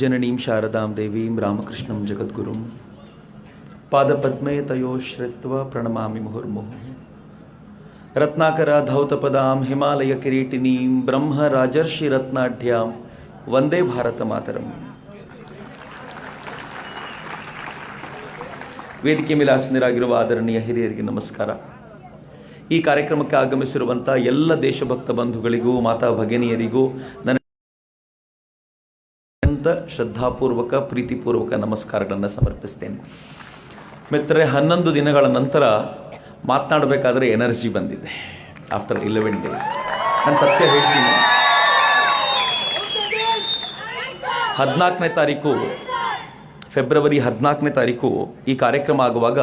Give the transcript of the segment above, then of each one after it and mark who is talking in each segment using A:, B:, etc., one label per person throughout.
A: ಜನನೀಂ ಶಾರದಾಂ ದೇವೀಂ ರಾಮಕೃಷ್ಣಂ ಜಗದ್ಗುರುಂ ಪಾದಪದ್ಮೇ ತಯೋ ಶ್ರಿತ್ವ ಪ್ರಣಮಾಮಿ ಮುಹುರ್ಮುಹು. ರತ್ನಾಕರ ಧೌತಪದಾಂ ಹಿಮಾಲಯ ಕಿರೀಟಿನೀಂ ಬ್ರಹ್ಮ ರಾಜರ್ಷಿ ರತ್ನಾಢ್ಯಾಂ ವಂದೇ ಭಾರತ ಮಾತರಂ. ವೇದಿಕೆ ಮೇಲೆ ಆಸೀನರಾಗಿರುವ ಆದರಣೀಯ ಹಿರಿಯರಿಗೆ ನಮಸ್ಕಾರ. ಈ ಕಾರ್ಯಕ್ರಮಕ್ಕೆ ಆಗಮಿಸಿರುವಂಥ ಎಲ್ಲ ದೇಶಭಕ್ತ ಬಂಧುಗಳಿಗೂ ಮಾತಾ ಭಗಿನಿಯರಿಗೂ ನನ್ನ ಶ್ರದ್ಧಾಪೂರ್ವಕ ಪ್ರೀತಿಪೂರ್ವಕ ನಮಸ್ಕಾರಗಳನ್ನು ಸಮರ್ಪಿಸ್ತೇನೆ. ಮಿತ್ರರೇ, 11 ದಿನಗಳ ನಂತರ ಮಾತನಾಡಬೇಕಾದ್ರೆ ಎನರ್ಜಿ ಬಂದಿದೆ. ಆಫ್ಟರ್ 11 ಡೇಸ್ ನಾನು ಸತ್ಯ ಹೇಳ್ತೀನಿ. 14ನೇ ತಾರೀಕು ಫೆಬ್ರವರಿ 14ನೇ ತಾರೀಕು ಈ ಕಾರ್ಯಕ್ರಮ ಆಗುವಾಗ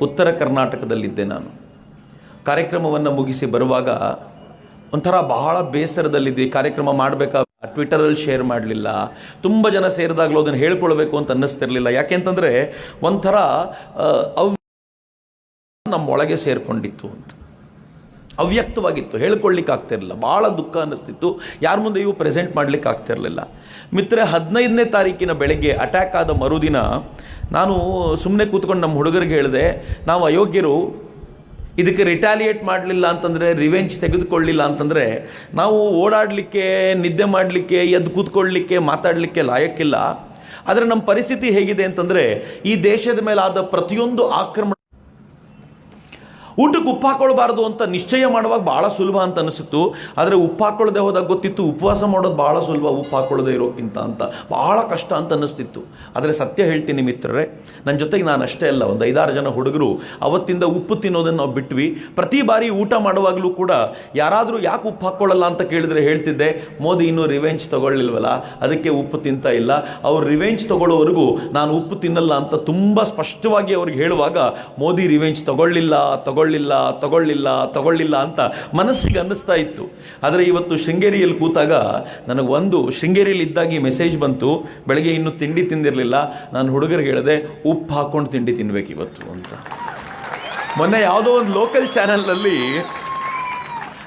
A: ಉತ್ತರ ಕರ್ನಾಟಕದಲ್ಲಿದ್ದೆ. ನಾನು ಕಾರ್ಯಕ್ರಮವನ್ನು ಮುಗಿಸಿ ಬರುವಾಗ ಒಂಥರ ಬಹಳ ಬೇಸರದಲ್ಲಿದ್ದೆ. ಕಾರ್ಯಕ್ರಮ ಮಾಡಬೇಕಾ, ಟ್ವಿಟರಲ್ಲಿ ಶೇರ್ ಮಾಡಲಿಲ್ಲ. ತುಂಬ ಜನ ಸೇರಿದಾಗಲೂ ಅದನ್ನು ಹೇಳ್ಕೊಳ್ಬೇಕು ಅಂತ ಅನ್ನಿಸ್ತಿರ್ಲಿಲ್ಲ. ಯಾಕೆಂತಂದರೆ ಒಂಥರ ನಮ್ಮೊಳಗೆ ಸೇರಿಕೊಂಡಿತ್ತು ಅಂತ, ಅವ್ಯಕ್ತವಾಗಿತ್ತು, ಹೇಳ್ಕೊಳ್ಳಿಕ್ಕೆ ಆಗ್ತಿರಲಿಲ್ಲ. ಭಾಳ ದುಃಖ ಅನ್ನಿಸ್ತಿತ್ತು. ಯಾರ ಮುಂದೆಯೂ ಪ್ರೆಸೆಂಟ್ ಮಾಡಲಿಕ್ಕೆ ಆಗ್ತಿರಲಿಲ್ಲ. ಮಿತ್ರ, 15ನೇ ತಾರೀಕಿನ ಬೆಳಗ್ಗೆ ಅಟ್ಯಾಕ್ ಆದ ಮರುದಿನ ನಾನು ಸುಮ್ಮನೆ ಕೂತ್ಕೊಂಡು ನಮ್ಮ ಹುಡುಗರಿಗೆ ಹೇಳಿದೆ, ನಾವು ಅಯೋಗ್ಯರು, ಇದಕ್ಕೆ ರಿಟ್ಯಾಲಿಯೇಟ್ ಮಾಡಲಿಲ್ಲ ಅಂತಂದರೆ, ರಿವೆಂಜ್ ತೆಗೆದುಕೊಳ್ಳಿಲ್ಲ ಅಂತಂದರೆ ನಾವು ಓಡಾಡಲಿಕ್ಕೆ, ನಿದ್ದೆ ಮಾಡಲಿಕ್ಕೆ, ಎದ್ದು ಕೂತ್ಕೊಳ್ಳಲಿಕ್ಕೆ, ಮಾತಾಡಲಿಕ್ಕೆ ಲಾಯಕ್ಕಿಲ್ಲ. ಆದರೆ ನಮ್ಮ ಪರಿಸ್ಥಿತಿ ಹೇಗಿದೆ ಅಂತಂದರೆ, ಈ ದೇಶದ ಮೇಲೆ ಆದ ಪ್ರತಿಯೊಂದು ಆಕ್ರಮಣ, ಊಟಕ್ಕೆ ಉಪ್ಪು ಹಾಕೊಳ್ಬಾರ್ದು ಅಂತ ನಿಶ್ಚಯ ಮಾಡುವಾಗ ಭಾಳ ಸುಲಭ ಅಂತ ಅನಿಸಿತ್ತು. ಆದರೆ ಉಪ್ಪು ಹಾಕೊಳ್ಳದೆ ಹೋದಾಗ ಗೊತ್ತಿತ್ತು ಉಪವಾಸ ಮಾಡೋದು ಭಾಳ ಸುಲಭ ಉಪ್ಪು ಹಾಕೊಳ್ಳದೆ ಇರೋಕ್ಕಿಂತ ಅಂತ. ಭಾಳ ಕಷ್ಟ ಅಂತ ಅನ್ನಿಸ್ತಿತ್ತು. ಆದರೆ ಸತ್ಯ ಹೇಳ್ತೀನಿ ಮಿತ್ರರೇ, ನನ್ನ ಜೊತೆಗೆ ನಾನು ಅಷ್ಟೇ ಅಲ್ಲ, ಒಂದು 5-6 ಜನ ಹುಡುಗರು ಅವತ್ತಿಂದ ಉಪ್ಪು ತಿನ್ನೋದನ್ನು ನಾವು ಬಿಟ್ವಿ. ಪ್ರತಿ ಬಾರಿ ಊಟ ಮಾಡುವಾಗಲೂ ಕೂಡ ಯಾರಾದರೂ ಯಾಕೆ ಉಪ್ಪು ಹಾಕ್ಕೊಳ್ಳಲ್ಲ ಅಂತ ಕೇಳಿದರೆ ಹೇಳ್ತಿದ್ದೆ, ಮೋದಿ ಇನ್ನೂ ರಿವೆಂಜ್ ತೊಗೊಳ್ಳಿಲ್ವಲ್ಲ, ಅದಕ್ಕೆ ಉಪ್ಪು ತಿಂತ ಇಲ್ಲ. ಅವ್ರು ರಿವೆಂಜ್ ತೊಗೊಳ್ಳೋವರೆಗೂ ನಾನು ಉಪ್ಪು ತಿನ್ನಲ್ಲ ಅಂತ ತುಂಬ ಸ್ಪಷ್ಟವಾಗಿ ಅವ್ರಿಗೆ ಹೇಳುವಾಗ, ಮೋದಿ ರಿವೆಂಜ್ ತೊಗೊಳ್ಳಿಲ್ಲ ಅಂತ ಮನಸ್ಸಿಗೆ ಅನ್ನಿಸ್ತಾ ಇತ್ತು. ಆದರೆ ಇವತ್ತು ಶೃಂಗೇರಿಯಲ್ಲಿ ಕೂತಾಗ ನನಗೆ ಶೃಂಗೇರಿಯಲ್ಲಿ ಇದ್ದಾಗ ಈ ಮೆಸೇಜ್ ಬಂತು. ಬೆಳಗ್ಗೆ ಇನ್ನೂ ತಿಂಡಿ ತಿಂದಿರಲಿಲ್ಲ. ನಾನು ಹುಡುಗರಿಗೆ ಹೇಳಿದೆ, ಉಪ್ಪು ಹಾಕ್ಕೊಂಡು ತಿಂಡಿ ತಿನ್ಬೇಕು ಇವತ್ತು ಅಂತ. ಮೊನ್ನೆ ಯಾವುದೋ ಒಂದು ಲೋಕಲ್ ಚಾನಲ್ನಲ್ಲಿ,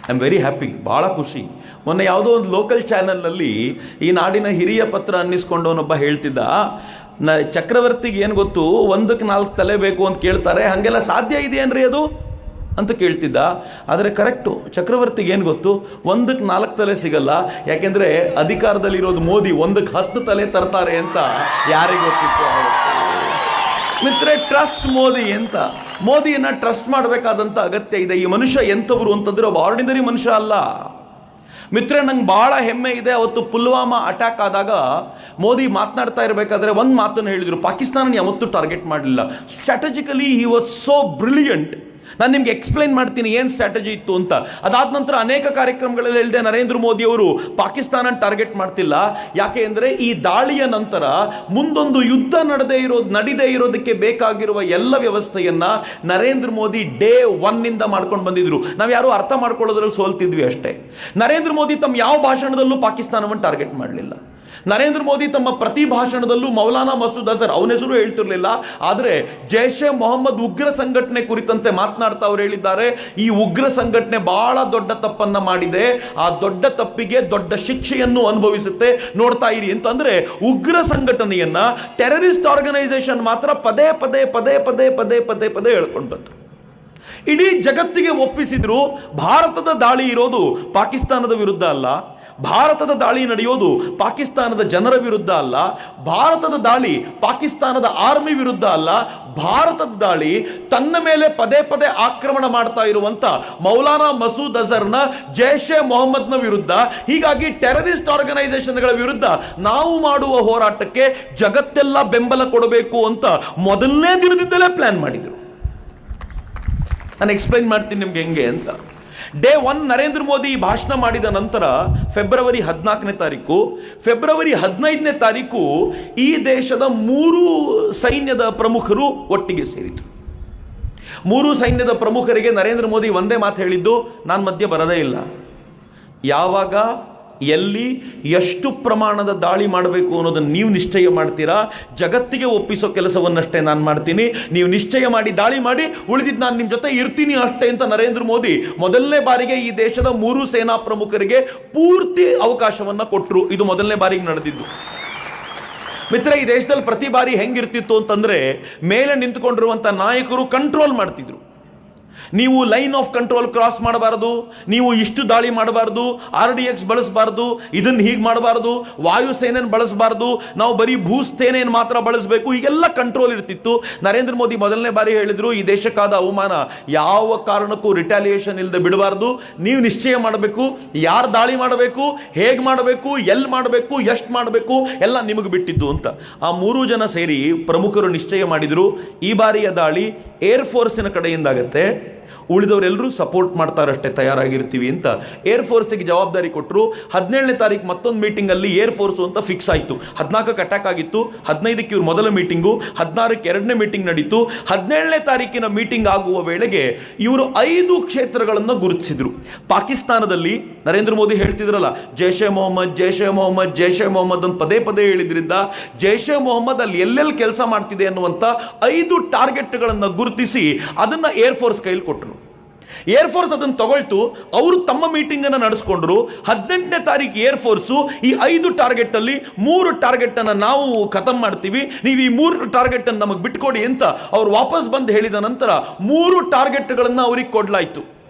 A: ಐ ಆಮ್ ವೆರಿ ಹ್ಯಾಪಿ, ಭಾಳ ಖುಷಿ. ಮೊನ್ನೆ ಯಾವುದೋ ಒಂದು ಲೋಕಲ್ ಚಾನಲ್ನಲ್ಲಿ ಈ ನಾಡಿನ ಹಿರಿಯ ಪತ್ರ ಅನ್ನಿಸ್ಕೊಂಡವನೊಬ್ಬ ಹೇಳ್ತಿದ್ದ, ಚಕ್ರವರ್ತಿಗೆ ಏನು ಗೊತ್ತು, 1ಕ್ಕೆ 4 ತಲೆ ಬೇಕು ಅಂತ ಕೇಳ್ತಾರೆ, ಹಾಗೆಲ್ಲ ಸಾಧ್ಯ ಇದೆಯೇನ್ರಿ ಅದು ಅಂತ ಕೇಳ್ತಿದ್ದ. ಆದರೆ ಕರೆಕ್ಟು, ಚಕ್ರವರ್ತಿಗೆ ಏನು ಗೊತ್ತು, 1ಕ್ಕೆ 4 ತಲೆ ಸಿಗಲ್ಲ. ಯಾಕೆಂದರೆ ಅಧಿಕಾರದಲ್ಲಿರೋದು ಮೋದಿ, 1ಕ್ಕೆ 10 ತಲೆ ತರ್ತಾರೆ ಅಂತ ಯಾರಿಗೆ ಗೊತ್ತಿತ್ತು ಮಿತ್ರೆ. ಟ್ರಸ್ಟ್ ಮೋದಿ ಅಂತ, ಮೋದಿಯನ್ನು ಟ್ರಸ್ಟ್ ಮಾಡಬೇಕಾದಂಥ ಅಗತ್ಯ ಇದೆ. ಈ ಮನುಷ್ಯ ಎಂಥವ್ರು ಅಂತಂದರೆ ಒಬ್ಬ ಆರ್ಡಿನರಿ ಮನುಷ್ಯ ಅಲ್ಲ ಮಿತ್ರ. ನಂಗೆ ಭಾಳ ಹೆಮ್ಮೆ ಇದೆ. ಅವತ್ತು ಪುಲ್ವಾಮಾ ಅಟ್ಯಾಕ್ ಆದಾಗ ಮೋದಿ ಮಾತನಾಡ್ತಾ ಇರಬೇಕಾದ್ರೆ ಒಂದು ಮಾತನ್ನು ಹೇಳಿದರು, ಪಾಕಿಸ್ತಾನ ಯಾವತ್ತೂ ಟಾರ್ಗೆಟ್ ಮಾಡಲಿಲ್ಲ. Strategically he was so brilliant. ನಾನು ನಿಮ್ಗೆ ಎಕ್ಸ್ಪ್ಲೈನ್ ಮಾಡ್ತೀನಿ ಏನು ಸ್ಟ್ರಾಟಜಿ ಇತ್ತು ಅಂತ. ಅದಾದ ನಂತರ ಅನೇಕ ಕಾರ್ಯಕ್ರಮಗಳಲ್ಲಿ ಹೇಳಿದೆ, ನರೇಂದ್ರ ಮೋದಿಯವರು ಪಾಕಿಸ್ತಾನ ಟಾರ್ಗೆಟ್ ಮಾಡ್ತಿಲ್ಲ. ಯಾಕೆ ಅಂದರೆ ಈ ದಾಳಿಯ ನಂತರ ಮುಂದೊಂದು ಯುದ್ಧ ನಡೀದೇ ಇರೋದಕ್ಕೆ ಬೇಕಾಗಿರುವ ಎಲ್ಲ ವ್ಯವಸ್ಥೆಯನ್ನು ನರೇಂದ್ರ ಮೋದಿ ಡೇ 1ನಿಂದ ಮಾಡ್ಕೊಂಡು ಬಂದಿದ್ರು. ನಾವು ಯಾರು ಅರ್ಥ ಮಾಡ್ಕೊಳ್ಳೋದ್ರಲ್ಲಿ ಸೋಲ್ತಿದ್ವಿ ಅಷ್ಟೇ. ನರೇಂದ್ರ ಮೋದಿ ತಮ್ಮ ಯಾವ ಭಾಷಣದಲ್ಲೂ ಪಾಕಿಸ್ತಾನವನ್ನು ಟಾರ್ಗೆಟ್ ಮಾಡಲಿಲ್ಲ. ನರೇಂದ್ರ ಮೋದಿ ತಮ್ಮ ಪ್ರತಿ ಭಾಷಣದಲ್ಲೂ ಮೌಲಾನಾ ಮಸೂದ್ ಅಜರ್, ಅವನ ಹೆಸರು ಹೇಳ್ತಿರ್ಲಿಲ್ಲ, ಆದರೆ ಜೈಷ್ ಎ ಮೊಹಮ್ಮದ್ ಉಗ್ರ ಸಂಘಟನೆ ಕುರಿತಂತೆ ಮಾತನಾಡ್ತಾ ಅವರು ಹೇಳಿದ್ದಾರೆ, ಈ ಉಗ್ರ ಸಂಘಟನೆ ಬಹಳ ದೊಡ್ಡ ತಪ್ಪನ್ನ ಮಾಡಿದೆ, ಆ ದೊಡ್ಡ ತಪ್ಪಿಗೆ ದೊಡ್ಡ ಶಿಕ್ಷೆಯನ್ನು ಅನುಭವಿಸುತ್ತೆ, ನೋಡ್ತಾ ಇರಿ ಅಂತ. ಅಂದ್ರೆ ಉಗ್ರ ಸಂಘಟನೆಯನ್ನ, ಟೆರರಿಸ್ಟ್ ಆರ್ಗನೈಸೇಷನ್ ಮಾತ್ರ ಪದೇ ಪದೇ ಹೇಳ್ಕೊಂಡು ಬಂದ್ರು. ಇಡೀ ಜಗತ್ತಿಗೆ ಒಪ್ಪಿಸಿದ್ರು, ಭಾರತದ ದಾಳಿ ಇರೋದು ಪಾಕಿಸ್ತಾನದ ವಿರುದ್ಧ ಅಲ್ಲ, ಭಾರತದ ದಾಳಿ ನಡೆಯೋದು ಪಾಕಿಸ್ತಾನದ ಜನರ ವಿರುದ್ಧ ಅಲ್ಲ, ಭಾರತದ ದಾಳಿ ಪಾಕಿಸ್ತಾನದ ಆರ್ಮಿ ವಿರುದ್ಧ ಅಲ್ಲ, ಭಾರತದ ದಾಳಿ ತನ್ನ ಮೇಲೆ ಪದೇ ಆಕ್ರಮಣ ಮಾಡ್ತಾ ಇರುವಂತ ಮೌಲಾನಾ ಮಸೂದ್ ಅಜರ್ನ ಜೈಷ್ ಎ ಮೊಹಮ್ಮದ್ನ ವಿರುದ್ಧ. ಹೀಗಾಗಿ ಟೆರರಿಸ್ಟ್ ಆರ್ಗನೈಸೇಷನ್ಗಳ ವಿರುದ್ಧ ನಾವು ಮಾಡುವ ಹೋರಾಟಕ್ಕೆ ಜಗತ್ತೆಲ್ಲ ಬೆಂಬಲ ಕೊಡಬೇಕು ಅಂತ ಮೊದಲನೇ ದಿನದಿಂದಲೇ ಪ್ಲಾನ್ ಮಾಡಿದರು. ನಾನು ಎಕ್ಸ್ಪ್ಲೈನ್ ಮಾಡ್ತೀನಿ ನಿಮ್ಗೆ ಹೆಂಗೆ ಅಂತ. ಡೇ 1 ನರೇಂದ್ರ ಮೋದಿ ಭಾಷಣ ಮಾಡಿದ ನಂತರ ಫೆಬ್ರವರಿ 14ನೇ ತಾರೀಕು, ಫೆಬ್ರವರಿ 15ನೇ ತಾರೀಕು ಈ ದೇಶದ 3 ಸೈನ್ಯದ ಪ್ರಮುಖರು ಒಟ್ಟಿಗೆ ಸೇರಿದರು. 3 ಸೈನ್ಯದ ಪ್ರಮುಖರಿಗೆ ನರೇಂದ್ರ ಮೋದಿ ಒಂದೇ ಮಾತು ಹೇಳಿದ್ದು, ನಾನು ಮಧ್ಯೆ ಬರದೇ ಇಲ್ಲ. ಯಾವಾಗ, ಎಲ್ಲಿ, ಎಷ್ಟು ಪ್ರಮಾಣದ ದಾಳಿ ಮಾಡಬೇಕು ಅನ್ನೋದನ್ನು ನೀವು ನಿಶ್ಚಯ ಮಾಡ್ತೀರಾ, ಜಗತ್ತಿಗೆ ಒಪ್ಪಿಸೋ ಕೆಲಸವನ್ನಷ್ಟೇ ನಾನು ಮಾಡ್ತೀನಿ. ನೀವು ನಿಶ್ಚಯ ಮಾಡಿ ದಾಳಿ ಮಾಡಿ, ಉಳಿದಿದ್ದು ನಾನು ನಿಮ್ಮ ಜೊತೆ ಇರ್ತೀನಿ ಅಷ್ಟೇ ಅಂತ ನರೇಂದ್ರ ಮೋದಿ ಮೊದಲನೇ ಬಾರಿಗೆ ಈ ದೇಶದ 3 ಸೇನಾ ಪ್ರಮುಖರಿಗೆ ಪೂರ್ತಿ ಅವಕಾಶವನ್ನು ಕೊಟ್ಟರು. ಇದು ಮೊದಲನೇ ಬಾರಿಗೆ ನಡೆದಿದ್ದು. ಮಿತ್ರ, ಈ ದೇಶದಲ್ಲಿ ಪ್ರತಿ ಬಾರಿ ಹೆಂಗಿರ್ತಿತ್ತು ಅಂತಂದ್ರೆ, ಮೇಲೆ ನಿಂತುಕೊಂಡಿರುವಂತ ನಾಯಕರು ಕಂಟ್ರೋಲ್ ಮಾಡ್ತಿದ್ರು. ನೀವು ಲೈನ್ ಆಫ್ ಕಂಟ್ರೋಲ್ ಕ್ರಾಸ್ ಮಾಡಬಾರದು, ನೀವು ಇಷ್ಟು ದಾಳಿ ಮಾಡಬಾರದು, RDX ಬಳಸಬಾರದು, ಇದನ್ನ ಹೀಗೆ ಮಾಡಬಾರದು, ವಾಯುಸೇನೆಯನ್ನು ಬಳಸಬಾರದು, ನಾವು ಬರೀ ಭೂಸೇನೆಯನ್ನು ಮಾತ್ರ ಬಳಸಬೇಕು, ಹೀಗೆಲ್ಲ ಕಂಟ್ರೋಲ್ ಇರ್ತಿತ್ತು. ನರೇಂದ್ರ ಮೋದಿ ಮೊದಲನೇ ಬಾರಿ ಹೇಳಿದ್ರು, ಈ ದೇಶಕ್ಕಾದ ಅವಮಾನ ಯಾವ ಕಾರಣಕ್ಕೂ ರಿಟಾಲಿಯೇಷನ್ ಇಲ್ಲದೆ ಬಿಡಬಾರದು, ನೀವು ನಿಶ್ಚಯ ಮಾಡಬೇಕು, ಯಾರು ದಾಳಿ ಮಾಡಬೇಕು, ಹೇಗೆ ಮಾಡಬೇಕು, ಎಲ್ಲಿ ಮಾಡಬೇಕು, ಎಷ್ಟು ಮಾಡಬೇಕು, ಎಲ್ಲ ನಿಮಗೆ ಬಿಟ್ಟಿದ್ದು ಅಂತ. ಆ 3 ಜನ ಸೇರಿ ಪ್ರಮುಖರು ನಿಶ್ಚಯ ಮಾಡಿದ್ರು, ಈ ಬಾರಿಯ ದಾಳಿ ಏರ್ ಫೋರ್ಸಿನ ಕಡೆಯಿಂದಾಗತ್ತೆ, ಉಳಿದವರೆಲ್ಲರೂ ಸಪೋರ್ಟ್ ಮಾಡ್ತಾರಷ್ಟೇ, ತಯಾರಾಗಿರ್ತೀವಿ ಅಂತ ಏರ್ ಫೋರ್ಸ್ಗೆ ಜವಾಬ್ದಾರಿ ಕೊಟ್ಟರು. 17ನೇ ತಾರೀಕು ಮತ್ತೊಂದು ಮೀಟಿಂಗ್ ಅಲ್ಲಿ ಏರ್ ಫೋರ್ಸ್ ಅಂತ ಫಿಕ್ಸ್ ಆಯಿತು. 14ಕ್ಕೆ ಅಟ್ಯಾಕ್ ಆಗಿತ್ತು, 15ಕ್ಕೆ ಇವ್ರ ಮೊದಲ ಮೀಟಿಂಗು, 16ಕ್ಕೆ ಎರಡನೇ ಮೀಟಿಂಗ್ ನಡೀತು. 17ನೇ ತಾರೀಕಿನ ಮೀಟಿಂಗ್ ಆಗುವ ವೇಳೆಗೆ ಇವರು 5 ಕ್ಷೇತ್ರಗಳನ್ನು ಗುರುತಿಸಿದ್ರು. ಪಾಕಿಸ್ತಾನದಲ್ಲಿ ನರೇಂದ್ರ ಮೋದಿ ಹೇಳ್ತಿದ್ರಲ್ಲ, ಜೈಷ್ ಎ ಮೊಹಮ್ಮದ್, ಜೈಷ್ ಎ ಮೊಹಮ್ಮದ್, ಜೈಷ್ ಎ ಮೊಹಮ್ಮದ್ ಅಂತ ಪದೇ ಪದೇ ಹೇಳಿದ್ರಿಂದ, ಜೈಷ್ ಎ ಮೊಹಮ್ಮದ್ ಅಲ್ಲಿ ಎಲ್ಲೆಲ್ಲಿ ಕೆಲಸ ಮಾಡ್ತಿದೆ ಅನ್ನುವಂಥ 5 ಟಾರ್ಗೆಟ್ಗಳನ್ನು ಗುರುತಿಸಿ ಅದನ್ನ ಏರ್ ಫೋರ್ಸ್ ಕೈಲಿ ಕೊಟ್ಟರು. ಏರ್ ಫೋರ್ಸ್ ಅದನ್ನು ತಗೊಳ್ತು, ಅವರು ತಮ್ಮ ಮೀಟಿಂಗ್ ಅನ್ನು ನಡೆಸ್ಕೊಂಡ್ರು. 18ನೇ ತಾರೀಕು ಏರ್ ಫೋರ್ಸು ಈ 5 ಟಾರ್ಗೆಟ್ ಅಲ್ಲಿ 3 ಟಾರ್ಗೆಟ್ ಅನ್ನು ನಾವು ಖತಮ್ ಮಾಡ್ತೀವಿ, ನೀವು ಈ 3 ಟಾರ್ಗೆಟ್ ಅನ್ನು ನಮಗೆ ಬಿಟ್ಕೊಡಿ ಅಂತ ಅವ್ರು ವಾಪಸ್ ಬಂದು ಹೇಳಿದ ನಂತರ 3 ಟಾರ್ಗೆಟ್ಗಳನ್ನು ಅವ್ರಿಗೆ ಕೊಡ್ಲಾಯ್ತು.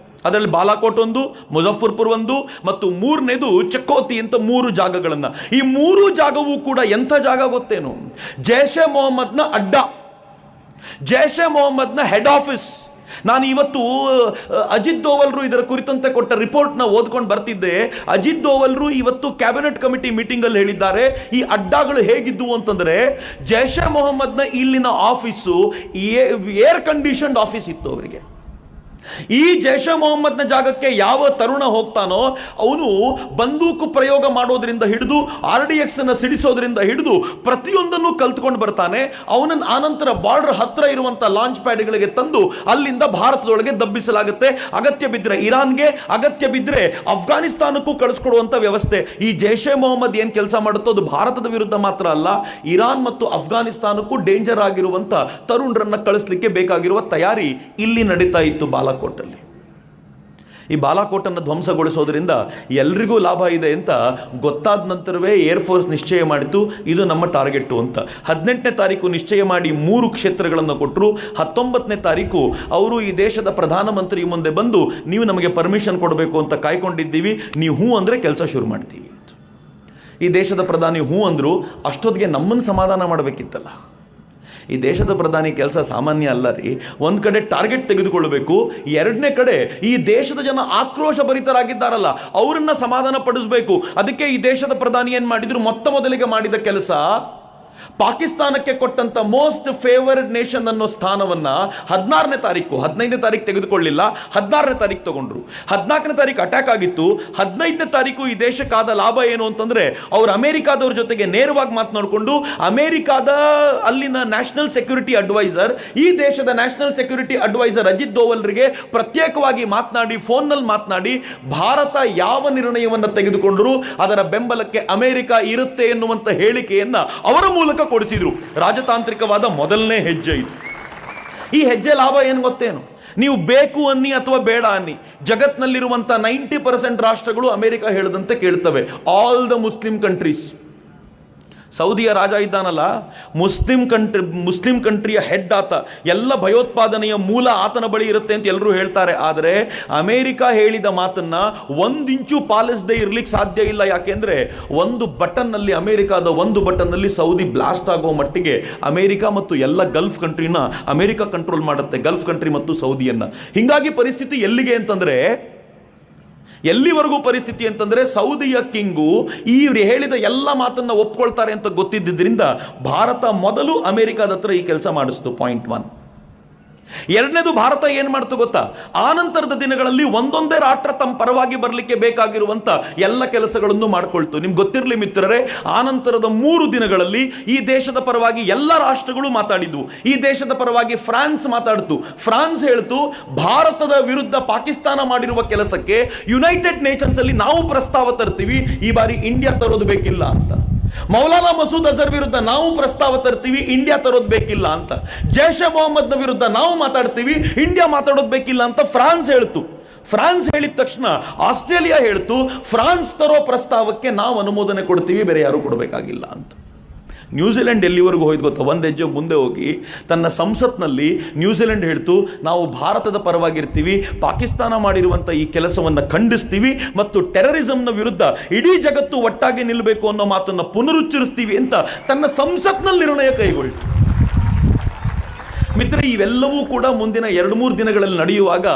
A: ಅದರಲ್ಲಿ ಬಾಲಾಕೋಟ್ ಒಂದು, ಮುಜಫರ್ಪುರ್ ಒಂದು, ಮತ್ತು 3ನೇದು ಚಕೋತಿ ಅಂತ 3 ಜಾಗಗಳನ್ನ. ಈ 3 ಜಾಗವೂ ಕೂಡ ಎಂಥ ಜಾಗ ಗೊತ್ತೇನು? ಜೈಷ್ ಎ ಮೊಹಮ್ಮದ್ನ ಅಡ್ಡ, ಜೈಷ್ ಎ ಮೊಹಮ್ಮದ್ನ ಹೆಡ್ ಆಫೀಸ್. ನಾನು ಇವತ್ತು ಅಜಿತ್ ದೋವಲ್ರು ಇದರ ಕುರಿತಂತೆ ಕೊಟ್ಟ ರಿಪೋರ್ಟ್ನ ಓದ್ಕೊಂಡು ಬರ್ತಿದ್ದೆ. ಅಜಿತ್ ದೋವಲ್ರು ಇವತ್ತು ಕ್ಯಾಬಿನೆಟ್ ಕಮಿಟಿ ಮೀಟಿಂಗ್ ಅಲ್ಲಿ ಹೇಳಿದ್ದಾರೆ, ಈ ಅಡ್ಡಾಗಳು ಹೇಗಿದ್ದವು ಅಂತಂದ್ರೆ, ಜೈಷ್ ಎ ಮೊಹಮ್ಮದ್ನ ಇಲ್ಲಿನ ಆಫೀಸು ಏರ್ ಕಂಡೀಷನ್ಡ್ ಆಫೀಸ್ ಇತ್ತು ಅವರಿಗೆ. ಈ ಜೈಷ್ ಎ ಮೊಹಮ್ಮದ್ನ ಜಾಗಕ್ಕೆ ಯಾವ ತರುಣ ಹೋಗ್ತಾನೋ ಅವನು ಬಂದೂಕು ಪ್ರಯೋಗ ಮಾಡೋದ್ರಿಂದ ಹಿಡಿದು RDX ಅನ್ನು ಸಿಡಿಸೋದ್ರಿಂದ ಹಿಡಿದು ಪ್ರತಿಯೊಂದನ್ನು ಕಲ್ತ್ಕೊಂಡು ಬರ್ತಾನೆ. ಅವನನ್ನು ಆನಂತರ ಬಾರ್ಡರ್ ಹತ್ರ ಇರುವಂತ ಲಾಂಚ್ ಪ್ಯಾಡ್ಗಳಿಗೆ ತಂದು ಅಲ್ಲಿಂದ ಭಾರತದೊಳಗೆ ದಬ್ಬಿಸಲಾಗುತ್ತೆ. ಅಗತ್ಯ ಬಿದ್ದರೆ ಇರಾನ್ಗೆ, ಅಗತ್ಯ ಬಿದ್ದರೆ ಅಫ್ಘಾನಿಸ್ತಾನಕ್ಕೂ ಕಳಿಸ್ಕೊಡುವಂತ ವ್ಯವಸ್ಥೆ. ಈ ಜೈಷ್ ಎ ಮೊಹಮ್ಮದ್ ಏನ್ ಕೆಲಸ ಮಾಡುತ್ತೋ ಅದು ಭಾರತದ ವಿರುದ್ಧ ಮಾತ್ರ ಅಲ್ಲ, ಇರಾನ್ ಮತ್ತು ಅಫ್ಘಾನಿಸ್ತಾನಕ್ಕೂ ಡೇಂಜರ್ ಆಗಿರುವಂತ ತರುಣರನ್ನ ಕಳಿಸ್ಲಿಕ್ಕೆ ಬೇಕಾಗಿರುವ ತಯಾರಿ ಇಲ್ಲಿ ನಡೀತಾ ಇತ್ತು ಬಾಲಾಕೋಟಲ್ಲಿ. ಈ ಬಾಲಾಕೋಟನ್ನು ಧ್ವಂಸಗೊಳಿಸೋದ್ರಿಂದ ಎಲ್ರಿಗೂ ಲಾಭ ಇದೆ ಅಂತ ಗೊತ್ತಾದ ನಂತರವೇ ಏರ್ ಫೋರ್ಸ್ ನಿಶ್ಚಯ ಮಾಡಿತು, ಇದು ನಮ್ಮ ಟಾರ್ಗೆಟ್ ಅಂತ. 18ನೇ ತಾರೀಕು ನಿಶ್ಚಯ ಮಾಡಿ 3 ಕ್ಷೇತ್ರಗಳನ್ನು ಕೊಟ್ಟರು. 19ನೇ ತಾರೀಕು ಅವರು ಈ ದೇಶದ ಪ್ರಧಾನಮಂತ್ರಿ ಮುಂದೆ ಬಂದು, ನೀವು ನಮಗೆ ಪರ್ಮಿಷನ್ ಕೊಡಬೇಕು ಅಂತ ಕಾಯ್ಕೊಂಡಿದ್ದೀವಿ, ನೀವು ಹೂ ಅಂದರೆ ಕೆಲಸ ಶುರು ಮಾಡ್ತೀವಿ ಅಂತ. ಈ ದೇಶದ ಪ್ರಧಾನಿ ಹೂ ಅಂದರು. ಅಷ್ಟೊತ್ತಿಗೆ ನಮ್ಮನ್ನು ಸಮಾಧಾನ ಮಾಡಬೇಕಿತ್ತಲ್ಲ. ಈ ದೇಶದ ಪ್ರಧಾನಿ ಕೆಲಸ ಸಾಮಾನ್ಯ ಅಲ್ಲ ರೀ. ಒಂದು ಕಡೆ ಟಾರ್ಗೆಟ್ ತೆಗೆದುಕೊಳ್ಳಬೇಕು, ಎರಡನೇ ಕಡೆ ಈ ದೇಶದ ಜನ ಆಕ್ರೋಶ ಭರಿತರಾಗಿದ್ದಾರಲ್ಲ ಅವರನ್ನ ಸಮಾಧಾನ ಪಡಿಸಬೇಕು. ಅದಕ್ಕೆ ಈ ದೇಶದ ಪ್ರಧಾನಿ ಏನ್ ಮಾಡಿದ್ರು, ಮೊದಲಿಗೆ ಮಾಡಿದ ಕೆಲಸ, ಪಾಕಿಸ್ತಾನಕ್ಕೆ ಕೊಟ್ಟಂತ ಮೋಸ್ಟ್ ಫೇವರ್ಡ್ ನೇಷನ್ ಅನ್ನೋ ಸ್ಥಾನವನ್ನ 16ನೇ ತಾರೀಕು, 15ನೇ ತಾರೀಕು ತೆಗೆದುಕೊಳ್ಳಿಲ್ಲ, 16ನೇ ತಾರೀಕು ತಗೊಂಡ್ರು. 14ನೇ ತಾರೀಕು ಅಟ್ಯಾಕ್ ಆಗಿತ್ತು. 15ನೇ ತಾರೀಕು ಈ ದೇಶಕ್ಕಾದ ಲಾಭ ಏನು ಅಂತಂದ್ರೆ, ಅವರು ಅಮೆರಿಕಾದವ್ರ ಜೊತೆಗೆ ನೇರವಾಗಿ ಮಾತನಾಡಿಕೊಂಡು ಅಮೆರಿಕಾದ ಅಲ್ಲಿನ ನ್ಯಾಷನಲ್ ಸೆಕ್ಯೂರಿಟಿ ಅಡ್ವೈಸರ್, ಈ ದೇಶದ ನ್ಯಾಷನಲ್ ಸೆಕ್ಯೂರಿಟಿ ಅಡ್ವೈಸರ್ ಅಜಿತ್ ದೋವಲ್ರಿಗೆ ಪ್ರತ್ಯೇಕವಾಗಿ ಮಾತನಾಡಿ, ಫೋನ್ನಲ್ಲಿ ಮಾತನಾಡಿ, ಭಾರತ ಯಾವ ನಿರ್ಣಯವನ್ನು ತೆಗೆದುಕೊಂಡರೂ ಅದರ ಬೆಂಬಲಕ್ಕೆ ಅಮೆರಿಕ ಇರುತ್ತೆ ಎನ್ನುವಂತ ಹೇಳಿಕೆಯನ್ನ ಅವರ ಮೂಲಕ ಕೊಡಿಸಿದ್ರು. ರಾಜತಾಂತ್ರಿಕವಾದ ಮೊದಲನೇ ಹೆಜ್ಜೆ ಇದು. ಈ ಹೆಜ್ಜೆ ಲಾಭ ಏನು ಗೊತ್ತೇನು? ನೀವು ಬೇಕು ಅನ್ನಿ ಅಥವಾ ಬೇಡ ಅನ್ನಿ, ಜಗತ್ನಲ್ಲಿರುವಂತ 90% ರಾಷ್ಟ್ರಗಳು ಅಮೆರಿಕ ಹೇಳದಂತೆ ಕೇಳ್ತವೆ. All the Muslim countries. ಸೌದಿಯ ರಾಜ ಇದ್ದಾನಲ್ಲ, ಮುಸ್ಲಿಂ ಕಂಟ್ರಿಯ ಹೆಡ್ ಆತ, ಎಲ್ಲ ಭಯೋತ್ಪಾದನೆಯ ಮೂಲ ಆತನ ಬಳಿ ಇರುತ್ತೆ ಅಂತ ಎಲ್ಲರೂ ಹೇಳ್ತಾರೆ. ಆದರೆ ಅಮೆರಿಕ ಹೇಳಿದ ಮಾತನ್ನ 1 ಇಂಚು ಪಾಲಿಸದೆ ಇರ್ಲಿಕ್ಕೆ ಸಾಧ್ಯ ಇಲ್ಲ. ಯಾಕೆಂದ್ರೆ ಒಂದು ಬಟನ್ ನಲ್ಲಿ, ಅಮೆರಿಕಾದ ಒಂದು ಬಟನ್ ನಲ್ಲಿ ಸೌದಿ ಬ್ಲಾಸ್ಟ್ ಆಗೋ ಮಟ್ಟಿಗೆ ಅಮೆರಿಕ ಮತ್ತು ಎಲ್ಲ ಗಲ್ಫ್ ಕಂಟ್ರಿನ ಅಮೆರಿಕ ಕಂಟ್ರೋಲ್ ಮಾಡುತ್ತೆ, ಗಲ್ಫ್ ಕಂಟ್ರಿ ಮತ್ತು ಸೌದಿಯನ್ನ. ಹಿಂಗಾಗಿ ಪರಿಸ್ಥಿತಿ ಎಲ್ಲಿಗೆ ಅಂತಂದ್ರೆ, ಎಲ್ಲಿವರೆಗೂ ಪರಿಸ್ಥಿತಿ ಅಂತಂದ್ರೆ, ಸೌದಿಯ ಕಿಂಗು ಇವ್ರು ಹೇಳಿದ ಎಲ್ಲ ಮಾತನ್ನ ಒಪ್ಕೊಳ್ತಾರೆ ಅಂತ ಗೊತ್ತಿದ್ದರಿಂದ ಭಾರತ ಮೊದಲು ಅಮೆರಿಕದ ಹತ್ರ ಈ ಕೆಲಸ ಮಾಡಿಸ್ತು. ಪಾಯಿಂಟ್ 1. ಎರಡನೇದು, ಭಾರತ ಏನ್ ಮಾಡ್ತು ಗೊತ್ತಾ, ಆನಂತರದ ದಿನಗಳಲ್ಲಿ ಒಂದೊಂದೇ ರಾಷ್ಟ್ರ ತಮ್ಮ ಪರವಾಗಿ ಬರಲಿಕ್ಕೆ ಬೇಕಾಗಿರುವಂತ ಎಲ್ಲ ಕೆಲಸಗಳನ್ನು ಮಾಡ್ಕೊಳ್ತು. ನಿಮ್ಗೆ ಗೊತ್ತಿರಲಿ ಮಿತ್ರರೇ, ಆನಂತರದ 3 ದಿನಗಳಲ್ಲಿ ಈ ದೇಶದ ಪರವಾಗಿ ಎಲ್ಲ ರಾಷ್ಟ್ರಗಳು ಮಾತಾಡಿದ್ವು. ಈ ದೇಶದ ಪರವಾಗಿ ಫ್ರಾನ್ಸ್ ಮಾತಾಡ್ತು. ಫ್ರಾನ್ಸ್ ಹೇಳ್ತು, ಭಾರತದ ವಿರುದ್ಧ ಪಾಕಿಸ್ತಾನ ಮಾಡಿರುವ ಕೆಲಸಕ್ಕೆ ಯುನೈಟೆಡ್ ನೇಷನ್ಸ್ ಅಲ್ಲಿ ನಾವು ಪ್ರಸ್ತಾವ ತರ್ತೀವಿ, ಈ ಬಾರಿ ಇಂಡಿಯಾ ತರೋದು ಬೇಕಿಲ್ಲ ಅಂತ. ಮೌಲಾನಾ ಮಸೂದ್ ಅಜರ್ ವಿರುದ್ಧ ನಾವು ಪ್ರಸ್ತಾವ ತರ್ತೀವಿ, ಇಂಡಿಯಾ ತರೋದು ಬೇಕಿಲ್ಲ ಅಂತ. ಜೈಷ್ ಎ ಮೊಹಮ್ಮದ್ನ ವಿರುದ್ಧ ನಾವು ಮಾತಾಡ್ತೀವಿ, ಇಂಡಿಯಾ ಮಾತಾಡೋದು ಬೇಕಿಲ್ಲ ಅಂತ ಫ್ರಾನ್ಸ್ ಹೇಳ್ತು. ಫ್ರಾನ್ಸ್ ಹೇಳಿದ ತಕ್ಷಣ ಆಸ್ಟ್ರೇಲಿಯಾ ಹೇಳ್ತು, ಫ್ರಾನ್ಸ್ ತರೋ ಪ್ರಸ್ತಾವಕ್ಕೆ ನಾವು ಅನುಮೋದನೆ ಕೊಡ್ತೀವಿ, ಬೇರೆ ಯಾರು ಕೊಡಬೇಕಾಗಿಲ್ಲ ಅಂತ. ನ್ಯೂಜಿಲೆಂಡ್ ಎಲ್ಲಿವರೆಗೂ ಹೋಯ್ತು ಗೊತ್ತಾ? ಒಂದು ಹೆಜ್ಜೆ ಮುಂದೆ ಹೋಗಿ ತನ್ನ ಸಂಸತ್ನಲ್ಲಿ ನ್ಯೂಜಿಲೆಂಡ್ ಹೇಳ್ತು, ನಾವು ಭಾರತದ ಪರವಾಗಿರ್ತೀವಿ, ಪಾಕಿಸ್ತಾನ ಮಾಡಿರುವಂಥ ಈ ಕೆಲಸವನ್ನು ಖಂಡಿಸ್ತೀವಿ ಮತ್ತು ಟೆರರಿಸಂನ ವಿರುದ್ಧ ಇಡೀ ಜಗತ್ತು ಒಟ್ಟಾಗಿ ನಿಲ್ಲಬೇಕು ಅನ್ನೋ ಮಾತನ್ನು ಪುನರುಚ್ಚರಿಸ್ತೀವಿ ಅಂತ ತನ್ನ ಸಂಸತ್ನಲ್ಲಿ ನಿರ್ಣಯ ಕೈಗೊಳ್ತು. ಮಿತ್ರ, ಇವೆಲ್ಲವೂ ಕೂಡ ಮುಂದಿನ 2-3 ದಿನಗಳಲ್ಲಿ ನಡೆಯುವಾಗ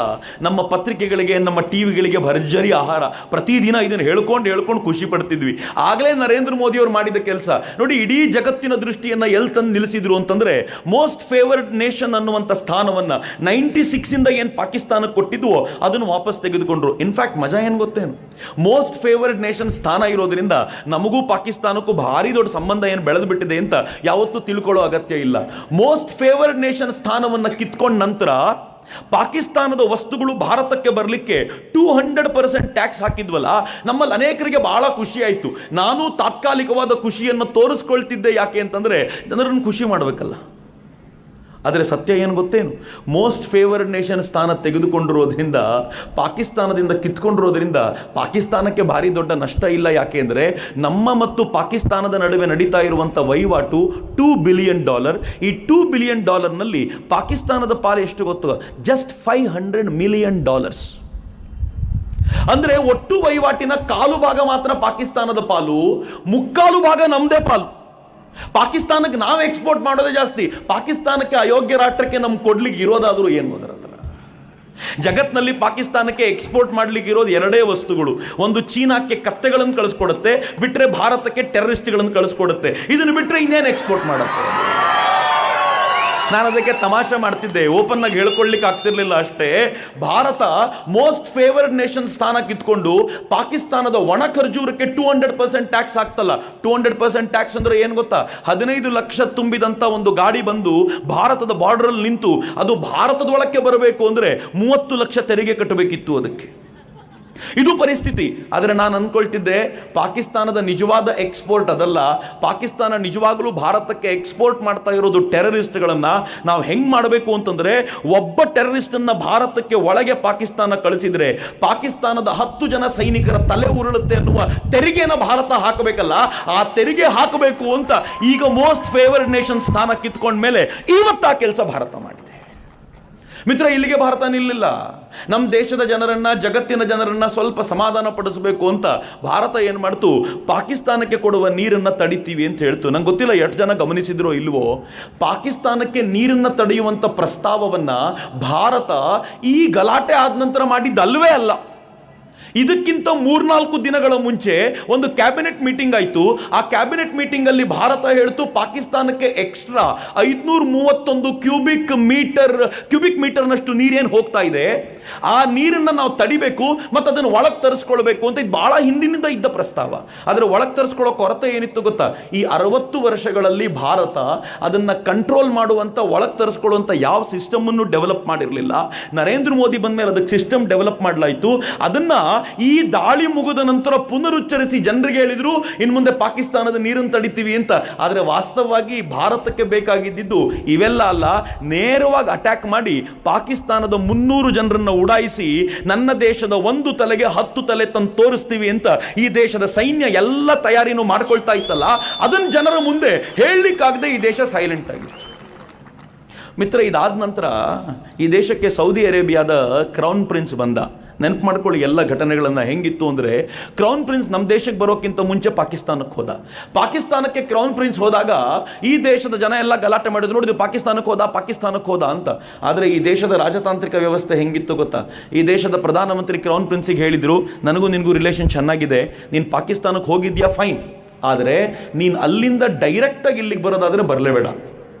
A: ನಮ್ಮ ಪತ್ರಿಕೆಗಳಿಗೆ, ನಮ್ಮ ಟಿವಿಗಳಿಗೆ ಭರ್ಜರಿ ಆಹಾರ. ಪ್ರತಿದಿನ ಇದನ್ನು ಹೇಳ್ಕೊಂಡು ಖುಷಿ ಪಡ್ತಿದ್ವಿ. ಆಗಲೇ ನರೇಂದ್ರ ಮೋದಿ ಅವರು ಮಾಡಿದ ಕೆಲಸ ನೋಡಿ, ಇಡೀ ಜಗತ್ತಿನ ದೃಷ್ಟಿಯನ್ನು ಎಲ್ಲಿ ತಂದು ನಿಲ್ಲಿಸಿದ್ರು ಅಂತಂದ್ರೆ, ಮೋಸ್ಟ್ ಫೇವರ್ಡ್ ನೇಷನ್ ಅನ್ನುವಂಥ ಸ್ಥಾನವನ್ನು 96 ಇಂದ ಏನು ಪಾಕಿಸ್ತಾನಕ್ಕೆ ಕೊಟ್ಟಿದ್ವೋ ಅದನ್ನು ವಾಪಸ್ ತೆಗೆದುಕೊಂಡ್ರು. ಇನ್ಫ್ಯಾಕ್ಟ್ ಮಜಾ ಏನು ಗೊತ್ತೇನು, ಮೋಸ್ಟ್ ಫೇವರ್ಡ್ ನೇಷನ್ ಸ್ಥಾನ ಇರೋದ್ರಿಂದ ನಮಗೂ ಪಾಕಿಸ್ತಾನಕ್ಕೂ ಭಾರಿ ದೊಡ್ಡ ಸಂಬಂಧ ಏನು ಬೆಳೆದು ಬಿಟ್ಟಿದೆ ಅಂತ ಯಾವತ್ತೂ ತಿಳ್ಕೊಳ್ಳೋ ಅಗತ್ಯ ಇಲ್ಲ. ಮೋಸ್ಟ್ ಫೇವರ್ಡ್ ನೇಷನ್ ಸ್ಥಾನವನ್ನು ಕಿತ್ಕೊಂಡ ನಂತರ ಪಾಕಿಸ್ತಾನದ ವಸ್ತುಗಳು ಭಾರತಕ್ಕೆ ಬರಲಿಕ್ಕೆ 200% ಟ್ಯಾಕ್ಸ್ ಹಾಕಿದ್ವಲ್ಲ, ನಮ್ಮಲ್ಲಿ ಅನೇಕರಿಗೆ ಬಹಳ ಖುಷಿ ಆಯಿತು. ನಾನು ತಾತ್ಕಾಲಿಕವಾದ ಖುಷಿಯನ್ನು ತೋರಿಸ್ಕೊಳ್ತಿದ್ದೆ. ಯಾಕೆ ಅಂತಂದರೆ ಜನರನ್ನು ಖುಷಿ ಮಾಡಬೇಕಲ್ಲ. ಆದರೆ ಸತ್ಯ ಏನು ಗೊತ್ತೇನು, ಮೋಸ್ಟ್ ಫೇವರ್ಡ್ ನೇಷನ್ ಸ್ಥಾನ ತೆಗೆದುಕೊಂಡಿರೋದ್ರಿಂದ, ಪಾಕಿಸ್ತಾನದಿಂದ ಕಿತ್ಕೊಂಡಿರೋದ್ರಿಂದ ಪಾಕಿಸ್ತಾನಕ್ಕೆ ಭಾರಿ ದೊಡ್ಡ ನಷ್ಟ ಇಲ್ಲ. ಯಾಕೆ ಅಂದರೆ ನಮ್ಮ ಮತ್ತು ಪಾಕಿಸ್ತಾನದ ನಡುವೆ ನಡೀತಾ ಇರುವಂಥ ವಹಿವಾಟು $2 ಬಿಲಿಯನ್. ಈ $2 ಬಿಲಿಯನ್ ಪಾಕಿಸ್ತಾನದ ಪಾಲು ಎಷ್ಟು ಗೊತ್ತು? Just $500 million. ಅಂದರೆ ಒಟ್ಟು ವಹಿವಾಟಿನ ಕಾಲು ಭಾಗ ಮಾತ್ರ ಪಾಕಿಸ್ತಾನದ ಪಾಲು, ಮುಕ್ಕಾಲು ಭಾಗ ನಮ್ಮದೇ ಪಾಲು. ಪಾಕಿಸ್ತಾನಕ್ಕೆ ನಾವು ಎಕ್ಸ್ಪೋರ್ಟ್ ಮಾಡೋದೇ ಜಾಸ್ತಿ. ಪಾಕಿಸ್ತಾನಕ್ಕೆ ಅಯೋಗ್ಯ ರಾಷ್ಟ್ರಕ್ಕೆ ನಮ್ಗೆ ಕೊಡ್ಲಿಕ್ಕೆ ಇರೋದಾದರೂ ಏನು ಅದರ ಹತ್ರ? ಜಗತ್ನಲ್ಲಿ ಪಾಕಿಸ್ತಾನಕ್ಕೆ ಎಕ್ಸ್ಪೋರ್ಟ್ ಮಾಡ್ಲಿಕ್ಕೆ ಇರೋದು 2 ವಸ್ತುಗಳು. ಒಂದು ಚೀನಾಕ್ಕೆ ಕತ್ತೆಗಳನ್ನು ಕಳಿಸ್ಕೊಡುತ್ತೆ, ಬಿಟ್ಟರೆ ಭಾರತಕ್ಕೆ ಟೆರರಿಸ್ಟ್ಗಳನ್ನು ಕಳಿಸ್ಕೊಡುತ್ತೆ. ಇದನ್ನು ಬಿಟ್ಟರೆ ಇನ್ನೇನು ಎಕ್ಸ್ಪೋರ್ಟ್ ಮಾಡುತ್ತೆ? ನಾನು ಅದಕ್ಕೆ ತಮಾಷೆ ಮಾಡ್ತಿದ್ದೆ, ಓಪನ್ ಆಗಿ ಹೇಳ್ಕೊಳ್ಳಿಕ್ಕೆ ಆಗ್ತಿರ್ಲಿಲ್ಲ ಅಷ್ಟೇ. ಭಾರತ ಮೋಸ್ಟ್ ಫೇವರ್ಡ್ ನೇಷನ್ ಸ್ಥಾನ ಕಿತ್ಕೊಂಡು ಪಾಕಿಸ್ತಾನದ ಒಣ ಖರ್ಜೂರಕ್ಕೆ 200% ಟ್ಯಾಕ್ಸ್ ಹಾಕ್ತಲ್ಲ. 200% ಟ್ಯಾಕ್ಸ್ ಅಂದ್ರೆ ಏನು ಗೊತ್ತಾ? 15 ಲಕ್ಷ ತುಂಬಿದಂತ ಒಂದು ಗಾಡಿ ಬಂದು ಭಾರತದ ಬಾರ್ಡರ್ ಅಲ್ಲಿ ನಿಂತು ಅದು ಭಾರತದೊಳಕ್ಕೆ ಬರಬೇಕು ಅಂದ್ರೆ 30 ಲಕ್ಷ ತೆರಿಗೆ ಕಟ್ಟಬೇಕಿತ್ತು ಅದಕ್ಕೆ. ಇದು ಪರಿಸ್ಥಿತಿ. ಆದರೆ ನಾನು ಅನ್ಕೊಳ್ತಿದ್ದೆ, ಪಾಕಿಸ್ತಾನದ ನಿಜವಾದ ಎಕ್ಸ್ಪೋರ್ಟ್ ಅದಲ್ಲ. ಪಾಕಿಸ್ತಾನ ನಿಜವಾಗಲೂ ಭಾರತಕ್ಕೆ ಎಕ್ಸ್ಪೋರ್ಟ್ ಮಾಡ್ತಾ ಇರೋದು ಟೆರರಿಸ್ಟ್ಗಳನ್ನು. ನಾವು ಹೆಂಗೆ ಮಾಡಬೇಕು ಅಂತಂದರೆ, ಒಬ್ಬ ಟೆರರಿಸ್ಟನ್ನು ಭಾರತಕ್ಕೆ ಒಳಗೆ ಪಾಕಿಸ್ತಾನ ಕಳಿಸಿದರೆ ಪಾಕಿಸ್ತಾನದ 10 ಜನ ಸೈನಿಕರ ತಲೆ ಉರುಳುತ್ತೆ ಅನ್ನುವ ತೆರಿಗೆನ ಭಾರತ ಹಾಕಬೇಕಲ್ಲ, ಆ ತೆರಿಗೆ ಹಾಕಬೇಕು ಅಂತ ಈಗ ಮೋಸ್ಟ್ ಫೇವರ್ಡ್ ನೇಷನ್ ಸ್ಥಾನ ಕಿತ್ಕೊಂಡ ಮೇಲೆ ಇವತ್ತು ಆ ಕೆಲಸ ಭಾರತ ಮಾಡಿದೆ. ಮಿತ್ರ, ಇಲ್ಲಿಗೆ ಭಾರತ ನಿಲ್ಲಿಲ್ಲ. ನಮ್ಮ ದೇಶದ ಜನರನ್ನ, ಜಗತ್ತಿನ ಜನರನ್ನ ಸ್ವಲ್ಪ ಸಮಾಧಾನ ಪಡಿಸಬೇಕು ಅಂತ ಭಾರತ ಏನು ಮಾಡ್ತು, ಪಾಕಿಸ್ತಾನಕ್ಕೆ ಕೊಡುವ ನೀರನ್ನು ತಡಿತೀವಿ ಅಂತ ಹೇಳ್ತು. ನಂಗೆ ಗೊತ್ತಿಲ್ಲ ಎಷ್ಟು ಜನ ಗಮನಿಸಿದ್ರೋ ಇಲ್ವೋ, ಪಾಕಿಸ್ತಾನಕ್ಕೆ ನೀರನ್ನು ತಡೆಯುವಂಥ ಪ್ರಸ್ತಾವವನ್ನು ಭಾರತ ಈ ಗಲಾಟೆ ಆದ ನಂತರ ಮಾಡಿದ್ದಲ್ವೇ ಅಲ್ಲ. ಇದಕ್ಕಿಂತ 3-4 ದಿನಗಳ ಮುಂಚೆ ಒಂದು ಕ್ಯಾಬಿನೆಟ್ ಮೀಟಿಂಗ್ ಆಯಿತು. ಆ ಕ್ಯಾಬಿನೆಟ್ ಮೀಟಿಂಗ್ ಅಲ್ಲಿ ಭಾರತ ಹೇಳ್ತು, ಪಾಕಿಸ್ತಾನಕ್ಕೆ ಎಕ್ಸ್ಟ್ರಾ 531 ಕ್ಯೂಬಿಕ್ ಮೀಟರ್ನಷ್ಟು ನೀರೇನು ಹೋಗ್ತಾ ಇದೆ, ಆ ನೀರನ್ನು ನಾವು ತಡಿಬೇಕು ಮತ್ತು ಅದನ್ನು ಒಳಗೆ ತರಿಸ್ಕೊಳ್ಬೇಕು ಅಂತ. ಇದು ಬಹಳ ಹಿಂದಿನಿಂದ ಇದ್ದ ಪ್ರಸ್ತಾವ. ಆದರೆ ಒಳಗೆ ತರಿಸ್ಕೊಳ್ಳೋ ಕೊರತೆ ಏನಿತ್ತು ಗೊತ್ತಾ? ಈ 60 ವರ್ಷಗಳಲ್ಲಿ ಭಾರತ ಅದನ್ನು ಕಂಟ್ರೋಲ್ ಮಾಡುವಂಥ, ಒಳಗೆ ತರಿಸ್ಕೊಳ್ಳುವಂಥ ಯಾವ ಸಿಸ್ಟಮ್ ಅನ್ನು ಡೆವಲಪ್ ಮಾಡಿರಲಿಲ್ಲ. ನರೇಂದ್ರ ಮೋದಿ ಬಂದ ಮೇಲೆ ಅದಕ್ಕೆ ಸಿಸ್ಟಮ್ ಡೆವಲಪ್ ಮಾಡಲಾಯಿತು. ಅದನ್ನ ಈ ದಾಳಿ ಮುಗಿದ ನಂತರ ಪುನರುಚ್ಚರಿಸಿ ಜನರಿಗೆ ಹೇಳಿದ್ರು, ಇನ್ನು ಮುಂದೆ ಪಾಕಿಸ್ತಾನದ ನೀರನ್ನು ತಡಿತೀವಿ ಅಂತ. ಆದರೆ ವಾಸ್ತವವಾಗಿ ಭಾರತಕ್ಕೆ ಬೇಕಾಗಿದ್ದು ಇವೆಲ್ಲ ಅಲ್ಲ. ನೇರವಾಗಿ ಅಟ್ಯಾಕ್ ಮಾಡಿ ಪಾಕಿಸ್ತಾನದ 300 ಜನರನ್ನು ಉಡಾಯಿಸಿ ನನ್ನ ದೇಶದ 1 ತಲೆಗೆ 10 ತಲೆ ತಂದು ತೋರಿಸ್ತೀವಿ ಅಂತ ಈ ದೇಶದ ಸೈನ್ಯ ಎಲ್ಲ ತಯಾರಿನೂ ಮಾಡ್ಕೊಳ್ತಾ ಇತ್ತಲ್ಲ, ಅದನ್ನು ಜನರ ಮುಂದೆ ಹೇಳಲಿಕ್ಕಾಗದೆ ಈ ದೇಶ ಸೈಲೆಂಟ್ ಆಗಿತ್ತು. ಮಿತ್ರ, ಇದಾದ ನಂತರ ಈ ದೇಶಕ್ಕೆ ಸೌದಿ ಅರೇಬಿಯಾದ ಕ್ರೌನ್ ಪ್ರಿನ್ಸ್ ಬಂದ. ನೆನಪು ಮಾಡ್ಕೊಳ್ಳಿ ಎಲ್ಲ ಘಟನೆಗಳನ್ನು. ಹೆಂಗಿತ್ತು ಅಂದರೆ, ಕ್ರೌನ್ ಪ್ರಿನ್ಸ್ ನಮ್ಮ ದೇಶಕ್ಕೆ ಬರೋಕ್ಕಿಂತ ಮುಂಚೆ ಪಾಕಿಸ್ತಾನಕ್ಕೆ ಹೋದ. ಪಾಕಿಸ್ತಾನಕ್ಕೆ ಕ್ರೌನ್ ಪ್ರಿನ್ಸ್ ಹೋದಾಗ ಈ ದೇಶದ ಜನ ಎಲ್ಲ ಗಲಾಟೆ ಮಾಡಿದ್ರು, ನೋಡಿದ್ರು ಪಾಕಿಸ್ತಾನಕ್ಕೆ ಹೋದ ಅಂತ. ಆದರೆ ಈ ದೇಶದ ರಾಜತಾಂತ್ರಿಕ ವ್ಯವಸ್ಥೆ ಹೆಂಗಿತ್ತು ಗೊತ್ತಾ? ಈ ದೇಶದ ಪ್ರಧಾನಮಂತ್ರಿ ಕ್ರೌನ್ ಪ್ರಿನ್ಸಿಗೆ ಹೇಳಿದರು, ನನಗೂ ನಿನಗೂ ರಿಲೇಷನ್ ಚೆನ್ನಾಗಿದೆ, ನೀನು ಪಾಕಿಸ್ತಾನಕ್ಕೆ ಹೋಗಿದ್ಯಾ ಫೈನ್, ಆದರೆ ನೀನು ಅಲ್ಲಿಂದ ಡೈರೆಕ್ಟಾಗಿ ಇಲ್ಲಿಗೆ ಬರೋದಾದರೆ ಬರಲೇಬೇಡ.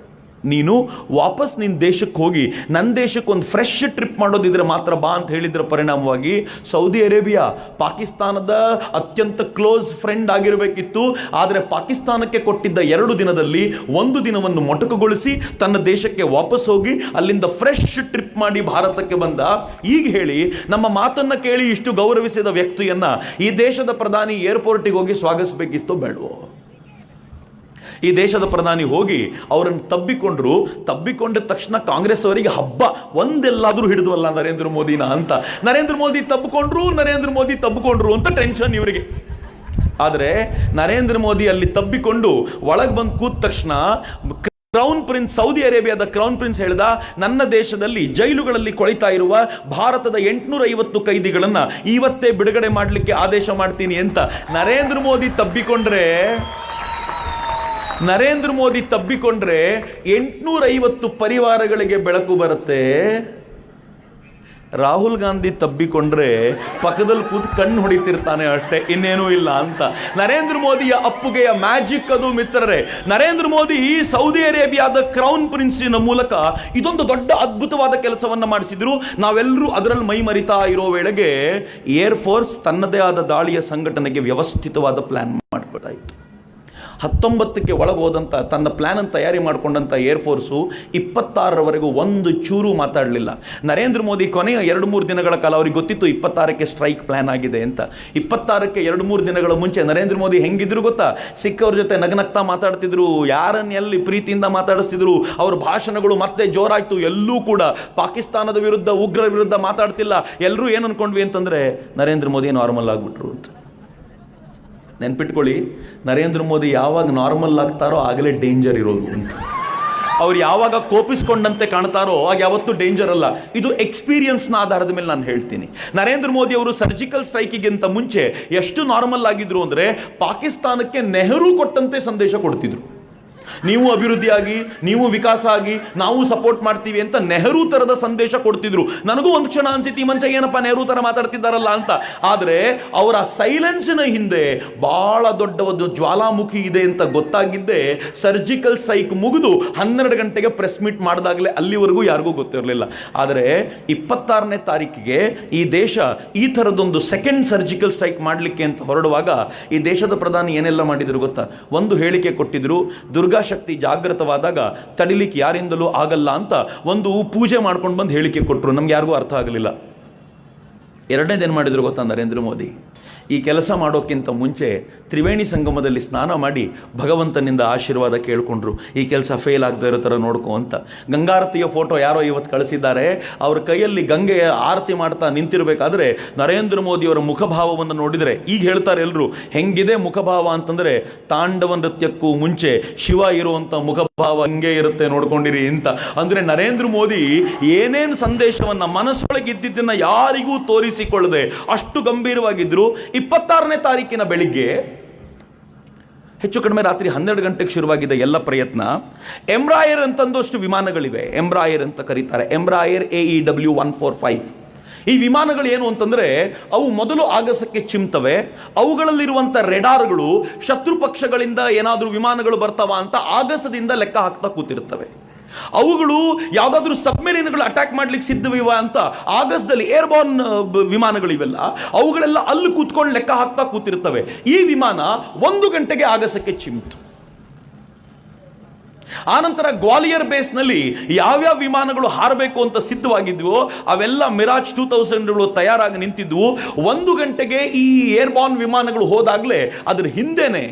A: ನೀನು ವಾಪಸ್ ನಿನ್ನ ದೇಶಕ್ಕೆ ಹೋಗಿ ನನ್ನ ದೇಶಕ್ಕೆ ಒಂದು ಫ್ರೆಶ್ ಟ್ರಿಪ್ ಮಾಡೋದಿದ್ರೆ ಮಾತ್ರ ಬಾ ಅಂತ ಹೇಳಿದ್ರ ಪರಿಣಾಮವಾಗಿ ಸೌದಿ ಅರೇಬಿಯಾ ಪಾಕಿಸ್ತಾನದ ಅತ್ಯಂತ ಕ್ಲೋಸ್ ಫ್ರೆಂಡ್ ಆಗಿರಬೇಕಿತ್ತು. ಆದರೆ ಪಾಕಿಸ್ತಾನಕ್ಕೆ ಕೊಟ್ಟಿದ್ದ 2 ದಿನದಲ್ಲಿ 1 ದಿನವನ್ನು ಮೊಟಕುಗೊಳಿಸಿ ತನ್ನ ದೇಶಕ್ಕೆ ವಾಪಸ್ ಹೋಗಿ ಅಲ್ಲಿಂದ ಫ್ರೆಶ್ ಟ್ರಿಪ್ ಮಾಡಿ ಭಾರತಕ್ಕೆ ಬಂದ. ಈಗ ಹೇಳಿ, ನಮ್ಮ ಮಾತನ್ನು ಕೇಳಿ ಇಷ್ಟು ಗೌರವಿಸಿದ ವ್ಯಕ್ತಿಯನ್ನ ಈ ದೇಶದ ಪ್ರಧಾನಿ ಏರ್ಪೋರ್ಟಿಗೆ ಹೋಗಿ ಸ್ವಾಗತಿಸಬೇಕಿತ್ತು ಬೇಡವೋ? ಈ ದೇಶದ ಪ್ರಧಾನಿ ಹೋಗಿ ಅವರನ್ನು ತಬ್ಬಿಕೊಂಡ ತಕ್ಷಣ ಕಾಂಗ್ರೆಸ್ ಅವರಿಗೆ ಹಬ್ಬ, ಒಂದೆಲ್ಲಾದರೂ ಹಿಡಿದುವಲ್ಲ ನರೇಂದ್ರ ಮೋದಿನ ಅಂತ. ನರೇಂದ್ರ ಮೋದಿ ತಬ್ಬಿಕೊಂಡ್ರು ಅಂತ ಟೆನ್ಷನ್ ಇವರಿಗೆ. ಆದರೆ ನರೇಂದ್ರ ಮೋದಿ ಅಲ್ಲಿ ತಬ್ಬಿಕೊಂಡು ಒಳಗೆ ಬಂದು ಕೂತ ತಕ್ಷಣ ಕ್ರೌನ್ ಪ್ರಿನ್ಸ್, ಸೌದಿ ಅರೇಬಿಯಾದ ಕ್ರೌನ್ ಪ್ರಿನ್ಸ್ ಹೇಳ್ದ, ನನ್ನ ದೇಶದಲ್ಲಿ ಜೈಲುಗಳಲ್ಲಿ ಕೊಳಿತಾ ಇರುವ ಭಾರತದ 850 ಕೈದಿಗಳನ್ನ ಇವತ್ತೇ ಬಿಡುಗಡೆ ಮಾಡಲಿಕ್ಕೆ ಆದೇಶ ಮಾಡ್ತೀನಿ ಅಂತ. ನರೇಂದ್ರ ಮೋದಿ ತಬ್ಬಿಕೊಂಡ್ರೆ 850 ಪರಿವಾರಗಳಿಗೆ ಬೆಳಕು ಬರುತ್ತೆ. ರಾಹುಲ್ ಗಾಂಧಿ ತಬ್ಬಿಕೊಂಡ್ರೆ ಪಕ್ಕದಲ್ಲಿ ಕೂತು ಕಣ್ಣು ಹೊಡಿತಿರ್ತಾನೆ ಅಷ್ಟೇ, ಇನ್ನೇನೂ ಇಲ್ಲ ಅಂತ. ನರೇಂದ್ರ ಮೋದಿಯ ಅಪ್ಪುಗೆಯ ಮ್ಯಾಜಿಕ್ ಅದು ಮಿತ್ರರೇ. ನರೇಂದ್ರ ಮೋದಿ ಸೌದಿ ಅರೇಬಿಯಾದ ಕ್ರೌನ್ ಪ್ರಿನ್ಸಿನ ಮೂಲಕ ಇದೊಂದು ದೊಡ್ಡ ಅದ್ಭುತವಾದ ಕೆಲಸವನ್ನ ಮಾಡಿಸಿದ್ರು. ನಾವೆಲ್ಲರೂ ಅದರಲ್ಲಿ ಮೈ ಮರಿತಾ ಇರೋ ವೇಳೆಗೆ ಏರ್ ಫೋರ್ಸ್ ತನ್ನದೇ ಆದ ದಾಳಿಯ ಸಂಘಟನೆಗೆ ವ್ಯವಸ್ಥಿತವಾದ ಪ್ಲಾನ್ ಮಾಡ್ಕೊಳ್ತಾ ಇತ್ತು. 19ಕ್ಕೆ ಒಳಗೋದಂಥ ತನ್ನ ಪ್ಲ್ಯಾನನ್ನು ತಯಾರಿ ಮಾಡಿಕೊಂಡಂಥ ಏರ್ಫೋರ್ಸು 26ರವರೆಗೂ ಒಂದು ಚೂರು ಮಾತಾಡಲಿಲ್ಲ. ನರೇಂದ್ರ ಮೋದಿ ಕೊನೆಯ 2-3 ದಿನಗಳ ಕಾಲ ಅವ್ರಿಗೆ ಗೊತ್ತಿತ್ತು 26ಕ್ಕೆ ಸ್ಟ್ರೈಕ್ ಪ್ಲ್ಯಾನ್ ಆಗಿದೆ ಅಂತ. 26ಕ್ಕೆ 2-3 ದಿನಗಳ ಮುಂಚೆ ನರೇಂದ್ರ ಮೋದಿ ಹೆಂಗಿದ್ರು ಗೊತ್ತಾ, ಸಿಕ್ಕವ್ರ ಜೊತೆ ನಗನಗ್ತಾ ಮಾತಾಡ್ತಿದ್ರು, ಯಾರನ್ನ ಎಲ್ಲಿ ಪ್ರೀತಿಯಿಂದ ಮಾತಾಡಿಸ್ತಿದ್ರು. ಅವ್ರ ಭಾಷಣಗಳು ಮತ್ತೆ ಜೋರಾಯ್ತು. ಎಲ್ಲೂ ಕೂಡ ಪಾಕಿಸ್ತಾನದ ವಿರುದ್ಧ, ಉಗ್ರರ ವಿರುದ್ಧ ಮಾತಾಡ್ತಿಲ್ಲ. ಎಲ್ಲರೂ ಏನು ಅನ್ಕೊಂಡ್ವಿ ಅಂತಂದರೆ ನರೇಂದ್ರ ಮೋದಿ ನಾರ್ಮಲ್ ಆಗಿಬಿಟ್ರು ಅಂತ. ನೆನ್ಪಿಟ್ಕೊಳ್ಳಿ, ನರೇಂದ್ರ ಮೋದಿ ಯಾವಾಗ ನಾರ್ಮಲ್ ಆಗ್ತಾರೋ ಆಗಲೇ ಡೇಂಜರ್ ಇರೋದು ಅಂತ. ಅವ್ರು ಯಾವಾಗ ಕೋಪಿಸ್ಕೊಂಡಂತೆ ಕಾಣ್ತಾರೋ ಆಗ ಯಾವತ್ತೂ ಡೇಂಜರ್ ಅಲ್ಲ. ಇದು ಎಕ್ಸ್ಪೀರಿಯನ್ಸ್ನ ಆಧಾರದ ಮೇಲೆ ನಾನು ಹೇಳ್ತೀನಿ. ನರೇಂದ್ರ ಮೋದಿ ಅವರು ಸರ್ಜಿಕಲ್ ಸ್ಟ್ರೈಕಿಗಿಂತ ಮುಂಚೆ ಎಷ್ಟು ನಾರ್ಮಲ್ ಆಗಿದ್ರು ಅಂದರೆ, ಪಾಕಿಸ್ತಾನಕ್ಕೆ ನೆಹರು ಕೊಟ್ಟಂತೆ ಸಂದೇಶ ಕೊಡ್ತಿದ್ರು. ನೀವು ಅಭಿವೃದ್ಧಿಯಾಗಿ, ನೀವು ವಿಕಾಸ ಆಗಿ, ನಾವು ಸಪೋರ್ಟ್ ಮಾಡ್ತೀವಿ ಅಂತ ನೆಹರು ತರದ ಸಂದೇಶ ಕೊಡ್ತಿದ್ರು. ನನಗೂ ಒಂದು ಕ್ಷಣ ಅನ್ಸಿತ್ತು, ಈ ಮಂಚ ಏನಪ್ಪ ನೆಹರು ತರ ಮಾತಾಡ್ತಿದ್ದಾರಲ್ಲ ಅಂತ. ಆದರೆ ಅವರ ಸೈಲೆನ್ಸ್ನ ಹಿಂದೆ ಬಹಳ ದೊಡ್ಡ ಒಂದು ಜ್ವಾಲಾಮುಖಿ ಇದೆ ಅಂತ ಗೊತ್ತಾಗಿದ್ದೆ ಸರ್ಜಿಕಲ್ ಸ್ಟ್ರೈಕ್ ಮುಗಿದು 12 ಗಂಟೆಗೆ ಪ್ರೆಸ್ ಮೀಟ್ ಮಾಡಿದಾಗಲೇ. ಅಲ್ಲಿವರೆಗೂ ಯಾರಿಗೂ ಗೊತ್ತಿರಲಿಲ್ಲ. ಆದರೆ 26ನೇ ತಾರೀಕಿಗೆ ಈ ದೇಶ ಈ ಥರದೊಂದು ಸೆಕೆಂಡ್ ಸರ್ಜಿಕಲ್ ಸ್ಟ್ರೈಕ್ ಮಾಡಲಿಕ್ಕೆ ಅಂತ ಹೊರಡುವಾಗ ಈ ದೇಶದ ಪ್ರಧಾನಿ ಏನೆಲ್ಲ ಮಾಡಿದ್ರು ಗೊತ್ತಾ? ಒಂದು ಹೇಳಿಕೆ ಕೊಟ್ಟಿದ್ರು, ದುರ್ಗಾ ಶಕ್ತಿ ಜಾಗೃತವಾದಾಗ ತಡಿಲಿಕ್ಕೆ ಯಾರಿಂದಲೂ ಆಗಲ್ಲ ಅಂತ ಒಂದು ಪೂಜೆ ಮಾಡ್ಕೊಂಡು ಬಂದು ಹೇಳಿಕೆ ಕೊಟ್ಟರು. ನಮ್ಗೆ ಯಾರಿಗೂ ಅರ್ಥ ಆಗಲಿಲ್ಲ. ಎರಡನೇದೇನು ಮಾಡಿದ್ರು ಗೊತ್ತಾ ನರೇಂದ್ರ ಮೋದಿ? ಈ ಕೆಲಸ ಮಾಡೋಕ್ಕಿಂತ ಮುಂಚೆ ತ್ರಿವೇಣಿ ಸಂಗಮದಲ್ಲಿ ಸ್ನಾನ ಮಾಡಿ ಭಗವಂತನಿಂದ ಆಶೀರ್ವಾದ ಕೇಳಿಕೊಂಡ್ರು, ಈ ಕೆಲಸ ಫೇಲ್ ಆಗದೆ ಇರೋ ಥರ ನೋಡ್ಕೊ ಅಂತ. ಗಂಗಾರತಿಯ ಫೋಟೋ ಯಾರೋ ಇವತ್ತು ಕಳಿಸಿದ್ದಾರೆ. ಅವ್ರ ಕೈಯಲ್ಲಿ ಗಂಗೆಯ ಆರತಿ ಮಾಡ್ತಾ ನಿಂತಿರಬೇಕಾದ್ರೆ ನರೇಂದ್ರ ಮೋದಿಯವರ ಮುಖಭಾವವನ್ನು ನೋಡಿದರೆ, ಈಗ ಹೇಳ್ತಾರೆ ಎಲ್ಲರೂ, ಹೆಂಗಿದೆ ಮುಖಭಾವ ಅಂತಂದರೆ ತಾಂಡವ ನೃತ್ಯಕ್ಕೂ ಮುಂಚೆ ಶಿವ ಇರುವಂಥ ಮುಖಭಾವ ಹಂಗೆ ಇರುತ್ತೆ, ನೋಡ್ಕೊಂಡಿರಿ ಅಂತ. ಅಂದರೆ ನರೇಂದ್ರ ಮೋದಿ ಏನೇನು ಸಂದೇಶವನ್ನು ಮನಸ್ಸೊಳಗೆ ಇದ್ದಿದ್ದನ್ನು ಯಾರಿಗೂ ತೋರಿಸಿಕೊಳ್ಳದೆ ಅಷ್ಟು ಗಂಭೀರವಾಗಿದ್ದರು. 26ನೇ ತಾರೀಕಿನ ಬೆಳಿಗ್ಗೆ ಹೆಚ್ಚು ಕಡಿಮೆ ರಾತ್ರಿ 12 ಗಂಟೆಗೆ ಶುರುವಾಗಿದ್ದ ಎಲ್ಲ ಪ್ರಯತ್ನ. ಎಂಬ್ರಾಯರ್ ಅಂತಂದಷ್ಟು ವಿಮಾನಗಳಿವೆ, ಎಂಬ್ರಾಯರ್ ಅಂತ ಕರೀತಾರೆ, ಎಂಬ್ರಾಯರ್ AEW 145. ಈ ವಿಮಾನಗಳು ಏನು ಅಂತಂದರೆ, ಅವು ಮೊದಲು ಆಗಸಕ್ಕೆ ಚಿಮ್ತವೆ. ಅವುಗಳಲ್ಲಿರುವಂಥ ರೆಡಾರ್ಗಳು ಶತ್ರು ಪಕ್ಷಗಳಿಂದ ಏನಾದರೂ ವಿಮಾನಗಳು ಬರ್ತಾವ ಅಂತ ಆಗಸದಿಂದ ಲೆಕ್ಕ ಹಾಕ್ತಾ ಕೂತಿರ್ತವೆ. ಅವುಗಳು ಯಾವುದಾದ್ರೂ ಸಬ್ಮೆರೀನ್ಗಳು ಅಟ್ಯಾಕ್ ಮಾಡ್ಲಿಕ್ಕೆ ಸಿದ್ಧವಿವ ಅಂತ ಆಗಸದಲ್ಲಿ ಏರ್ಬೋರ್ನ್ ವಿಮಾನಗಳಿವೆಲ್ಲ, ಅವುಗಳೆಲ್ಲ ಅಲ್ಲಿ ಕೂತ್ಕೊಂಡು ಲೆಕ್ಕ ಹಾಕ್ತಾ ಕೂತಿರ್ತವೆ. ಈ ವಿಮಾನ 1 ಗಂಟೆಗೆ ಆಗಸಕ್ಕೆ ಚಿಮ್ತು. ಆನಂತರ ಗ್ವಾಲಿಯರ್ ಬೇಸ್ನಲ್ಲಿ ಯಾವ್ಯಾವ ವಿಮಾನಗಳು ಹಾರಬೇಕು ಅಂತ ಸಿದ್ಧವಾಗಿದ್ವು ಅವೆಲ್ಲ ಮಿರಾಜ್ 2000ಗಳು ತಯಾರಾಗಿ ನಿಂತಿದ್ವು. 1 ಗಂಟೆಗೆ ಈ ಏರ್ಬೋರ್ನ್ ವಿಮಾನಗಳು ಹೋದಾಗಲೇ ಅದರ ಹಿಂದೆನೆ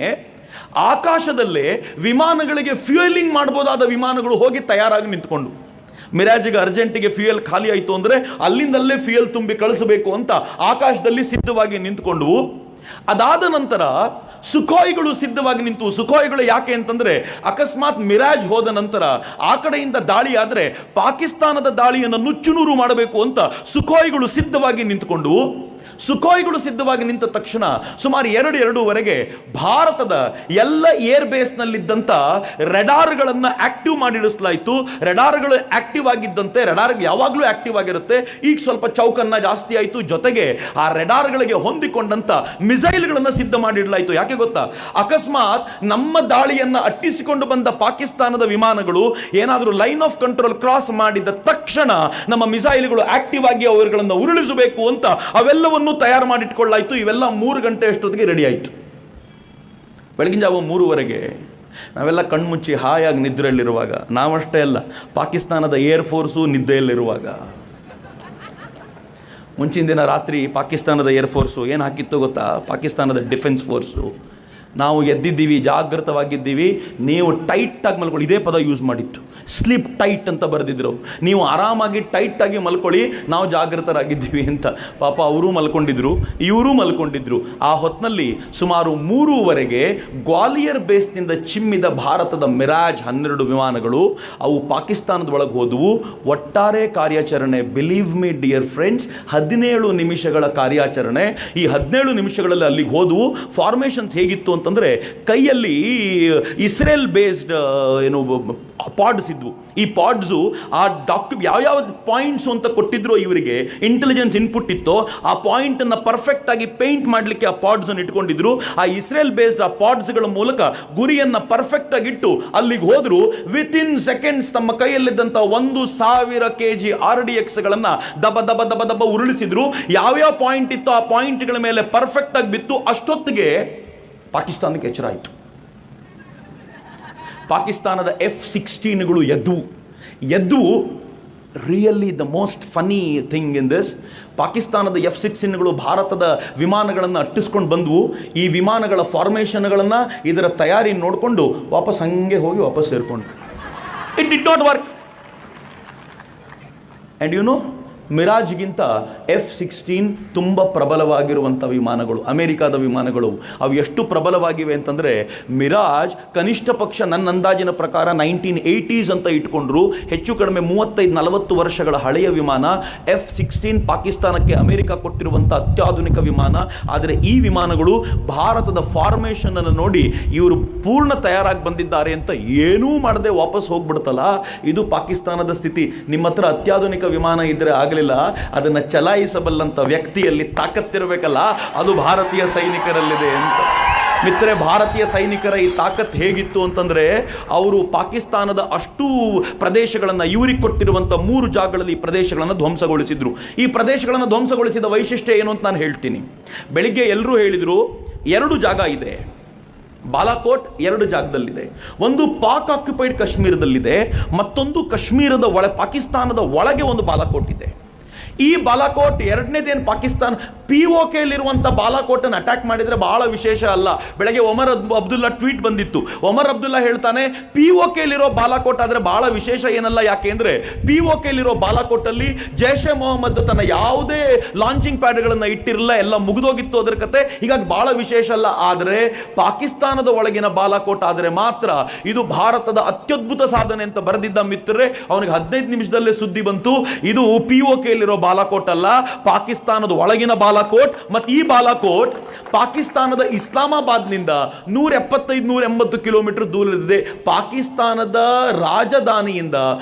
A: ಆಕಾಶದಲ್ಲೇ ವಿಮಾನಗಳಿಗೆ ಫ್ಯೂಯಲಿಂಗ್ ಮಾಡಬಹುದಾದ ವಿಮಾನಗಳು ಹೋಗಿ ತಯಾರಾಗಿ ನಿಂತ್ಕೊಂಡು, ಮಿರಾಜಿಗೆ ಅರ್ಜೆಂಟಿಗೆ ಫ್ಯೂಯಲ್ ಖಾಲಿ ಆಯಿತು ಅಂದರೆ ಅಲ್ಲಿಂದಲ್ಲೇ ಫ್ಯೂಯಲ್ ತುಂಬಿ ಕಳಿಸಬೇಕು ಅಂತ ಆಕಾಶದಲ್ಲಿ ಸಿದ್ಧವಾಗಿ ನಿಂತ್ಕೊಂಡ್ವು. ಅದಾದ ನಂತರ ಸುಖೋಯಿಗಳು ಸಿದ್ಧವಾಗಿ ನಿಂತು. ಸುಖೋಯಿಗಳು ಯಾಕೆ ಅಂತಂದ್ರೆ, ಅಕಸ್ಮಾತ್ ಮಿರಾಜ್ ಹೋದ ನಂತರ ಆ ಕಡೆಯಿಂದ ದಾಳಿ ಆದರೆ ಪಾಕಿಸ್ತಾನದ ದಾಳಿಯನ್ನು ನುಚ್ಚುನೂರು ಮಾಡಬೇಕು ಅಂತ ಸುಖೋಯಿಗಳು ಸಿದ್ಧವಾಗಿ ನಿಂತುಕೊಂಡು, ಸುಖೋಯಿಗಳು ಸಿದ್ಧವಾಗಿ ನಿಂತ ತಕ್ಷಣ ಸುಮಾರು 2-2:30 ಭಾರತದ ಎಲ್ಲ ಏರ್ ಬೇಸ್ನಲ್ಲಿದ್ದಂಥ ರೆಡಾರ್ಗಳನ್ನು ಆಕ್ಟಿವ್ ಮಾಡಿಡಿಸಲಾಯಿತು. ರೆಡಾರ್ಗಳು ಆಕ್ಟಿವ್ ಆಗಿದ್ದಂತೆ, ರೆಡಾರ್ ಯಾವಾಗಲೂ ಆಕ್ಟಿವ್ ಆಗಿರುತ್ತೆ, ಈಗ ಸ್ವಲ್ಪ ಚೌಕನ್ನ ಜಾಸ್ತಿ ಆಯಿತು. ಜೊತೆಗೆ ಆ ರೆಡಾರ್ಗಳಿಗೆ ಹೊಂದಿಕೊಂಡಂತ ಮಿಸೈಲ್ಗಳನ್ನು ಸಿದ್ಧ ಮಾಡಿಡಲಾಯಿತು. ಯಾಕೆ ಗೊತ್ತಾ? ಅಕಸ್ಮಾತ್ ನಮ್ಮ ದಾಳಿಯನ್ನು ಅಟ್ಟಿಸಿಕೊಂಡು ಬಂದ ಪಾಕಿಸ್ತಾನದ ವಿಮಾನಗಳು ಏನಾದರೂ ಲೈನ್ ಆಫ್ ಕಂಟ್ರೋಲ್ ಕ್ರಾಸ್ ಮಾಡಿದ ತಕ್ಷಣ ನಮ್ಮ ಮಿಸೈಲ್ಗಳು ಆಕ್ಟಿವ್ ಆಗಿ ಅವುಗಳನ್ನು ಉರುಳಿಸಬೇಕು ಅಂತ ಅವೆಲ್ಲವನ್ನು ತಯಾರು ಮಾಡಿಟ್ಕೊಳ್ಳಾಯಿತು. ಇವೆಲ್ಲ 3 ಗಂಟೆ ಅಷ್ಟೊತ್ತಿಗೆ ರೆಡಿ ಆಯಿತು. ಬೆಳಗಿನ ಜಾವ 3:30 ನಾವೆಲ್ಲ ಕಣ್ಮುಚ್ಚಿ ಹಾಯಾಗಿ ನಿದ್ರೆಯಲ್ಲಿರುವಾಗ, ನಾವಷ್ಟೇ ಅಲ್ಲ ಪಾಕಿಸ್ತಾನದ ಏರ್ ಫೋರ್ಸು ನಿದ್ದೆಯಲ್ಲಿರುವಾಗ, ಮುಂಚಿನ ದಿನ ರಾತ್ರಿ ಪಾಕಿಸ್ತಾನದ ಏರ್ ಫೋರ್ಸು ಏನು ಹಾಕಿತ್ತು ಗೊತ್ತಾ? ಪಾಕಿಸ್ತಾನದ ಡಿಫೆನ್ಸ್ ಫೋರ್ಸು ನಾವು ಎದ್ದಿದ್ದೀವಿ, ಜಾಗೃತವಾಗಿದ್ದೀವಿ, ನೀವು ಟೈಟಾಗಿ ಮಲ್ಕೊಳ್ಳಿ. ಇದೇ ಪದ ಯೂಸ್ ಮಾಡಿತ್ತು, ಸ್ಲೀಪ್ ಟೈಟ್ ಅಂತ ಬರೆದಿದ್ರು. ನೀವು ಆರಾಮಾಗಿ ಟೈಟಾಗಿ ಮಲ್ಕೊಳ್ಳಿ, ನಾವು ಜಾಗೃತರಾಗಿದ್ದೀವಿ ಅಂತ. ಪಾಪ ಅವರೂ ಮಲ್ಕೊಂಡಿದ್ರು, ಇವರೂ ಮಲ್ಕೊಂಡಿದ್ರು. ಆ ಹೊತ್ತಿನಲ್ಲಿ ಸುಮಾರು 3:15 ಗ್ವಾಲಿಯರ್ ಬೇಸ್ನಿಂದ ಚಿಮ್ಮಿದ ಭಾರತದ ಮಿರಾಜ್ 12 ವಿಮಾನಗಳು ಅವು ಪಾಕಿಸ್ತಾನದ ಒಳಗೆ ಹೋದವು. ಒಟ್ಟಾರೆ ಕಾರ್ಯಾಚರಣೆ, ಬಿಲೀವ್ ಮಿ ಡಿಯರ್ ಫ್ರೆಂಡ್ಸ್, 17 ನಿಮಿಷಗಳ ಕಾರ್ಯಾಚರಣೆ. ಈ 17 ನಿಮಿಷಗಳಲ್ಲಿ ಅಲ್ಲಿಗೆ ಹೋದವು. ಫಾರ್ಮೇಷನ್ಸ್ ಹೇಗಿತ್ತು ಅಂತಂದರೆ, ಕೈಯಲ್ಲಿ ಇಸ್ರೇಲ್ ಬೇಸ್ಡ್ ಪಾಡ್ಸ್ ಇದ್ವು. ಈ ಪಾಡ್ಸು ಆ ಯಾವ್ಯಾವ ಪಾಯಿಂಟ್ಸ್ ಅಂತ ಕೊಟ್ಟಿದ್ರು ಇವರಿಗೆ ಇಂಟೆಲಿಜೆನ್ಸ್ ಇನ್ಪುಟ್ ಇತ್ತೋ ಆ ಪಾಯಿಂಟ್ ಅನ್ನು ಪರ್ಫೆಕ್ಟ್ ಆಗಿ ಪೇಂಟ್ ಮಾಡಲಿಕ್ಕೆ ಆ ಪಾಡ್ಸ್ ಅನ್ನು ಇಟ್ಕೊಂಡಿದ್ರು. ಆ ಇಸ್ರೇಲ್ ಬೇಸ್ಡ್ ಆ ಪಾಡ್ಸ್ಗಳ ಮೂಲಕ ಗುರಿಯನ್ನ ಪರ್ಫೆಕ್ಟ್ ಆಗಿ ಇಟ್ಟು ಅಲ್ಲಿಗೆ ಹೋದ್ರು. ವಿತ್ ಇನ್ ಸೆಕೆಂಡ್ಸ್ ತಮ್ಮ ಕೈಯಲ್ಲಿದ್ದಂತ 1,000 kg RDX ಗಳನ್ನ ದಬ ದಬ ದಬ ದಬ ಉರುಳಿಸಿದ್ರು. ಯಾವ್ಯಾವ ಪಾಯಿಂಟ್ ಇತ್ತೋ ಆ ಪಾಯಿಂಟ್ಗಳ ಮೇಲೆ ಪರ್ಫೆಕ್ಟ್ ಆಗಿ ಬಿತ್ತು. ಅಷ್ಟೊತ್ತಿಗೆ ಪಾಕಿಸ್ತಾನಕ್ಕೆ ಎಚ್ಚರ ಆಯಿತು. ಪಾಕಿಸ್ತಾನದ F-16ಗಳು ಎದ್ದು really the most funny thing in this, ಪಾಕಿಸ್ತಾನದ F-16ಗಳು ಭಾರತದ ವಿಮಾನಗಳನ್ನು ಅಟ್ಟಿಸ್ಕೊಂಡು ಬಂದವು. ಈ ವಿಮಾನಗಳ ಫಾರ್ಮೇಷನ್ಗಳನ್ನು, ಇದರ ತಯಾರಿ ನೋಡಿಕೊಂಡು ವಾಪಸ್ ಹಂಗೆ ಹೋಗಿ ವಾಪಸ್ ಸೇರಿಕೊಂಡು. It did not work. And you know, ಮಿರಾಜ್ಗಿಂತ F-16 ತುಂಬ ಪ್ರಬಲವಾಗಿರುವಂಥ ವಿಮಾನಗಳು, ಅಮೆರಿಕಾದ ವಿಮಾನಗಳು. ಅವು ಎಷ್ಟು ಪ್ರಬಲವಾಗಿವೆ ಅಂತಂದರೆ, ಮಿರಾಜ್ ಕನಿಷ್ಠ ಪಕ್ಷ ನನ್ನ ಅಂದಾಜಿನ ಪ್ರಕಾರ 1980s ಅಂತ ಇಟ್ಕೊಂಡ್ರು, ಹೆಚ್ಚು ಕಡಿಮೆ 35-40 ವರ್ಷಗಳ ಹಳೆಯ ವಿಮಾನ. F-16 ಪಾಕಿಸ್ತಾನಕ್ಕೆ ಅಮೆರಿಕ ಕೊಟ್ಟಿರುವಂಥ ಅತ್ಯಾಧುನಿಕ ವಿಮಾನ. ಆದರೆ ಈ ವಿಮಾನಗಳು ಭಾರತದ ಫಾರ್ಮೇಷನ್ ಅನ್ನು ನೋಡಿ ಇವರು ಪೂರ್ಣ ತಯಾರಾಗಿ ಬಂದಿದ್ದಾರೆ ಅಂತ ಏನೂ ಮಾಡದೆ ವಾಪಸ್ ಹೋಗ್ಬಿಡ್ತಲ್ಲ. ಇದು ಪಾಕಿಸ್ತಾನದ ಸ್ಥಿತಿ. ನಿಮ್ಮ ಹತ್ರ ಅತ್ಯಾಧುನಿಕ ವಿಮಾನ ಇದ್ದರೆ ಆಗಲಿ, ಅದನ್ನು ಚಲಾಯಿಸಬಲ್ಲಂತ ವ್ಯಕ್ತಿಯಲ್ಲಿ ತಾಕತ್ತಿರಬೇಕಲ್ಲ, ಅದು ಭಾರತೀಯ ಸೈನಿಕರಲ್ಲಿದೆ ಅಂತ. ಮಿತ್ರರೆ, ಭಾರತೀಯ ಸೈನಿಕರ ಈ ತಾಕತ್ ಹೇಗಿತ್ತು ಅಂತಂದ್ರೆ, ಅವರು ಪಾಕಿಸ್ತಾನದ ಅಷ್ಟೂ ಪ್ರದೇಶಗಳನ್ನು, ಇವರಿಗೆ ಕೊಟ್ಟಿರುವಂಥ 3 ಜಾಗಗಳಲ್ಲಿ ಈ ಪ್ರದೇಶಗಳನ್ನು ಧ್ವಂಸಗೊಳಿಸಿದ್ರು. ಈ ಪ್ರದೇಶಗಳನ್ನು ಧ್ವಂಸಗೊಳಿಸಿದ ವೈಶಿಷ್ಟ್ಯ ಏನು ಅಂತ ನಾನು ಹೇಳ್ತೀನಿ. ಬೆಳಿಗ್ಗೆ ಎಲ್ಲರೂ ಹೇಳಿದರು 2 ಜಾಗ ಇದೆ. ಬಾಲಾಕೋಟ್ 2 ಜಾಗದಲ್ಲಿದೆ. ಒಂದು ಪಾಕ್ ಆಕ್ಯುಪೈಡ್ ಕಾಶ್ಮೀರದಲ್ಲಿದೆ, ಮತ್ತೊಂದು ಕಾಶ್ಮೀರದ ಪಾಕಿಸ್ತಾನದ ಒಳಗೆ ಒಂದು ಬಾಲಾಕೋಟ್ ಇದೆ. ಈ ಬಾಲಾಕೋಟ್ ಎರಡನೇದೇನು ಪಾಕಿಸ್ತಾನ POK ಯಲ್ಲಿರುವಂಥ ಬಾಲಾಕೋಟನ್ನು ಅಟ್ಯಾಕ್ ಮಾಡಿದರೆ ಬಹಳ ವಿಶೇಷ ಅಲ್ಲ. ಬೆಳಗ್ಗೆ ಒಮರ್ ಅಬ್ದುಲ್ಲಾ ಟ್ವೀಟ್ ಬಂದಿತ್ತು. ಒಮರ್ ಅಬ್ದುಲ್ಲಾ ಹೇಳ್ತಾನೆ, POK ಯಲ್ಲಿರೋ ಬಾಲಾಕೋಟ್ ಆದರೆ ಬಹಳ ವಿಶೇಷ ಏನಲ್ಲ. ಯಾಕೆ ಅಂದರೆ POK ಯಲ್ಲಿರೋ ಬಾಲಾಕೋಟಲ್ಲಿ ಜೈಷ್ ಎ ಮೊಹಮ್ಮದ್ ತನ್ನ ಯಾವುದೇ ಲಾಂಚಿಂಗ್ ಪ್ಯಾಡ್ಗಳನ್ನು ಇಟ್ಟಿರಲಿಲ್ಲ, ಎಲ್ಲ ಮುಗಿದೋಗಿತ್ತು ಅದರ ಕತೆ. ಹೀಗಾಗಿ ಬಹಳ ವಿಶೇಷ ಅಲ್ಲ. ಆದರೆ ಪಾಕಿಸ್ತಾನದ ಒಳಗಿನ ಬಾಲಾಕೋಟ್ ಆದರೆ ಮಾತ್ರ ಇದು ಭಾರತದ ಅತ್ಯದ್ಭುತ ಸಾಧನೆ ಅಂತ ಬರೆದಿದ್ದ ಮಿತ್ರರೇ, ಅವನಿಗೆ 15 ನಿಮಿಷದಲ್ಲೇ ಸುದ್ದಿ ಬಂತು, ಇದು POK ಯಲ್ಲಿರೋ ಬಾಲಾಕೋಟ್ ಅಲ್ಲ, ಪಾಕಿಸ್ತಾನದ ಒಳಗಿನ ಬಾಲಾಕೋಟ್. ಮತ್ತು ಈ ಬಾಲಾಕೋಟ್ ಪಾಕಿಸ್ತಾನದ ಇಸ್ಲಾಮಾಬಾದ್ನಿಂದ 175-180 ಕಿಲೋಮೀಟರ್ ದೂರವಿದೆ. ಪಾಕಿಸ್ತಾನದ ರಾಜಧಾನಿಯಿಂದ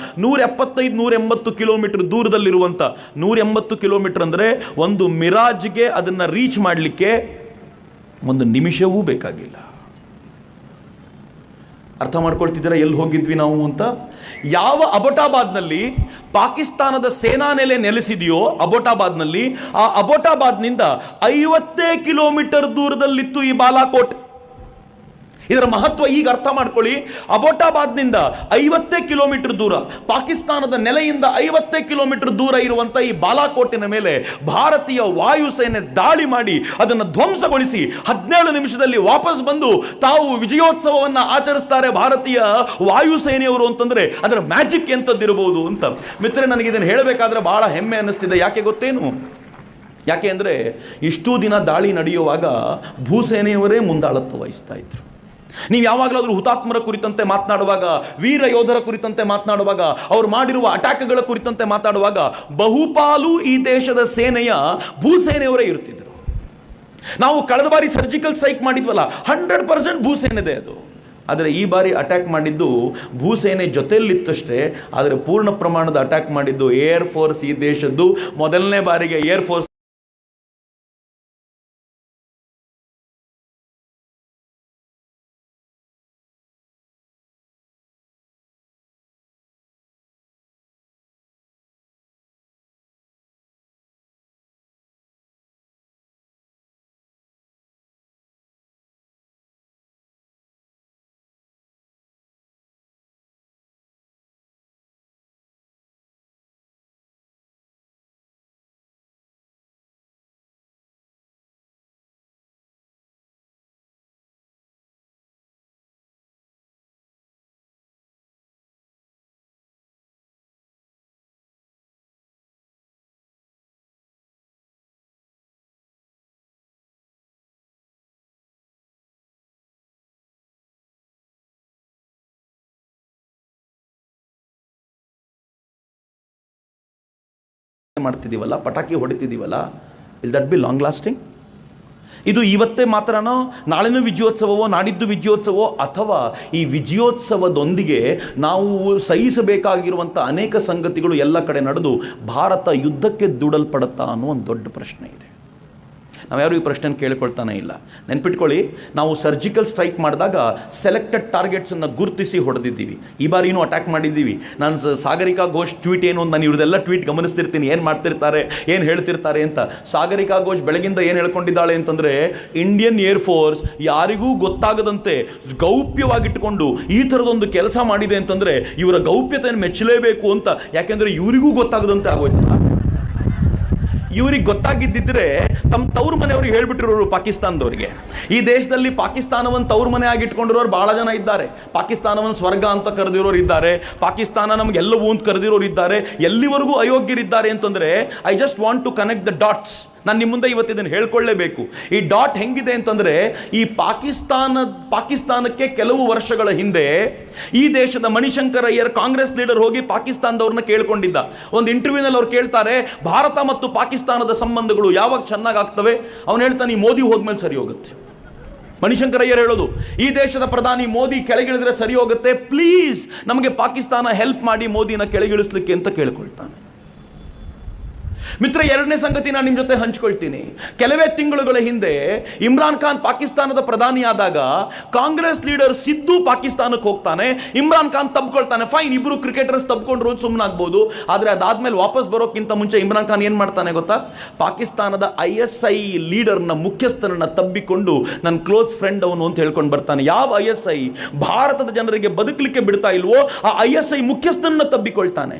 A: 175-180 ಕಿಲೋಮೀಟರ್ ದೂರದಲ್ಲಿರುವಂಥ, 180 ಕಿಲೋಮೀಟರ್ ಅಂದರೆ ಒಂದು ಮಿರಾಜ್ಗೆ ಅದನ್ನು ರೀಚ್ ಮಾಡಲಿಕ್ಕೆ 1 ನಿಮಿಷವೂ ಬೇಕಾಗಿಲ್ಲ. ಅರ್ಥ ಮಾಡ್ಕೊಳ್ತಿದ್ದೀರಾ ಎಲ್ಲಿ ಹೋಗಿದ್ವಿ ನಾವು ಅಂತ? ಯಾವ ಅಬೋಟಾಬಾದ್ನಲ್ಲಿ ಪಾಕಿಸ್ತಾನದ ಸೇನಾ ನೆಲೆ ನೆಲೆಸಿದೆಯೋ, ಅಬೋಟಾಬಾದ್ನಲ್ಲಿ, ಆ ಅಬೋಟಾಬಾದ್ನಿಂದ 50 ಕಿಲೋಮೀಟರ್ ದೂರದಲ್ಲಿತ್ತು ಈ ಬಾಲಾಕೋಟ್. ಇದರ ಮಹತ್ವ ಈಗ ಅರ್ಥ ಮಾಡ್ಕೊಳ್ಳಿ. ಅಬೋಟಾಬಾದ್ನಿಂದ 50 ಕಿಲೋಮೀಟರ್ ದೂರ, ಪಾಕಿಸ್ತಾನದ ನೆಲೆಯಿಂದ 50 ಕಿಲೋಮೀಟರ್ ದೂರ ಇರುವಂಥ ಈ ಬಾಲಾಕೋಟಿನ ಮೇಲೆ ಭಾರತೀಯ ವಾಯುಸೇನೆ ದಾಳಿ ಮಾಡಿ ಅದನ್ನು ಧ್ವಂಸಗೊಳಿಸಿ 17 ನಿಮಿಷದಲ್ಲಿ ವಾಪಸ್ ಬಂದು ತಾವು ವಿಜಯೋತ್ಸವವನ್ನು ಆಚರಿಸ್ತಾರೆ ಭಾರತೀಯ ವಾಯುಸೇನೆಯವರು ಅಂತಂದ್ರೆ ಅದರ ಮ್ಯಾಜಿಕ್ ಎಂತದ್ದಿರಬಹುದು ಅಂತ. ಮಿತ್ರರೆ, ನನಗೆ ಇದನ್ನು ಹೇಳಬೇಕಾದ್ರೆ ಬಹಳ ಹೆಮ್ಮೆ ಅನ್ನಿಸ್ತಿದೆ. ಯಾಕೆ ಗೊತ್ತೇನು? ಯಾಕೆ ಅಂದರೆ ಇಷ್ಟೂ ದಿನ ದಾಳಿ ನಡೆಯುವಾಗ ಭೂಸೇನೆಯವರೇ ಮುಂದಾಳತ್ವ ವಹಿಸ್ತಾ ಇದ್ರು. ನೀವು ಯಾವಾಗಲಾದರೂ ಹುತಾತ್ಮರ ಕುರಿತಂತೆ ಮಾತನಾಡುವಾಗ, ವೀರ ಯೋಧರ ಕುರಿತಂತೆ ಮಾತನಾಡುವಾಗ, ಅವರು ಮಾಡಿರುವ ಅಟ್ಯಾಕ್ಗಳ ಕುರಿತಂತೆ ಮಾತಾಡುವಾಗ ಬಹುಪಾಲು ಈ ದೇಶದ ಸೇನೆಯ ಭೂಸೇನೆಯವರೇ ಇರ್ತಿದ್ರು. ನಾವು ಕಳೆದ ಬಾರಿ ಸರ್ಜಿಕಲ್ ಸ್ಟ್ರೈಕ್ ಮಾಡಿದ್ವಲ್ಲ, 100% ಭೂಸೇನೆದೆ ಅದು. ಆದರೆ ಈ ಬಾರಿ ಅಟ್ಯಾಕ್ ಮಾಡಿದ್ದು ಭೂಸೇನೆ ಜೊತೆಯಲ್ಲಿತ್ತಷ್ಟೇ, ಆದರೆ ಪೂರ್ಣ ಪ್ರಮಾಣದ ಅಟ್ಯಾಕ್ ಮಾಡಿದ್ದು ಏರ್ ಫೋರ್ಸ್. ಈ ದೇಶದ್ದು ಮೊದಲನೇ ಬಾರಿಗೆ ಏರ್ ಫೋರ್ಸ್ ಮಾಡ್ತಿದ್ದೀವಲ್ಲ, ಪಟಾಕಿ ಹೊಡಿತಿದ್ದೀವಲ್ಲ, will that be long lasting? ಇದು ಇವತ್ತೇ ಮಾತ್ರನೋ, ನಾಳೆನೂ ವಿಜಯೋತ್ಸವವೋ, ನಾಡಿದ್ದು ವಿಜಯೋತ್ಸವೋ, ಅಥವಾ ಈ ವಿಜಯೋತ್ಸವದೊಂದಿಗೆ ನಾವು ಸಹಿಸಬೇಕಾಗಿರುವಂಥ ಅನೇಕ ಸಂಗತಿಗಳು ಎಲ್ಲ ಕಡೆ ನಡೆದು ಭಾರತ ಯುದ್ಧಕ್ಕೆ ದೂಡಲ್ಪಡುತ್ತಾ ಅನ್ನೋ ಒಂದು ದೊಡ್ಡ ಪ್ರಶ್ನೆ ಇದೆ. ನಾವ್ಯಾರು ಈ ಪ್ರಶ್ನೆ ಕೇಳಿಕೊಳ್ತಾನೆ ಇಲ್ಲ. ನೆನ್ಪಿಟ್ಕೊಳ್ಳಿ, ನಾವು ಸರ್ಜಿಕಲ್ ಸ್ಟ್ರೈಕ್ ಮಾಡಿದಾಗ ಸೆಲೆಕ್ಟೆಡ್ ಟಾರ್ಗೆಟ್ಸನ್ನು ಗುರುತಿಸಿ ಹೊಡೆದಿದ್ದೀವಿ. ಈ ಬಾರಿನೂ ಅಟ್ಯಾಕ್ ಮಾಡಿದ್ದೀವಿ. ನಾನು ಸಾಗರಿಕಾ ಘೋಷ್ ಟ್ವೀಟ್ ಏನು ಅಂತ, ನಾನು ಇವ್ರದೆಲ್ಲ ಟ್ವೀಟ್ ಗಮನಿಸ್ತಿರ್ತೀನಿ, ಏನು ಮಾಡ್ತಿರ್ತಾರೆ, ಏನು ಹೇಳ್ತಿರ್ತಾರೆ ಅಂತ. ಸಾಗರಿಕಾ ಘೋಷ್ ಬೆಳಗಿಂದ ಏನು ಹೇಳ್ಕೊಂಡಿದ್ದಾಳೆ ಅಂತಂದರೆ, ಇಂಡಿಯನ್ ಏರ್ಫೋರ್ಸ್ ಯಾರಿಗೂ ಗೊತ್ತಾಗದಂತೆ ಗೌಪ್ಯವಾಗಿಟ್ಟುಕೊಂಡು ಈ ಥರದೊಂದು ಕೆಲಸ ಮಾಡಿದೆ ಅಂತಂದರೆ ಇವರ ಗೌಪ್ಯತೆಯನ್ನು ಮೆಚ್ಚಲೇಬೇಕು ಅಂತ. ಯಾಕೆಂದರೆ ಇವರಿಗೂ ಗೊತ್ತಾಗದಂತೆ ಆಗೋಯ್ತಲ್ಲ. ಇವ್ರಿಗೆ ಗೊತ್ತಾಗಿದ್ದಿದ್ರೆ ತಮ್ಮ ತವ್ರ ಮನೆಯವ್ರಿಗೆ ಹೇಳ್ಬಿಟ್ಟಿರೋರು ಪಾಕಿಸ್ತಾನದವರಿಗೆ. ಈ ದೇಶದಲ್ಲಿ ಪಾಕಿಸ್ತಾನವನ್ನು ತವ್ರ ಮನೆ ಆಗಿಟ್ಕೊಂಡಿರೋರು ಬಹಳ ಜನ ಇದ್ದಾರೆ. ಪಾಕಿಸ್ತಾನವನ್ನು ಸ್ವರ್ಗ ಅಂತ ಕರೆದಿರೋರು ಇದ್ದಾರೆ, ಪಾಕಿಸ್ತಾನ ನಮಗೆಲ್ಲವೂ ಅಂತ ಕರೆದಿರೋರು ಇದ್ದಾರೆ, ಎಲ್ಲಿವರೆಗೂ ಅಯೋಗ್ಯರಿದ್ದಾರೆ ಅಂತಂದರೆ I just want to connect the dots. ನಾನು ನಿಮ್ಮ ಮುಂದೆ ಇವತ್ತು ಇದನ್ನು ಹೇಳ್ಕೊಳ್ಳೇಬೇಕು. ಈ ಡಾಟ್ ಹೆಂಗಿದೆ ಅಂತಂದರೆ, ಈ ಪಾಕಿಸ್ತಾನಕ್ಕೆ ಕೆಲವು ವರ್ಷಗಳ ಹಿಂದೆ ಈ ದೇಶದ ಮಣಿಶಂಕರ್ ಅಯ್ಯರ್ ಕಾಂಗ್ರೆಸ್ ಲೀಡರ್ ಹೋಗಿ ಪಾಕಿಸ್ತಾನದವ್ರನ್ನ ಕೇಳ್ಕೊಂಡಿದ್ದ. ಒಂದು ಇಂಟರ್ವ್ಯೂನಲ್ಲಿ ಅವ್ರು ಕೇಳ್ತಾರೆ, ಭಾರತ ಮತ್ತು ಪಾಕಿಸ್ತಾನದ ಸಂಬಂಧಗಳು ಯಾವಾಗ ಚೆನ್ನಾಗಿ ಆಗ್ತವೆ? ಅವನು ಹೇಳ್ತಾನೆ, ಈ ಮೋದಿ ಹೋದ್ಮೇಲೆ ಸರಿ ಹೋಗುತ್ತೆ. ಮಣಿಶಂಕರ್ ಅಯ್ಯರ್ ಹೇಳೋದು, ಈ ದೇಶದ ಪ್ರಧಾನಿ ಮೋದಿ ಕೆಳಗಿಳಿದ್ರೆ ಸರಿ ಹೋಗುತ್ತೆ, ಪ್ಲೀಸ್ ನಮಗೆ ಪಾಕಿಸ್ತಾನ ಹೆಲ್ಪ್ ಮಾಡಿ ಮೋದಿನ ಕೆಳಗಿಳಿಸ್ಲಿಕ್ಕೆ ಅಂತ ಕೇಳ್ಕೊಳ್ತಾನೆ. ಮಿತ್ರ, ಎರಡನೇ ಸಂಗತಿ ನಾನು ನಿಮ್ಮ ಜೊತೆ ಹಂಚ್ಕೊಳ್ತೀನಿ. ಕೆಲವೇ ತಿಂಗಳುಗಳ ಹಿಂದೆ ಇಮ್ರಾನ್ ಖಾನ್ ಪಾಕಿಸ್ತಾನದ ಪ್ರಧಾನಿಯಾದಾಗ ಕಾಂಗ್ರೆಸ್ ಲೀಡರ್ ಸಿದ್ದು ಪಾಕಿಸ್ತಾನಕ್ಕೆ ಹೋಗ್ತಾನೆ, ಇಮ್ರಾನ್ ಖಾನ್ ತಬ್ಕೊಳ್ತಾನೆ. ಫೈನ್, ಇಬ್ರು ಕ್ರಿಕೆಟರ್ಸ್ ತಬ್ಕೊಂಡ್ರು ಸುಮ್ಮನಾಗ್ಬೋದು. ಆದರೆ ಅದಾದ್ಮೇಲೆ ವಾಪಸ್ ಬರೋಕ್ಕಿಂತ ಮುಂಚೆ ಇಮ್ರಾನ್ ಖಾನ್ ಏನು ಮಾಡ್ತಾನೆ ಗೊತ್ತಾ? ಪಾಕಿಸ್ತಾನದ ISI ಲೀಡರ್ನ ಮುಖ್ಯಸ್ಥರನ್ನ ತಬ್ಬಿಕೊಂಡು ನನ್ನ ಕ್ಲೋಸ್ ಫ್ರೆಂಡ್ ಅವನು ಅಂತ ಹೇಳ್ಕೊಂಡು ಬರ್ತಾನೆ. ಯಾವ ISI ಭಾರತದ ಜನರಿಗೆ ಬದುಕಲಿಕ್ಕೆ ಬಿಡ್ತಾ ಇಲ್ವೋ ಆ ISI ಮುಖ್ಯಸ್ಥರನ್ನ ತಬ್ಬಿಕೊಳ್ತಾನೆ.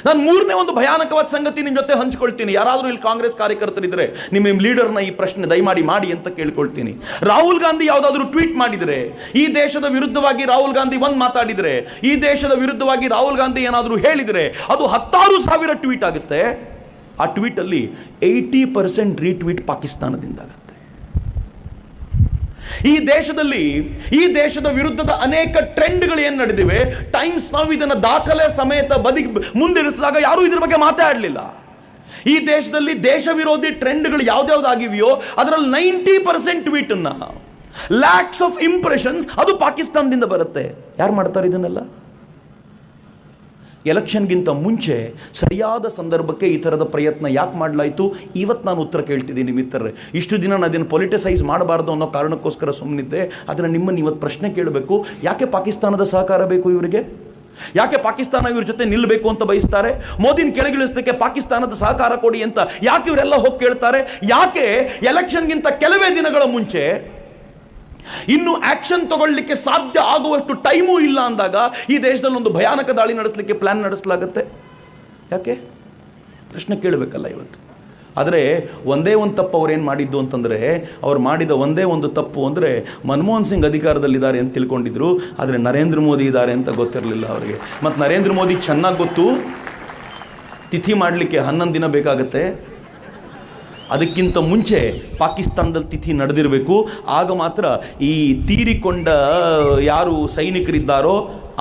A: ನಾನು ಮೂರನೇ ಒಂದು ಭಯಾನಕವಾದ ಸಂಗತಿ ನಿಮ್ಮ ಜೊತೆ ಹಂಚ್ಕೊಳ್ತೀನಿ. ಯಾರಾದರೂ ಇಲ್ಲಿ ಕಾಂಗ್ರೆಸ್ ಕಾರ್ಯಕರ್ತರಿದ್ರೆ ನಿಮ್ಮ ಲೀಡರ್ನ ಈ ಪ್ರಶ್ನೆ ದಯಮಾಡಿ ಮಾಡಿ ಅಂತ ಕೇಳ್ಕೊಳ್ತೀನಿ. ರಾಹುಲ್ ಗಾಂಧಿ ಯಾವುದಾದ್ರೂ ಟ್ವೀಟ್ ಮಾಡಿದರೆ, ಈ ದೇಶದ ವಿರುದ್ಧವಾಗಿ ರಾಹುಲ್ ಗಾಂಧಿ ಒಂದು ಮಾತಾಡಿದರೆ, ಈ ದೇಶದ ವಿರುದ್ಧವಾಗಿ ರಾಹುಲ್ ಗಾಂಧಿ ಏನಾದರೂ ಹೇಳಿದರೆ ಅದು 10,000 ಟ್ವೀಟ್ ಆಗುತ್ತೆ. ಆ ಟ್ವೀಟಲ್ಲಿ 80% ರೀಟ್ವೀಟ್ ಪಾಕಿಸ್ತಾನದಿಂದ ಆಗುತ್ತೆ. ಈ ದೇಶದ ವಿರುದ್ಧದ ಅನೇಕ ಟ್ರೆಂಡ್ಗಳು ಏನು ನಡೆದಿವೆ, ಟೈಮ್ಸ್ ನಾವು ಇದನ್ನು ದಾಖಲೆ ಸಮೇತ ಮುಂದಿರಿಸಿದಾಗ ಯಾರೂ ಇದ್ರ ಬಗ್ಗೆ ಮಾತಾಡಲಿಲ್ಲ. ಈ ದೇಶದಲ್ಲಿ ದೇಶ ವಿರೋಧಿ ಟ್ರೆಂಡ್ಗಳು ಯಾವ್ದಾವ್ದಾಗಿವೆಯೋ ಅದರಲ್ಲಿ 90% ಟ್ವೀಟನ್ನ, ಲ್ಯಾಕ್ಸ್ ಆಫ್ ಇಂಪ್ರೆಷನ್ಸ್ ಅದು ಪಾಕಿಸ್ತಾನದಿಂದ ಬರುತ್ತೆ. ಯಾರು ಮಾಡ್ತಾರೆ ಇದನ್ನೆಲ್ಲ? ಎಲೆಕ್ಷನ್ಗಿಂತ ಮುಂಚೆ ಸರಿಯಾದ ಸಂದರ್ಭಕ್ಕೆ ಈ ಥರದ ಪ್ರಯತ್ನ ಯಾಕೆ ಮಾಡಲಾಯಿತು? ಇವತ್ತು ನಾನು ಉತ್ತರ ಕೇಳ್ತಿದ್ದೀನಿ ಮಿತ್ರರೇ. ಇಷ್ಟು ದಿನ ನಾನು ಅದನ್ನು ಪೊಲಿಟಿಸೈಸ್ ಮಾಡಬಾರ್ದು ಅನ್ನೋ ಕಾರಣಕ್ಕೋಸ್ಕರ ಸುಮ್ಮನಿದ್ದೆ. ಆದರೆ ನಿಮ್ಮನ್ನು ಇವತ್ತು ಪ್ರಶ್ನೆ ಕೇಳಬೇಕು, ಯಾಕೆ ಪಾಕಿಸ್ತಾನದ ಸಹಕಾರ ಬೇಕು ಇವರಿಗೆ? ಯಾಕೆ ಪಾಕಿಸ್ತಾನ ಇವ್ರ ಜೊತೆ ನಿಲ್ಲಬೇಕು ಅಂತ ಬಯಸ್ತಾರೆ? ಮೋದಿನ ಕೆಳಗಿಳಿಸಲಿಕ್ಕೆ ಪಾಕಿಸ್ತಾನದ ಸಹಕಾರ ಕೊಡಿ ಅಂತ ಯಾಕೆ ಇವರೆಲ್ಲ ಹೋಗಿ ಕೇಳ್ತಾರೆ? ಯಾಕೆ ಎಲೆಕ್ಷನ್ಗಿಂತ ಕೆಲವೇ ದಿನಗಳ ಮುಂಚೆ ಇನ್ನು ಆಕ್ಷನ್ ತಗೊಳ್ಳಿಕ್ಕೆ ಸಾಧ್ಯ ಆಗುವಷ್ಟು ಟೈಮೂ ಇಲ್ಲ ಅಂದಾಗ ಈ ದೇಶದಲ್ಲಿ ಒಂದು ಭಯಾನಕ ದಾಳಿ ನಡೆಸಲಿಕ್ಕೆ ಪ್ಲಾನ್ ನಡೆಸಲಾಗುತ್ತೆ? ಯಾಕೆ? ಪ್ರಶ್ನೆ ಕೇಳಬೇಕಲ್ಲ ಇವತ್ತು. ಆದರೆ ಒಂದೇ ಒಂದು ತಪ್ಪು ಅವ್ರೇನು ಮಾಡಿದ್ದು ಅಂತಂದರೆ, ಅವ್ರು ಮಾಡಿದ ಒಂದೇ ಒಂದು ತಪ್ಪು ಅಂದರೆ ಮನಮೋಹನ್ ಸಿಂಗ್ ಅಧಿಕಾರದಲ್ಲಿದ್ದಾರೆ ಅಂತ ತಿಳ್ಕೊಂಡಿದ್ರು. ಆದರೆ ನರೇಂದ್ರ ಮೋದಿ ಇದ್ದಾರೆ ಅಂತ ಗೊತ್ತಿರಲಿಲ್ಲ ಅವರಿಗೆ. ಮತ್ತು ನರೇಂದ್ರ ಮೋದಿ ಚೆನ್ನಾಗಿ ಗೊತ್ತು, ತಿಥಿ ಮಾಡಲಿಕ್ಕೆ 11 ದಿನ ಬೇಕಾಗತ್ತೆ. ಅದಕ್ಕಿಂತ ಮುಂಚೆ ಪಾಕಿಸ್ತಾನದಲ್ಲಿ ತಿಥಿ ನಡೆದಿರಬೇಕು. ಆಗ ಮಾತ್ರ ಈ ತೀರಿಕೊಂಡ ಯಾರು ಸೈನಿಕರಿದ್ದಾರೋ,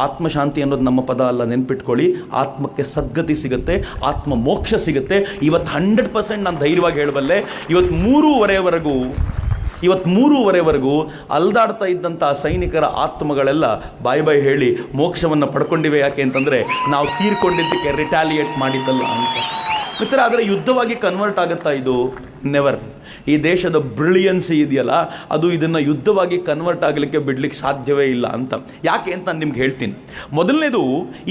A: ಆತ್ಮಶಾಂತಿ ಅನ್ನೋದು ನಮ್ಮ ಪದ ಅಲ್ಲ, ನೆನ್ಪಿಟ್ಕೊಳ್ಳಿ. ಆತ್ಮಕ್ಕೆ ಸದ್ಗತಿ ಸಿಗುತ್ತೆ, ಆತ್ಮ ಮೋಕ್ಷ ಸಿಗುತ್ತೆ. ಇವತ್ತು 100% ನಾನು ಧೈರ್ಯವಾಗಿ ಹೇಳಬಲ್ಲೆ. ಇವತ್ತು 3:30ವರೆಗೂ ಅಲ್ದಾಡ್ತಾ ಇದ್ದಂಥ ಸೈನಿಕರ ಆತ್ಮಗಳೆಲ್ಲ ಬಾಯ್ ಹೇಳಿ ಮೋಕ್ಷವನ್ನು ಪಡ್ಕೊಂಡಿವೆ. ಯಾಕೆ ಅಂತಂದರೆ ನಾವು ತೀರ್ಕೊಂಡಿದ್ದಕ್ಕೆ ರಿಟಾಲಿಯೇಟ್ ಮಾಡಿದ್ದಲ್ಲ ಅಂತ. ಮಿತ್ರ, ಆದರೆ ಯುದ್ಧವಾಗಿ ಕನ್ವರ್ಟ್ ಆಗುತ್ತಾ ಇದು? ನೆವರ್. ಈ ದೇಶದ ಬ್ರಿಲಿಯನ್ಸಿ ಇದೆಯಲ್ಲ, ಅದು ಇದನ್ನು ಯುದ್ಧವಾಗಿ ಕನ್ವರ್ಟ್ ಆಗಲಿಕ್ಕೆ ಬಿಡಲಿಕ್ಕೆ ಸಾಧ್ಯವೇ ಇಲ್ಲ ಅಂತ. ಯಾಕೆ ಅಂತ ನಾನು ನಿಮ್ಗೆ ಹೇಳ್ತೀನಿ. ಮೊದಲನೇದು,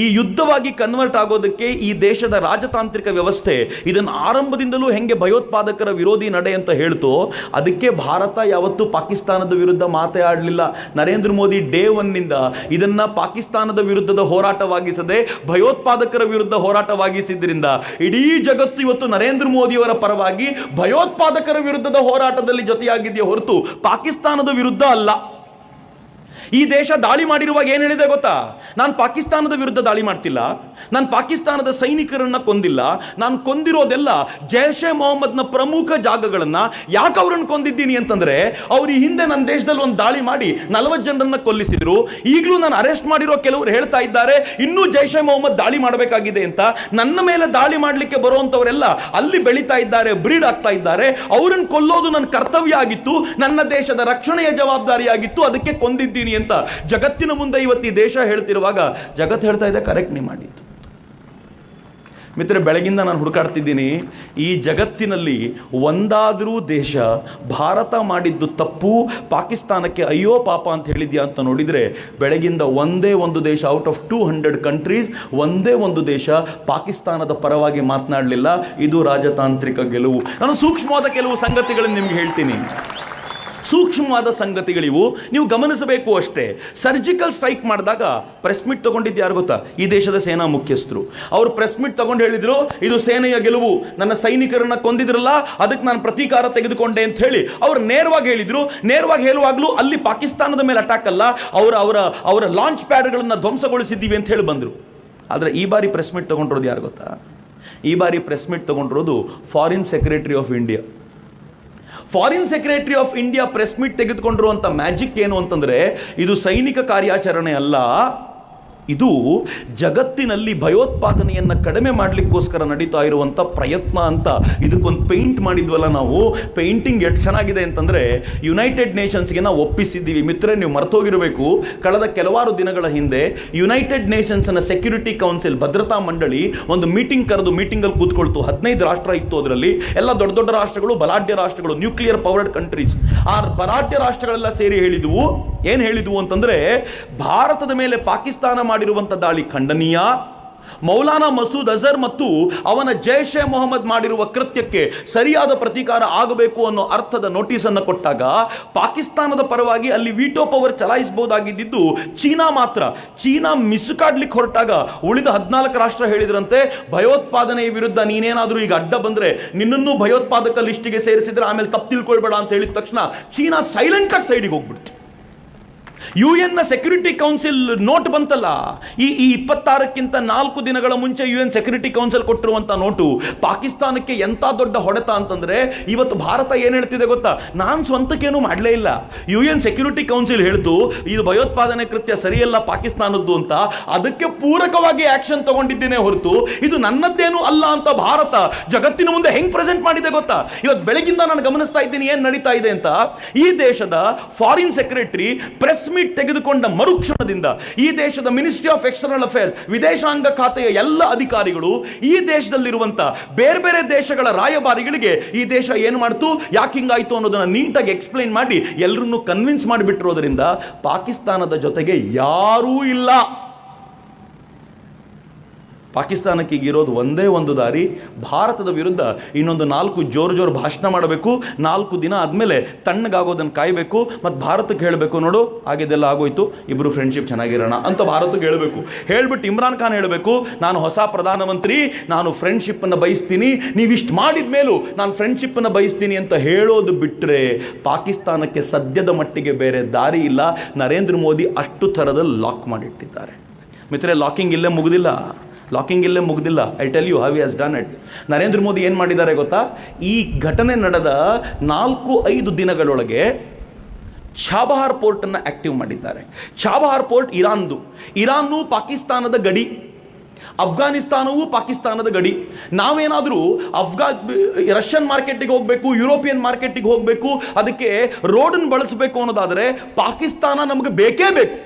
A: ಈ ಯುದ್ಧವಾಗಿ ಕನ್ವರ್ಟ್ ಆಗೋದಕ್ಕೆ ಈ ದೇಶದ ರಾಜತಾಂತ್ರಿಕ ವ್ಯವಸ್ಥೆ ಇದನ್ನು ಆರಂಭದಿಂದಲೂ ಹೆಂಗೆ ಭಯೋತ್ಪಾದಕರ ವಿರೋಧಿ ನಡೆ ಅಂತ ಹೇಳ್ತೋ, ಅದಕ್ಕೆ ಭಾರತ ಯಾವತ್ತೂ ಪಾಕಿಸ್ತಾನದ ವಿರುದ್ಧ ಮಾತೇ ಆಡಲಿಲ್ಲ. ನರೇಂದ್ರ ಮೋದಿ ಡೇ 1ನಿಂದ ಇದನ್ನು ಪಾಕಿಸ್ತಾನದ ವಿರುದ್ಧದ ಹೋರಾಟವಾಗಿಸದೆ ಭಯೋತ್ಪಾದಕರ ವಿರುದ್ಧ ಹೋರಾಟವಾಗಿಸಿದ್ದರಿಂದ ಇಡೀ ಜಗತ್ತು ಇವತ್ತು ನರೇಂದ್ರ ಮೋದಿಯವರ ಪರವಾಗಿ ಭಯೋತ್ಪಾದಕರ ವಿರುದ್ಧದ ಹೋರಾಟದಲ್ಲಿ ಜೊತೆಯಾಗಿದೆಯೇ ಹೊರತು ಪಾಕಿಸ್ತಾನದ ವಿರುದ್ಧ ಅಲ್ಲ. ಈ ದೇಶ ದಾಳಿ ಮಾಡಿರುವಾಗ ಏನು ಹೇಳಿದೆ ಗೊತ್ತಾ? ನಾನು ಪಾಕಿಸ್ತಾನದ ವಿರುದ್ಧ ದಾಳಿ ಮಾಡ್ತಿಲ್ಲ, ನಾನು ಪಾಕಿಸ್ತಾನದ ಸೈನಿಕರನ್ನ ಕೊಂದಿಲ್ಲ, ನಾನು ಕೊಂದಿರೋದೆಲ್ಲ ಜೈಷ್ ಎ ಮೊಹಮ್ಮದ್ನ ಪ್ರಮುಖ ಜಾಗಗಳನ್ನ. ಯಾಕೆ ಅವ್ರನ್ನ ಕೊಂದಿದ್ದೀನಿ ಅಂತಂದ್ರೆ, ಅವ್ರು ಈ ಹಿಂದೆ ನನ್ನ ದೇಶದಲ್ಲಿ ಒಂದು ದಾಳಿ ಮಾಡಿ 40 ಜನರನ್ನ ಕೊಲ್ಲಿಸಿದ್ರು. ಈಗಲೂ ನಾನು ಅರೆಸ್ಟ್ ಮಾಡಿರೋ ಕೆಲವರು ಹೇಳ್ತಾ ಇದ್ದಾರೆ ಇನ್ನೂ ಜೈಷ್ ಎ ಮೊಹಮ್ಮದ್ ದಾಳಿ ಮಾಡಬೇಕಾಗಿದೆ ಅಂತ. ನನ್ನ ಮೇಲೆ ದಾಳಿ ಮಾಡಲಿಕ್ಕೆ ಬರುವಂತವರೆಲ್ಲ ಅಲ್ಲಿ ಬೆಳೀತಾ ಇದ್ದಾರೆ, ಬ್ರೀಡ್ ಆಗ್ತಾ ಇದ್ದಾರೆ. ಅವ್ರನ್ನ ಕೊಲ್ಲೋದು ನನ್ನ ಕರ್ತವ್ಯ ಆಗಿತ್ತು, ನನ್ನ ದೇಶದ ರಕ್ಷಣೆಯ ಜವಾಬ್ದಾರಿಯಾಗಿತ್ತು, ಅದಕ್ಕೆ ಕೊಂದಿದ್ದೀನಿ ಅಂತ ಜಗತ್ತಿನ ಮುಂದೆ ಇವತ್ತು ಈ ದೇಶ ಹೇಳ್ತಿರುವಾಗ ಜಗತ್ತು ಹೇಳ್ತಾ ಇದೆ ಕರೆಕ್ಟ್ ನೀವು ಮಾಡಿದ್ದು. ಮಿತ್ರ, ಬೆಳಗಿಂದ ನಾನು ಹುಡುಕಾಡ್ತಿದ್ದೀನಿ, ಈ ಜಗತ್ತಿನಲ್ಲಿ ಒಂದಾದರೂ ದೇಶ ಭಾರತ ಮಾಡಿದ್ದು ತಪ್ಪು ಪಾಕಿಸ್ತಾನಕ್ಕೆ ಅಯ್ಯೋ ಪಾಪ ಅಂತ ಹೇಳಿದ್ಯಾ ಅಂತ ನೋಡಿದರೆ ಬೆಳಗಿಂದ ಒಂದೇ ಒಂದು ದೇಶ ಔಟ್ ಆಫ್ 200 ಕಂಟ್ರೀಸ್ ಒಂದೇ ಒಂದು ದೇಶ ಪಾಕಿಸ್ತಾನದ ಪರವಾಗಿ ಮಾತನಾಡಲಿಲ್ಲ. ಇದು ರಾಜತಾಂತ್ರಿಕ ಗೆಲುವು. ನಾನು ಸೂಕ್ಷ್ಮವಾದ ಕೆಲವು ಸಂಗತಿಗಳನ್ನು ನಿಮ್ಗೆ ಹೇಳ್ತೀನಿ. ಸೂಕ್ಷ್ಮವಾದ ಸಂಗತಿಗಳಿವು, ನೀವು ಗಮನಿಸಬೇಕು ಅಷ್ಟೇ. ಸರ್ಜಿಕಲ್ ಸ್ಟ್ರೈಕ್ ಮಾಡಿದಾಗ ಪ್ರೆಸ್ ಮೀಟ್ ತಗೊಂಡಿದ್ದು ಯಾರು ಗೊತ್ತಾ? ಈ ದೇಶದ ಸೇನಾ ಮುಖ್ಯಸ್ಥರು. ಅವರು ಪ್ರೆಸ್ ಮೀಟ್ ತಗೊಂಡು ಹೇಳಿದ್ರು ಇದು ಸೇನೆಯ ಗೆಲುವು, ನನ್ನ ಸೈನಿಕರನ್ನ ಕೊಂದಿದ್ರಲ್ಲ ಅದಕ್ಕೆ ನಾನು ಪ್ರತೀಕಾರ ತೆಗೆದುಕೊಂಡೆ ಅಂತ ಹೇಳಿ ಅವ್ರು ನೇರವಾಗಿ ಹೇಳಿದ್ರು. ನೇರವಾಗಿ ಹೇಳುವಾಗಲೂ ಅಲ್ಲಿ ಪಾಕಿಸ್ತಾನದ ಮೇಲೆ ಅಟ್ಯಾಕ್ ಅಲ್ಲ, ಅವರ ಲಾಂಚ್ ಪ್ಯಾಡ್ಗಳನ್ನ ಧ್ವಂಸಗೊಳಿಸಿದ್ದೀವಿ ಅಂತ ಹೇಳಿ ಬಂದರು. ಆದರೆ ಈ ಬಾರಿ ಪ್ರೆಸ್ ಮೀಟ್ ತಗೊಂಡಿರೋದು ಯಾರು ಗೊತ್ತಾ? ಈ ಬಾರಿ ಪ್ರೆಸ್ ಮೀಟ್ ತಗೊಂಡಿರೋದು foreign secretary of India. Foreign secretary of India press meet ತೆಗೆದುಕೊಂಡಿರುವಂಥ ಮ್ಯಾಜಿಕ್ ಏನು ಅಂತಂದರೆ, ಇದು ಸೈನಿಕ ಕಾರ್ಯಾಚರಣೆ ಅಲ್ಲ, ಇದು ಜಗತ್ತಿನಲ್ಲಿ ಭಯೋತ್ಪಾದನೆಯನ್ನು ಕಡಿಮೆ ಮಾಡಲಿಕ್ಕೋಸ್ಕರ ನಡೀತಾ ಇರುವಂಥ ಪ್ರಯತ್ನ ಅಂತ. ಇದಕ್ಕೊಂದು ಪೇಂಟ್ ಮಾಡಿದ್ವಲ್ಲ ನಾವು, ಪೇಂಟಿಂಗ್ ಎಷ್ಟು ಚೆನ್ನಾಗಿದೆ ಅಂತಂದರೆ ಯುನೈಟೆಡ್ ನೇಷನ್ಸ್ಗೆ ನಾವು ಒಪ್ಪಿಸಿದ್ದೀವಿ. ಮಿತ್ರರೇ, ನೀವು ಮರ್ತೋಗಿರಬೇಕು, ಕಳೆದ ಕೆಲವಾರು ದಿನಗಳ ಹಿಂದೆ ಯುನೈಟೆಡ್ ನೇಷನ್ಸ್ನ ಸೆಕ್ಯೂರಿಟಿ ಕೌನ್ಸಿಲ್ ಭದ್ರತಾ ಮಂಡಳಿ ಒಂದು ಮೀಟಿಂಗ್ ಕರೆದು ಮೀಟಿಂಗಲ್ಲಿ ಕೂತ್ಕೊಳ್ತು. 15 ರಾಷ್ಟ್ರ ಇತ್ತು, ಅದರಲ್ಲಿ ಎಲ್ಲ ದೊಡ್ಡ ದೊಡ್ಡ ರಾಷ್ಟ್ರಗಳು, ಬಲಾಢ್ಯ ರಾಷ್ಟ್ರಗಳು, ನ್ಯೂಕ್ಲಿಯರ್ ಪವರ್ಡ್ ಕಂಟ್ರೀಸ್. ಆ ಬಲಾಢ್ಯ ರಾಷ್ಟ್ರಗಳೆಲ್ಲ ಸೇರಿ ಹೇಳಿದ್ವು, ಏನು ಹೇಳಿದ್ವು ಅಂತಂದರೆ, ಭಾರತದ ಮೇಲೆ ಪಾಕಿಸ್ತಾನ ಮಾಡಿರುವಂಥ ದಾಳಿ ಖಂಡನೀಯ, ಮೌಲಾನಾ ಮಸೂದ್ ಅಜರ್ ಮತ್ತು ಅವನ ಜೈಷ್ ಎ ಮೊಹಮ್ಮದ್ ಮಾಡಿರುವ ಕೃತ್ಯಕ್ಕೆ ಸರಿಯಾದ ಪ್ರತೀಕಾರ ಆಗಬೇಕು ಅನ್ನೋ ಅರ್ಥದ ನೋಟಿಸ್ ಅನ್ನು ಕೊಟ್ಟಾಗ ಪಾಕಿಸ್ತಾನದ ಪರವಾಗಿ ಅಲ್ಲಿ ವೀಟೋ ಪವರ್ ಚಲಾಯಿಸಬಹುದಾಗಿದ್ದು ಚೀನಾ ಮಾತ್ರ. ಚೀನಾ ಮಿಸುಕಾಡ್ಲಿಕ್ಕೆ ಹೊರಟಾಗ ಉಳಿದ 14 ರಾಷ್ಟ್ರ ಹೇಳಿದ್ರಂತೆ ಭಯೋತ್ಪಾದನೆಯ ವಿರುದ್ಧ ನೀನೇನಾದರೂ ಈಗ ಅಡ್ಡ ಬಂದ್ರೆ ನಿನ್ನನ್ನು ಭಯೋತ್ಪಾದಕ ಲಿಸ್ಟಿಗೆ ಸೇರಿಸಿದ್ರೆ ಆಮೇಲೆ ತಪ್ಪು ತಿಳ್ಕೊಳ್ಬೇಡ ಅಂತ ಹೇಳಿದ ತಕ್ಷಣ ಚೀನಾ ಸೈಲೆಂಟ್ ಆಗಿ ಸೈಡಿಗೆ ಹೋಗ್ಬಿಡ್ತು. UN ಸೆಕ್ಯೂರಿಟಿ ಕೌನ್ಸಿಲ್ ನೋಟ್ ಬಂತಲ್ಲ, ಈ 26ಕ್ಕಿಂತ 4 ದಿನಗಳ ಮುಂಚೆ UN ಸೆಕ್ಯೂರಿಟಿ ಕೌನ್ಸಿಲ್ ಕೊಟ್ಟಿರುವಂಥ ನೋಟು ಪಾಕಿಸ್ತಾನಕ್ಕೆ ಎಂಥ ದೊಡ್ಡ ಹೊಡೆತ ಅಂತಂದರೆ, ಇವತ್ತು ಭಾರತ ಏನು ಹೇಳ್ತಿದೆ ಗೊತ್ತಾ? ನಾನು ಸ್ವಂತಕ್ಕೇನು ಮಾಡಲೇ ಇಲ್ಲ, UN ಸೆಕ್ಯೂರಿಟಿ ಕೌನ್ಸಿಲ್ ಹೇಳ್ತು ಇದು ಭಯೋತ್ಪಾದನೆ ಕೃತ್ಯ ಸರಿಯಲ್ಲ ಪಾಕಿಸ್ತಾನದ್ದು ಅಂತ, ಅದಕ್ಕೆ ಪೂರಕವಾಗಿ ಆಕ್ಷನ್ ತಗೊಂಡಿದ್ದೇನೆ ಹೊರತು ಇದು ನನ್ನದ್ದೇನು ಅಲ್ಲ ಅಂತ ಭಾರತ ಜಗತ್ತಿನ ಮುಂದೆ ಹೆಂಗ್ ಪ್ರೆಸೆಂಟ್ ಮಾಡಿದೆ ಗೊತ್ತಾ? ಇವತ್ತು ಬೆಳಗಿಂದ ನಾನು ಗಮನಿಸ್ತಾ ಇದ್ದೀನಿ ಏನು ನಡೀತಾ ಇದೆ ಅಂತ. ಈ ದೇಶದ ಫಾರಿನ್ ಸೆಕ್ರೆಟರಿ ಪ್ರೆಸ್ ಮೀಟ್ ತೆಗೆದುಕೊಂಡ ಮರುಕ್ಷಣದಿಂದ ಈ ದೇಶದ ಮಿನಿಸ್ಟ್ರಿ ಆಫ್ ಎಕ್ಸ್ಟರ್ನಲ್ ಅಫೇರ್ಸ್, ವಿದೇಶಾಂಗ ಖಾತೆಯ ಎಲ್ಲ ಅಧಿಕಾರಿಗಳು, ಈ ದೇಶದಲ್ಲಿರುವಂತ ಬೇರೆ ಬೇರೆ ದೇಶಗಳ ರಾಯಭಾರಿಗಳಿಗೆ ಈ ದೇಶ ಏನು ಮಾಡ್ತು, ಯಾಕೆ ಹಿಂಗಾಯ್ತು ಅನ್ನೋದನ್ನ ನೀಟಾಗಿ ಎಕ್ಸ್ಪ್ಲೈನ್ ಮಾಡಿ ಎಲ್ಲರನ್ನೂ ಕನ್ವಿನ್ಸ್ ಮಾಡಿಬಿಟ್ಟಿರೋದ್ರಿಂದ ಪಾಕಿಸ್ತಾನದ ಜೊತೆಗೆ ಯಾರೂ ಇಲ್ಲ. ಪಾಕಿಸ್ತಾನಕ್ಕೆ ಈಗಿರೋದು ಒಂದೇ ಒಂದು ದಾರಿ, ಭಾರತದ ವಿರುದ್ಧ ಇನ್ನೊಂದು 4 ಜೋರು ಭಾಷಣ ಮಾಡಬೇಕು. 4 ದಿನ ಆದಮೇಲೆ ತಣ್ಣಗಾಗೋದನ್ನು ಕಾಯಬೇಕು ಮತ್ತು ಭಾರತಕ್ಕೆ ಹೇಳಬೇಕು, ನೋಡು ಆಗಿದೆಲ್ಲ ಆಗೋಯ್ತು, ಇಬ್ಬರು ಫ್ರೆಂಡ್ಶಿಪ್ ಚೆನ್ನಾಗಿರೋಣ ಅಂತ ಭಾರತಕ್ಕೆ ಹೇಳಬೇಕು. ಹೇಳ್ಬಿಟ್ಟು ಇಮ್ರಾನ್ ಖಾನ್ ಹೇಳಬೇಕು, ನಾನು ಹೊಸ ಪ್ರಧಾನಮಂತ್ರಿ, ನಾನು ಫ್ರೆಂಡ್ಶಿಪ್ಪನ್ನು ಬಯಸ್ತೀನಿ, ನೀವಿಷ್ಟು ಮಾಡಿದ ಮೇಲೂ ನಾನು ಫ್ರೆಂಡ್ಶಿಪ್ಪನ್ನು ಬಯಸ್ತೀನಿ ಅಂತ ಹೇಳೋದು ಬಿಟ್ಟರೆ ಪಾಕಿಸ್ತಾನಕ್ಕೆ ಸದ್ಯದ ಮಟ್ಟಿಗೆ ಬೇರೆ ದಾರಿ ಇಲ್ಲ. ನರೇಂದ್ರ ಮೋದಿ ಅಷ್ಟು ಥರದಲ್ಲಿ ಲಾಕ್ ಮಾಡಿಟ್ಟಿದ್ದಾರೆ. ಮಿತ್ರರೇ, ಲಾಕಿಂಗ್ ಇಲ್ಲೇ ಮುಗಿದಿಲ್ಲ. I tell you how he has done it. Narendra Modi ಏನು ಮಾಡಿದ್ದಾರೆ ಗೊತ್ತಾ? ಈ ಘಟನೆ ನಡೆದ 4-5 ದಿನಗಳೊಳಗೆ ಚಾಬಹಾರ್ ಪೋರ್ಟನ್ನು ಆಕ್ಟಿವ್ ಮಾಡಿದ್ದಾರೆ. ಚಾಬಹಾರ್ ಪೋರ್ಟ್ ಇರಾನ್ನು ಪಾಕಿಸ್ತಾನದ ಗಡಿ, ಅಫ್ಘಾನಿಸ್ತಾನವೂ ಪಾಕಿಸ್ತಾನದ ಗಡಿ. ನಾವೇನಾದರೂ ರಷ್ಯನ್ ಮಾರ್ಕೆಟಿಗೆ ಹೋಗಬೇಕು, ಯುರೋಪಿಯನ್ ಮಾರ್ಕೆಟಿಗೆ ಹೋಗಬೇಕು, ಅದಕ್ಕೆ ರೋಡನ್ನು ಬಳಸಬೇಕು ಅನ್ನೋದಾದರೆ ಪಾಕಿಸ್ತಾನ ನಮಗೆ ಬೇಕೇ ಬೇಕು.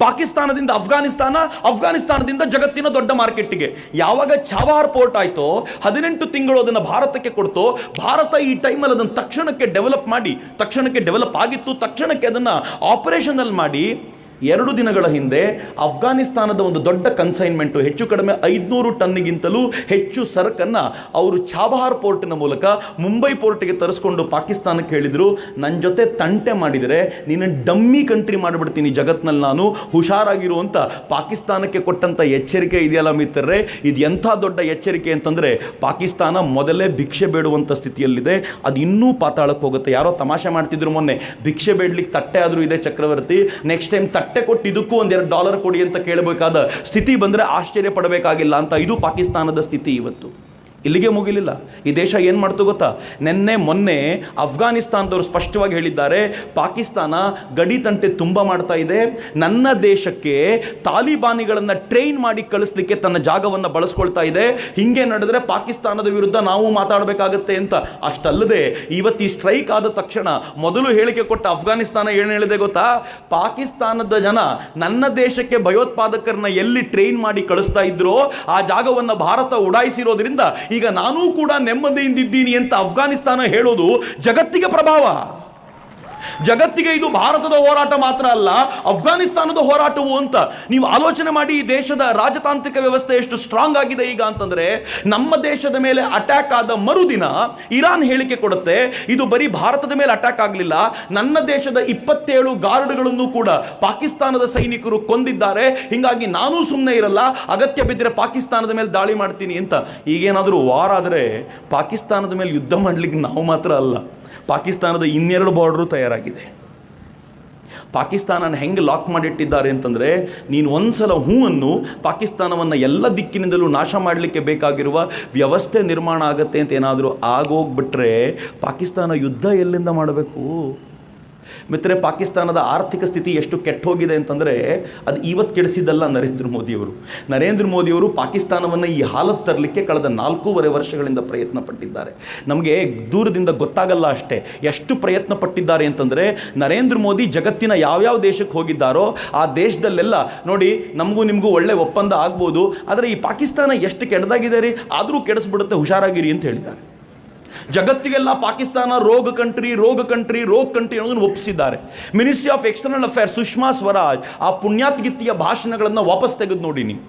A: ಪಾಕಿಸ್ತಾನದಿಂದ ಅಫ್ಘಾನಿಸ್ತಾನದಿಂದ ಜಗತ್ತಿನ ದೊಡ್ಡ ಮಾರ್ಕೆಟ್ಗೆ. ಯಾವಾಗ ಚಾಬಹಾರ್ ಪೋರ್ಟ್ ಆಯಿತೋ 18 ತಿಂಗಳು ಅದನ್ನು ಭಾರತಕ್ಕೆ ಕೊಡ್ತೋ, ಭಾರತ ಈ ಟೈಮಲ್ಲಿ ಅದನ್ನು ತಕ್ಷಣಕ್ಕೆ ಡೆವಲಪ್ ಆಗಿತ್ತು, ತಕ್ಷಣಕ್ಕೆ ಅದನ್ನು ಆಪರೇಷನಲ್ ಮಾಡಿ 2 ದಿನಗಳ ಹಿಂದೆ ಅಫ್ಘಾನಿಸ್ತಾನದ ಒಂದು ದೊಡ್ಡ ಕನ್ಸೈನ್ಮೆಂಟು, ಹೆಚ್ಚು ಕಡಿಮೆ 500 ಟನ್ನಿಗಿಂತಲೂ ಹೆಚ್ಚು ಸರಕನ್ನು ಅವರು ಚಾಬಹಾರ್ ಪೋರ್ಟಿನ ಮೂಲಕ ಮುಂಬೈ ಪೋರ್ಟ್ಗೆ ತರಿಸ್ಕೊಂಡು ಪಾಕಿಸ್ತಾನಕ್ಕೆ ಹೇಳಿದರು, ನನ್ನ ಜೊತೆ ತಂಟೆ ಮಾಡಿದರೆ ನೀನು ಡಮ್ಮಿ ಕಂಟ್ರಿ ಮಾಡಿಬಿಡ್ತೀನಿ ಜಗತ್ನಲ್ಲಿ, ನಾನು ಹುಷಾರಾಗಿರುವಂಥ ಪಾಕಿಸ್ತಾನಕ್ಕೆ ಕೊಟ್ಟಂಥ ಎಚ್ಚರಿಕೆ ಇದೆಯಲ್ಲ ಮಿತ್ರರೇ, ಇದು ಎಂಥ ದೊಡ್ಡ ಎಚ್ಚರಿಕೆ ಅಂತಂದರೆ ಪಾಕಿಸ್ತಾನ ಮೊದಲೇ ಭಿಕ್ಷೆ ಬೇಡುವಂಥ ಸ್ಥಿತಿಯಲ್ಲಿದೆ, ಅದು ಇನ್ನೂ ಪಾತಾಳಕ್ಕೆ ಹೋಗುತ್ತೆ. ಯಾರೋ ತಮಾಷೆ ಮಾಡ್ತಿದ್ರು ಮೊನ್ನೆ, ಭಿಕ್ಷೆ ಬೇಡಲಿಕ್ಕೆ ತಟ್ಟೆ ಆದರೂ ಇದೆ ಚಕ್ರವರ್ತಿ, ನೆಕ್ಸ್ಟ್ ಟೈಮ್ ತಟ್ಟೆ ಕೊಟ್ಟು ಇದಕ್ಕೂ $2 ಕೊಡಿ ಅಂತ ಕೇಳಬೇಕಾದ ಸ್ಥಿತಿ ಬಂದರೆ ಆಶ್ಚರ್ಯ ಪಡಬೇಕಾಗಿಲ್ಲ ಅಂತ. ಇದು ಪಾಕಿಸ್ತಾನದ ಸ್ಥಿತಿ ಇವತ್ತು. ಇಲ್ಲಿಗೆ ಮುಗಿಲಿಲ್ಲ. ಈ ದೇಶ ಏನು ಮಾಡ್ತು ಗೊತ್ತಾ? ಮೊನ್ನೆ ಅಫ್ಘಾನಿಸ್ತಾನದವರು ಸ್ಪಷ್ಟವಾಗಿ ಹೇಳಿದ್ದಾರೆ, ಪಾಕಿಸ್ತಾನ ಗಡಿ ತಂಟೆ ತುಂಬ ಮಾಡ್ತಾ ಇದೆ, ನನ್ನ ದೇಶಕ್ಕೆ ತಾಲಿಬಾನಿಗಳನ್ನು ಟ್ರೈನ್ ಮಾಡಿ ಕಳಿಸ್ಲಿಕ್ಕೆ ತನ್ನ ಜಾಗವನ್ನು ಬಳಸ್ಕೊಳ್ತಾ ಇದೆ, ಹಿಂಗೆ ನಡೆದರೆ ಪಾಕಿಸ್ತಾನದ ವಿರುದ್ಧ ನಾವು ಮಾತಾಡಬೇಕಾಗತ್ತೆ ಅಂತ. ಅಷ್ಟಲ್ಲದೆ ಇವತ್ತು ಈ ಸ್ಟ್ರೈಕ್ ಆದ ತಕ್ಷಣ ಮೊದಲು ಹೇಳಿಕೆ ಕೊಟ್ಟ ಅಫ್ಘಾನಿಸ್ತಾನ ಏನು ಹೇಳಿದೆ ಗೊತ್ತಾ? ಪಾಕಿಸ್ತಾನದ ಜನ ನನ್ನ ದೇಶಕ್ಕೆ ಭಯೋತ್ಪಾದಕರನ್ನ ಎಲ್ಲಿ ಟ್ರೈನ್ ಮಾಡಿ ಕಳಿಸ್ತಾ ಇದ್ರೋ ಆ ಜಾಗವನ್ನು ಭಾರತ ಉಡಾಯಿಸಿರೋದ್ರಿಂದ ಈಗ ನಾನೂ ಕೂಡ ನೆಮ್ಮದಿಯಿಂದಿದ್ದೀನಿ ಅಂತ ಅಫ್ಘಾನಿಸ್ತಾನ ಹೇಳೋದು ಜಗತ್ತಿಗೆ ಪ್ರಭಾವ. ಜಗತ್ತಿಗೆ ಇದು ಭಾರತದ ಹೋರಾಟ ಮಾತ್ರ ಅಲ್ಲ, ಅಫ್ಘಾನಿಸ್ತಾನದ ಹೋರಾಟವು ಅಂತ. ನೀವು ಆಲೋಚನೆ ಮಾಡಿ, ಈ ದೇಶದ ರಾಜತಾಂತ್ರಿಕ ವ್ಯವಸ್ಥೆ ಎಷ್ಟು ಸ್ಟ್ರಾಂಗ್ ಆಗಿದೆ ಈಗ ಅಂತಂದ್ರೆ, ನಮ್ಮ ದೇಶದ ಮೇಲೆ ಅಟ್ಯಾಕ್ ಆದ ಮರುದಿನ ಇರಾನ್ ಹೇಳಿಕೆ ಕೊಡುತ್ತೆ, ಇದು ಬರೀ ಭಾರತದ ಮೇಲೆ ಅಟ್ಯಾಕ್ ಆಗಲಿಲ್ಲ, ನನ್ನ ದೇಶದ 27 ಗಾರ್ಡ್ಗಳನ್ನು ಕೂಡ ಪಾಕಿಸ್ತಾನದ ಸೈನಿಕರು ಕೊಂದಿದ್ದಾರೆ, ಹಿಂಗಾಗಿ ನಾನೂ ಸುಮ್ಮನೆ ಇರಲ್ಲ, ಅಗತ್ಯ ಬಿದ್ದರೆ ಪಾಕಿಸ್ತಾನದ ಮೇಲೆ ದಾಳಿ ಮಾಡ್ತೀನಿ ಅಂತ. ಈಗೇನಾದರೂ ವಾರ್ ಆದರೆ ಪಾಕಿಸ್ತಾನದ ಮೇಲೆ ಯುದ್ಧ ಮಾಡಲಿಕ್ಕೆ ನಾವು ಮಾತ್ರ ಅಲ್ಲ, ಪಾಕಿಸ್ತಾನದ 2 ಬಾರ್ಡರು ತಯಾರಾಗಿದೆ. ಪಾಕಿಸ್ತಾನನ ಹೆಂಗೆ ಲಾಕ್ ಮಾಡಿಟ್ಟಿದ್ದಾರೆ ಅಂತಂದರೆ, ನೀನು ಒಂದ್ಸಲ ಹೂವನ್ನು ಪಾಕಿಸ್ತಾನವನ್ನು ಎಲ್ಲ ದಿಕ್ಕಿನಿಂದಲೂ ನಾಶ ಮಾಡಲಿಕ್ಕೆ ಬೇಕಾಗಿರುವ ವ್ಯವಸ್ಥೆ ನಿರ್ಮಾಣ ಆಗುತ್ತೆ ಅಂತ ಏನಾದರೂ ಆಗೋಗ್ಬಿಟ್ರೆ ಪಾಕಿಸ್ತಾನ ಯುದ್ಧ ಎಲ್ಲಿಂದ ಮಾಡಬೇಕು? ಮಿತ್ರರೆ, ಪಾಕಿಸ್ತಾನದ ಆರ್ಥಿಕ ಸ್ಥಿತಿ ಎಷ್ಟು ಕೆಟ್ಟ ಹೋಗಿದೆ ಅಂತಂದರೆ ಅದು ಇವತ್ತು ಕೆಡಿಸಿದ್ದಲ್ಲ ನರೇಂದ್ರ ಮೋದಿಯವರು ಪಾಕಿಸ್ತಾನವನ್ನು ಈ ಹಾಲತ್ತು ತರಲಿಕ್ಕೆ ಕಳೆದ 4.5 ವರ್ಷಗಳಿಂದ ಪ್ರಯತ್ನ ಪಟ್ಟಿದ್ದಾರೆ. ನಮಗೆ ದೂರದಿಂದ ಗೊತ್ತಾಗಲ್ಲ ಅಷ್ಟೇ ಎಷ್ಟು ಪ್ರಯತ್ನ ಪಟ್ಟಿದ್ದಾರೆ ಅಂತಂದರೆ, ನರೇಂದ್ರ ಮೋದಿ ಜಗತ್ತಿನ ಯಾವ್ಯಾವ ದೇಶಕ್ಕೆ ಹೋಗಿದ್ದಾರೋ ಆ ದೇಶದಲ್ಲೆಲ್ಲ ನೋಡಿ ನಮಗೂ ನಿಮಗೂ ಒಳ್ಳೆ ಒಪ್ಪಂದ ಆಗ್ಬೋದು, ಆದರೆ ಈ ಪಾಕಿಸ್ತಾನ ಎಷ್ಟು ಕೆಟ್ಟದಾಗಿದೆ ರೀ, ಆದರೂ ಕೆಡಿಸ್ಬಿಡುತ್ತೆ, ಹುಷಾರಾಗಿರಿ ಅಂತ ಹೇಳಿದ್ದಾರೆ. ಜಗತ್ತಿಗೆಲ್ಲ ಪಾಕಿಸ್ತಾನ ರೋಗ ಕಂಟ್ರಿ ಅನ್ನೋದನ್ನು ಒಪ್ಪಿಸಿದ್ದಾರೆ. Ministry of external affairs Sushma Swaraj ಆ ಪುಣ್ಯಾತ್ಗಿತ್ತಿಯ ಭಾಷಣಗಳನ್ನು ವಾಪಸ್ ತೆಗೆದು ನೋಡಿ ನೀವು.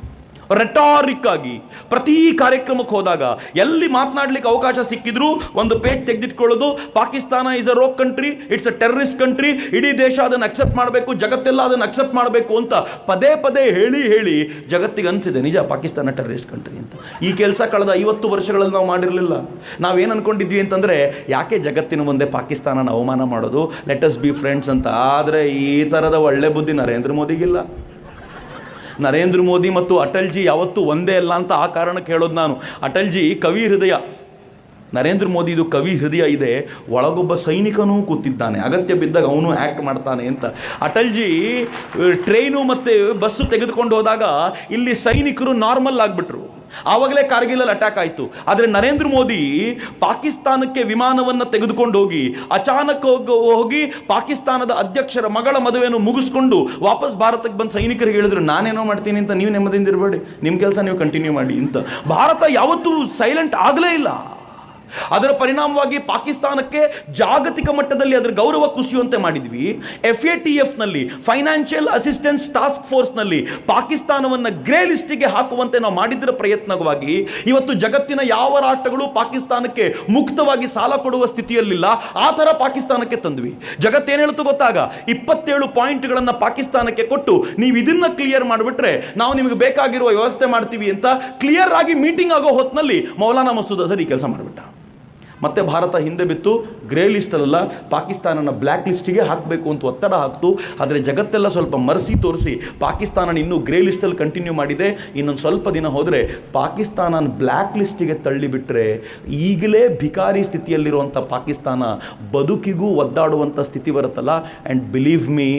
A: ರೆಟಾರಿಕ್ ಆಗಿ ಪ್ರತಿ ಕಾರ್ಯಕ್ರಮಕ್ಕೆ ಹೋದಾಗ ಎಲ್ಲಿ ಮಾತನಾಡಲಿಕ್ಕೆ ಅವಕಾಶ ಸಿಕ್ಕಿದ್ರು ಒಂದು ಪೇಜ್ ತೆಗೆದಿಟ್ಕೊಳ್ಳೋದು, ಪಾಕಿಸ್ತಾನ ಇಸ್ ಅ ರೋಗ್ country, it's a terrorist country, ಇಡೀ ದೇಶ ಅದನ್ನು ಅಕ್ಸೆಪ್ಟ್ ಮಾಡಬೇಕು, ಜಗತ್ತೆಲ್ಲ ಅದನ್ನು ಅಕ್ಸೆಪ್ಟ್ ಮಾಡಬೇಕು ಅಂತ ಪದೇ ಪದೇ ಹೇಳಿ ಜಗತ್ತಿಗೆ ಅನಿಸಿದೆ ನಿಜ ಪಾಕಿಸ್ತಾನ ಟೆರರಿಸ್ಟ್ ಕಂಟ್ರಿ ಅಂತ. ಈ ಕೆಲಸ ಕಳೆದ 50 ವರ್ಷಗಳಲ್ಲಿ ನಾವು ಮಾಡಿರಲಿಲ್ಲ. ನಾವೇನು ಅನ್ಕೊಂಡಿದ್ವಿ ಅಂತಂದರೆ, ಯಾಕೆ ಜಗತ್ತಿನ ಮುಂದೆ ಪಾಕಿಸ್ತಾನನ ಅವಮಾನ ಮಾಡೋದು, ಲೆಟ್ ಅಸ್ ಬಿ ಫ್ರೆಂಡ್ಸ್ ಅಂತ. ಆದರೆ ಈ ಥರದ ಒಳ್ಳೆ ಬುದ್ಧಿ ನರೇಂದ್ರ ಮೋದಿಗಿಲ್ಲ. ನರೇಂದ್ರ ಮೋದಿ ಮತ್ತು ಅಟಲ್ಜಿ ಯಾವತ್ತೂ ಒಂದೇ ಅಲ್ಲ ಅಂತ ಆ ಕಾರಣಕ್ಕೆ ಹೇಳೋದು ನಾನು. ಅಟಲ್ಜಿ ಕವಿ ಹೃದಯ, ನರೇಂದ್ರ ಮೋದಿದು ಕವಿ ಹೃದಯ ಇದೆ, ಒಳಗೊಬ್ಬ ಸೈನಿಕನೂ ಕೂತಿದ್ದಾನೆ, ಅಗತ್ಯ ಬಿದ್ದಾಗ ಅವನು ಆ್ಯಕ್ಟ್ ಮಾಡ್ತಾನೆ ಅಂತ. ಅಟಲ್ಜಿ ಟ್ರೈನು ಮತ್ತು ಬಸ್ಸು ತೆಗೆದುಕೊಂಡು ಹೋದಾಗ ಇಲ್ಲಿ ಸೈನಿಕರು ನಾರ್ಮಲ್ ಆಗಿಬಿಟ್ರು, ಆವಾಗಲೇ ಕಾರ್ಗಿಲಲ್ಲಿ ಅಟ್ಯಾಕ್ ಆಯಿತು. ಆದರೆ ನರೇಂದ್ರ ಮೋದಿ ಪಾಕಿಸ್ತಾನಕ್ಕೆ ವಿಮಾನವನ್ನು ತೆಗೆದುಕೊಂಡು ಹೋಗಿ ಅಚಾನಕ್ ಹೋಗಿ ಪಾಕಿಸ್ತಾನದ ಅಧ್ಯಕ್ಷರ ಮಗಳ ಮದುವೆಯನ್ನು ಮುಗಿಸ್ಕೊಂಡು ವಾಪಸ್ ಭಾರತಕ್ಕೆ ಬಂದು ಸೈನಿಕರಿಗೆ ಹೇಳಿದ್ರು, ನಾನೇನೋ ಮಾಡ್ತೀನಿ ಅಂತ, ನೀವು ನೆಮ್ಮದಿಯಿಂದ ಇರಬೇಡಿ, ನಿಮ್ಮ ಕೆಲಸ ನೀವು ಕಂಟಿನ್ಯೂ ಮಾಡಿ ಅಂತ. ಭಾರತ ಯಾವತ್ತೂ ಸೈಲೆಂಟ್ ಆಗಲೇ ಇಲ್ಲ. ಅದರ ಪರಿಣಾಮವಾಗಿ ಪಾಕಿಸ್ತಾನಕ್ಕೆ ಜಾಗತಿಕ ಮಟ್ಟದಲ್ಲಿ ಅದರ ಗೌರವ ಕುಸಿಯುವಂತೆ ಮಾಡಿದ್ವಿ. FATFನಲ್ಲಿ ಫೈನಾನ್ಷಿಯಲ್ ಅಸಿಸ್ಟೆನ್ಸ್ ಟಾಸ್ಕ್ ಫೋರ್ಸ್ನಲ್ಲಿ ಪಾಕಿಸ್ತಾನವನ್ನು ಗ್ರೇ ಲಿಸ್ಟಿಗೆ ಹಾಕುವಂತೆ ನಾವು ಮಾಡಿದ್ದರ ಪ್ರಯತ್ನವಾಗಿ ಇವತ್ತು ಜಗತ್ತಿನ ಯಾವ ರಾಷ್ಟ್ರಗಳು ಪಾಕಿಸ್ತಾನಕ್ಕೆ ಮುಕ್ತವಾಗಿ ಸಾಲ ಕೊಡುವ ಸ್ಥಿತಿಯಲ್ಲಿಲ್ಲ. ಆ ಥರ ಪಾಕಿಸ್ತಾನಕ್ಕೆ ತಂದ್ವಿ. ಜಗತ್ತೇನು ಹೇಳ್ತು ಗೊತ್ತಾಗ, 27 ಪಾಯಿಂಟ್ಗಳನ್ನು ಪಾಕಿಸ್ತಾನಕ್ಕೆ ಕೊಟ್ಟು ನೀವು ಇದನ್ನ ಕ್ಲಿಯರ್ ಮಾಡಿಬಿಟ್ರೆ ನಾವು ನಿಮಗೆ ಬೇಕಾಗಿರುವ ವ್ಯವಸ್ಥೆ ಮಾಡ್ತೀವಿ ಅಂತ ಕ್ಲಿಯರ್ ಆಗಿ ಮೀಟಿಂಗ್ ಆಗೋ ಹೊತ್ತಿನಲ್ಲಿ ಮೌಲಾನಾ ಮಸೂದ್ ಅಜರ್ ಈ ಕೆಲಸ ಮಾಡಿಬಿಟ್ಟ. ಮತ್ತೆ ಭಾರತ ಹಿಂದೆ ಬಿತ್ತು, ಗ್ರೇ ಲಿಸ್ಟಲ್ಲ ಪಾಕಿಸ್ತಾನನ ಬ್ಲ್ಯಾಕ್ ಲಿಸ್ಟಿಗೆ ಹಾಕಬೇಕು ಅಂತ ಒತ್ತಡ ಹಾಕ್ತು. ಆದರೆ ಜಗತ್ತೆಲ್ಲ ಸ್ವಲ್ಪ ಮರೆಸಿ ತೋರಿಸಿ ಪಾಕಿಸ್ತಾನ ಇನ್ನೂ ಗ್ರೇ ಲಿಸ್ಟಲ್ಲಿ ಕಂಟಿನ್ಯೂ ಮಾಡಿದೆ. ಇನ್ನೊಂದು ಸ್ವಲ್ಪ ದಿನ ಹೋದರೆ ಪಾಕಿಸ್ತಾನ ಬ್ಲ್ಯಾಕ್ ಲಿಸ್ಟಿಗೆ ತಳ್ಳಿಬಿಟ್ರೆ ಈಗಲೇ ಭಿಕಾರಿ ಸ್ಥಿತಿಯಲ್ಲಿರುವಂಥ ಪಾಕಿಸ್ತಾನ ಬದುಕಿಗೂ ಒದ್ದಾಡುವಂಥ ಸ್ಥಿತಿ ಬರುತ್ತಲ್ಲ. And believe me,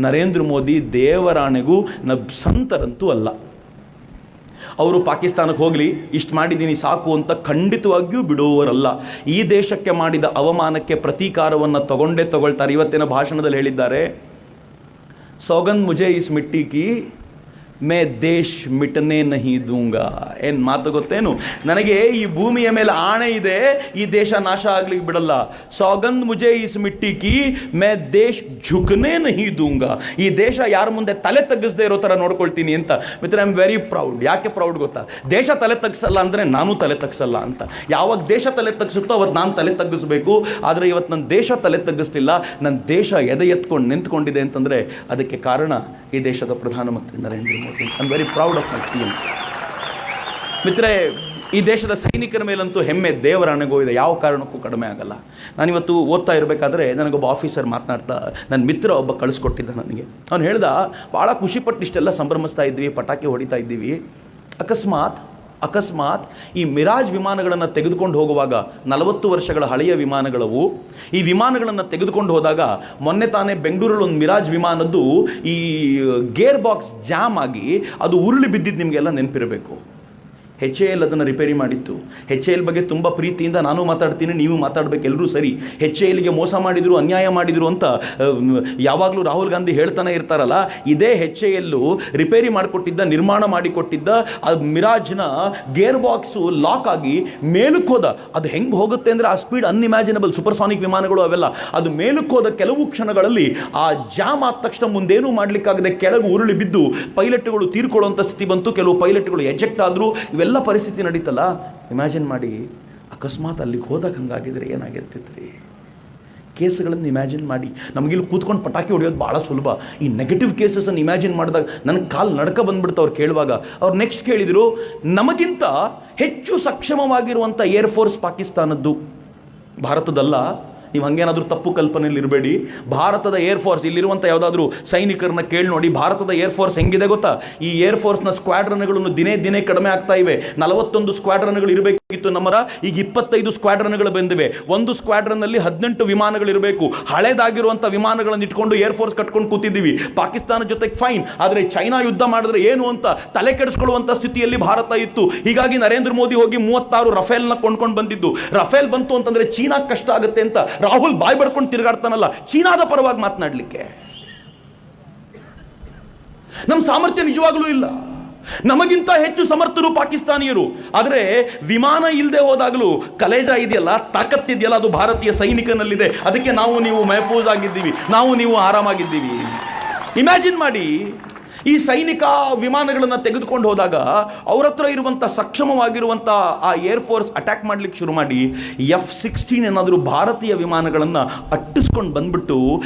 A: Narendra Modi ದೇವರಾಣೆಗೂ ಸಂತರಂತೂ ಅಲ್ಲ. ಅವರು ಪಾಕಿಸ್ತಾನಕ್ಕೆ ಹೋಗಲಿ, ಇಷ್ಟು ಮಾಡಿದ್ದೀನಿ ಸಾಕು ಅಂತ ಖಂಡಿತವಾಗಿಯೂ ಬಿಡುವವರಲ್ಲ. ಈ ದೇಶಕ್ಕೆ ಮಾಡಿದ ಅವಮಾನಕ್ಕೆ ಪ್ರತೀಕಾರವನ್ನು ತಗೊಳ್ತಾರೆ. ಇವತ್ತಿನ ಭಾಷಣದಲ್ಲಿ ಹೇಳಿದ್ದಾರೆ, ಸೌಗಂದ್ ಮುಜೆ ಇಸ್ ಮಿಟ್ಟಿ ಕಿ ಮೇ ದೇಶ್ ಮಿಟನೆ ನಹಿ ದೂಂಗಾ. ಏನು ಮಾತು ಗೊತ್ತೇನು? ನನಗೆ ಈ ಭೂಮಿಯ ಮೇಲೆ ಆಣೆ ಇದೆ, ಈ ದೇಶ ನಾಶ ಆಗ್ಲಿಕ್ಕೆ ಬಿಡಲ್ಲ. ಸೌಗಂದ್ ಮುಜೆ ಇಸ್ ಮಿಟ್ಟಿ ಕಿ ಮೇ ದೇಶ್ ಝುಕನೆ ನಹಿ ದೂಂಗಾ. ಈ ದೇಶ ಯಾರ ಮುಂದೆ ತಲೆ ತಗ್ಗಿಸದೇ ಇರೋ ಥರ ನೋಡ್ಕೊಳ್ತೀನಿ ಅಂತ. ಮಿತ್ರ, ಐ ಆಮ್ ವೆರಿ ಪ್ರೌಡ್. ಯಾಕೆ ಪ್ರೌಡ್ ಗೊತ್ತಾ? ದೇಶ ತಲೆ ತಗ್ಸಲ್ಲ ಅಂದರೆ ನಾನು ತಲೆ ತಗ್ಸಲ್ಲ ಅಂತ. ಯಾವಾಗ ದೇಶ ತಲೆ ತಗ್ಸುತ್ತೋ ಅವತ್ತು ನಾನು ತಲೆ ತಗ್ಗಿಸ್ಬೇಕು. ಆದರೆ ಇವತ್ತು ನನ್ನ ದೇಶ ತಲೆ ತಗ್ಗಿಸ್ತಿಲ್ಲ, ನನ್ನ ದೇಶ ಎದೆ ಎತ್ಕೊಂಡು ನಿಂತ್ಕೊಂಡಿದೆ ಅಂತಂದರೆ ಅದಕ್ಕೆ ಕಾರಣ ಈ ದೇಶದ ಪ್ರಧಾನಮಂತ್ರಿ Narendra Modi. I am very proud of my team. ಮಿತ್ರೇ, ಈ ದೇಶದ ಸೈನಿಕರ ಮೇಲಂತೂ ಹೆಮ್ಮೆ ದೇವರ ಅಣಗೋ ಇದೆ, ಯಾವ ಕಾರಣಕ್ಕೂ ಕಡಿಮೆ ಆಗಲ್ಲ. ನಾನಿವತ್ತು ಓದ್ತಾ ಇರಬೇಕಾದ್ರೆ ನನಗೊಬ್ಬ ಆಫೀಸರ್ ಮಾತನಾಡ್ತಾ, ನನ್ನ ಮಿತ್ರ ಒಬ್ಬ ಕಳಿಸ್ಕೊಟ್ಟಿದ್ದ ನನಗೆ. ಅವನು ಹೇಳ್ದ, ಭಾಳ ಖುಷಿಪಟ್ಟು ಇಷ್ಟೆಲ್ಲ ಸಂಭ್ರಮಿಸ್ತಾ ಇದ್ವಿ, ಪಟಾಕಿ ಹೊಡಿತಾ ಇದ್ದೀವಿ, ಅಕಸ್ಮಾತ್ ಈ ಮಿರಾಜ್ ವಿಮಾನಗಳನ್ನು ತೆಗೆದುಕೊಂಡು ಹೋಗುವಾಗ, 40 ವರ್ಷಗಳ ಹಳೆಯ ವಿಮಾನಗಳವು, ಈ ವಿಮಾನಗಳನ್ನು ತೆಗೆದುಕೊಂಡು ಹೋದಾಗ ಮೊನ್ನೆ ತಾನೇ ಬೆಂಗಳೂರಲ್ಲಿ ಒಂದು ಮಿರಾಜ್ ವಿಮಾನದ್ದು ಈ ಗೇರ್ ಬಾಕ್ಸ್ ಜಾಮ್ ಆಗಿ ಅದು ಉರುಳಿ ಬಿದ್ದಿದ್ದು ನಿಮಗೆಲ್ಲ ನೆನಪಿರಬೇಕು. HAL ಅದನ್ನು ರಿಪೇರಿ ಮಾಡಿತ್ತು. HAL ಬಗ್ಗೆ ತುಂಬ ಪ್ರೀತಿಯಿಂದ ನಾನು ಮಾತಾಡ್ತೀನಿ, ನೀವು ಮಾತಾಡಬೇಕು, ಎಲ್ಲರೂ ಸರಿ. HALಗೆ ಮೋಸ ಮಾಡಿದರು, ಅನ್ಯಾಯ ಮಾಡಿದರು ಅಂತ ಯಾವಾಗಲೂ ರಾಹುಲ್ ಗಾಂಧಿ ಹೇಳ್ತಾನೆ ಇರ್ತಾರಲ್ಲ, ಇದೇ HAL ರಿಪೇರಿ ಮಾಡಿಕೊಟ್ಟಿದ್ದ, ನಿರ್ಮಾಣ ಮಾಡಿಕೊಟ್ಟಿದ್ದ ಆ ಮಿರಾಜ್ನ ಗೇರ್ ಬಾಕ್ಸು ಲಾಕ್ ಆಗಿ ಮೇಲಕ್ಕೆ ಹೋದ. ಅದು ಹೆಂಗೆ ಹೋಗುತ್ತೆ ಅಂದರೆ ಆ ಸ್ಪೀಡ್ ಅನ್ಇಮ್ಯಾಜಿನಬಲ್, ಸೂಪರ್ಸಾನಿಕ್ ವಿಮಾನಗಳು ಅವೆಲ್ಲ. ಅದು ಮೇಲಕ್ಕೆ ಹೋದ ಕೆಲವು ಕ್ಷಣಗಳಲ್ಲಿ ಆ ಜಾಮ್ ಆದ ತಕ್ಷಣ ಮುಂದೇನೂ ಮಾಡಲಿಕ್ಕಾಗದೆ ಕೆಳಗೆ ಉರುಳಿ ಬಿದ್ದು ಪೈಲಟ್ಗಳು ತೀರ್ಕೊಳ್ಳುವಂಥ ಸ್ಥಿತಿ ಬಂತು. ಕೆಲವು ಪೈಲಟ್ಗಳು ಎಜೆಕ್ಟ್ ಆದರು. ಇವೆಲ್ಲ ಪರಿಸ್ಥಿತಿ ನಡೀತಲ್ಲ. ಇಮ್ಯಾಜಿನ್ ಮಾಡಿ, ಅಕಸ್ಮಾತ್ ಅಲ್ಲಿಗೆ ಹೋದಾಗ ಹಂಗಾಗಿದ್ರೆ ಏನಾಗಿರ್ತಿತ್ತು? ಕೇಸ್ಗಳನ್ನು ಇಮ್ಯಾಜಿನ್ ಮಾಡಿ. ನಮಗಿಲ್ಲಿ ಕೂತ್ಕೊಂಡು ಪಟಾಕಿ ಹೊಡೆಯೋದು ಭಾಳ ಸುಲಭ. ಈ ನೆಗೆಟಿವ್ ಕೇಸಸನ್ನು ಇಮ್ಯಾಜಿನ್ ಮಾಡಿದಾಗ ನನಗೆ ಕಾಲು ನಡ್ಕ ಬಂದ್ಬಿಡ್ತು ಅವ್ರು ಕೇಳುವಾಗ. ಅವ್ರು ನೆಕ್ಸ್ಟ್ ಕೇಳಿದರು, ನಮಗಿಂತ ಹೆಚ್ಚು ಸಕ್ಷಮವಾಗಿರುವಂಥ ಏರ್ಫೋರ್ಸ್ ಪಾಕಿಸ್ತಾನದ್ದು, ಭಾರತದಲ್ಲ. ನೀವು ಹಂಗೇನಾದರೂ ತಪ್ಪು ಕಲ್ಪನೆಯಲ್ಲಿ ಇರಬೇಡಿ. ಭಾರತದ ಏರ್ಫೋರ್ಸ್, ಇಲ್ಲಿರುವಂಥ ಯಾವುದಾದ್ರೂ ಸೈನಿಕರನ್ನ ಕೇಳಿ ನೋಡಿ, ಭಾರತದ ಏರ್ಫೋರ್ಸ್ ಹೆಂಗಿದೆ ಗೊತ್ತಾ? ಈ ಏರ್ಫೋರ್ಸ್ನ ಸ್ಕ್ವಾಡ್ರನ್ಗಳನ್ನು ದಿನೇ ಕಡಿಮೆ ಆಗ್ತಾ ಇವೆ. 41 ಸ್ಕ್ವಾಡ್ರನ್ಗಳು ಇರಬೇಕಿತ್ತು ನಮ್ಮರ, ಈಗ 25 ಸ್ಕ್ವಾಡ್ರನ್ಗಳು ಬಂದಿವೆ. ಒಂದು ಸ್ಕ್ವಾಡ್ರನ್ನಲ್ಲಿ 18 ವಿಮಾನಗಳು ಇರಬೇಕು. ಹಳೇದಾಗಿರುವಂಥ ವಿಮಾನಗಳನ್ನು ಇಟ್ಕೊಂಡು ಏರ್ಫೋರ್ಸ್ ಕಟ್ಕೊಂಡು ಕೂತಿದ್ದೀವಿ. ಪಾಕಿಸ್ತಾನ ಜೊತೆಗೆ ಫೈನ್, ಆದರೆ ಚೈನಾ ಯುದ್ಧ ಮಾಡಿದ್ರೆ ಏನು ಅಂತ ತಲೆ ಕೆಡಿಸ್ಕೊಳ್ಳುವಂಥ ಸ್ಥಿತಿಯಲ್ಲಿ ಭಾರತ ಇತ್ತು. ಹೀಗಾಗಿ ನರೇಂದ್ರ ಮೋದಿ ಹೋಗಿ 36 ರಫೇಲ್ನ ಕೊಂಡ್ಕೊಂಡು ಬಂದಿದ್ದು. ರಫೇಲ್ ಬಂತು ಅಂತಂದರೆ ಚೀನಾ ಕಷ್ಟ ಆಗುತ್ತೆ ಅಂತ ರಾಹುಲ್ ಬಾಯ್ ಬಡ್ಕೊಂಡು ತಿರುಗಾಡ್ತಾನಲ್ಲ ಚೀನಾದ ಪರವಾಗಿ ಮಾತನಾಡಲಿಕ್ಕೆ. ನಮ್ಮ ಸಾಮರ್ಥ್ಯ ನಿಜವಾಗ್ಲೂ ಇಲ್ಲ. ನಮಗಿಂತ ಹೆಚ್ಚು ಸಮರ್ಥರು ಪಾಕಿಸ್ತಾನಿಯರು. ಆದರೆ ವಿಮಾನ ಇಲ್ಲದೆ ಹೋದಾಗಲೂ ಕಲೇಜ ಇದೆಯಲ್ಲ, ತಾಕತ್ತಿದೆಯಲ್ಲ, ಅದು ಭಾರತೀಯ ಸೈನಿಕನಲ್ಲಿದೆ. ಅದಕ್ಕೆ ನಾವು ನೀವು ಮೆಹಫೂಜ್ ಆಗಿದ್ದೀವಿ, ನಾವು ನೀವು ಆರಾಮಾಗಿದ್ದೀವಿ. ಇಮ್ಯಾಜಿನ್ ಮಾಡಿ, ಈ ಸೈನಿಕ ವಿಮಾನಗಳನ್ನು ತೆಗೆದುಕೊಂಡು ಹೋದಾಗ ಅವ್ರ ಹತ್ರ ಇರುವಂಥ ಸಕ್ಷಮವಾಗಿರುವಂಥ ಆ ಏರ್ಫೋರ್ಸ್ ಅಟ್ಯಾಕ್ ಮಾಡಲಿಕ್ಕೆ ಶುರು ಮಾಡಿ F-16 ಏನಾದರೂ ಭಾರತೀಯ ವಿಮಾನಗಳನ್ನು ಅಟ್ಟಿಸ್ಕೊಂಡು ಬಂದ್ಬಿಟ್ಟು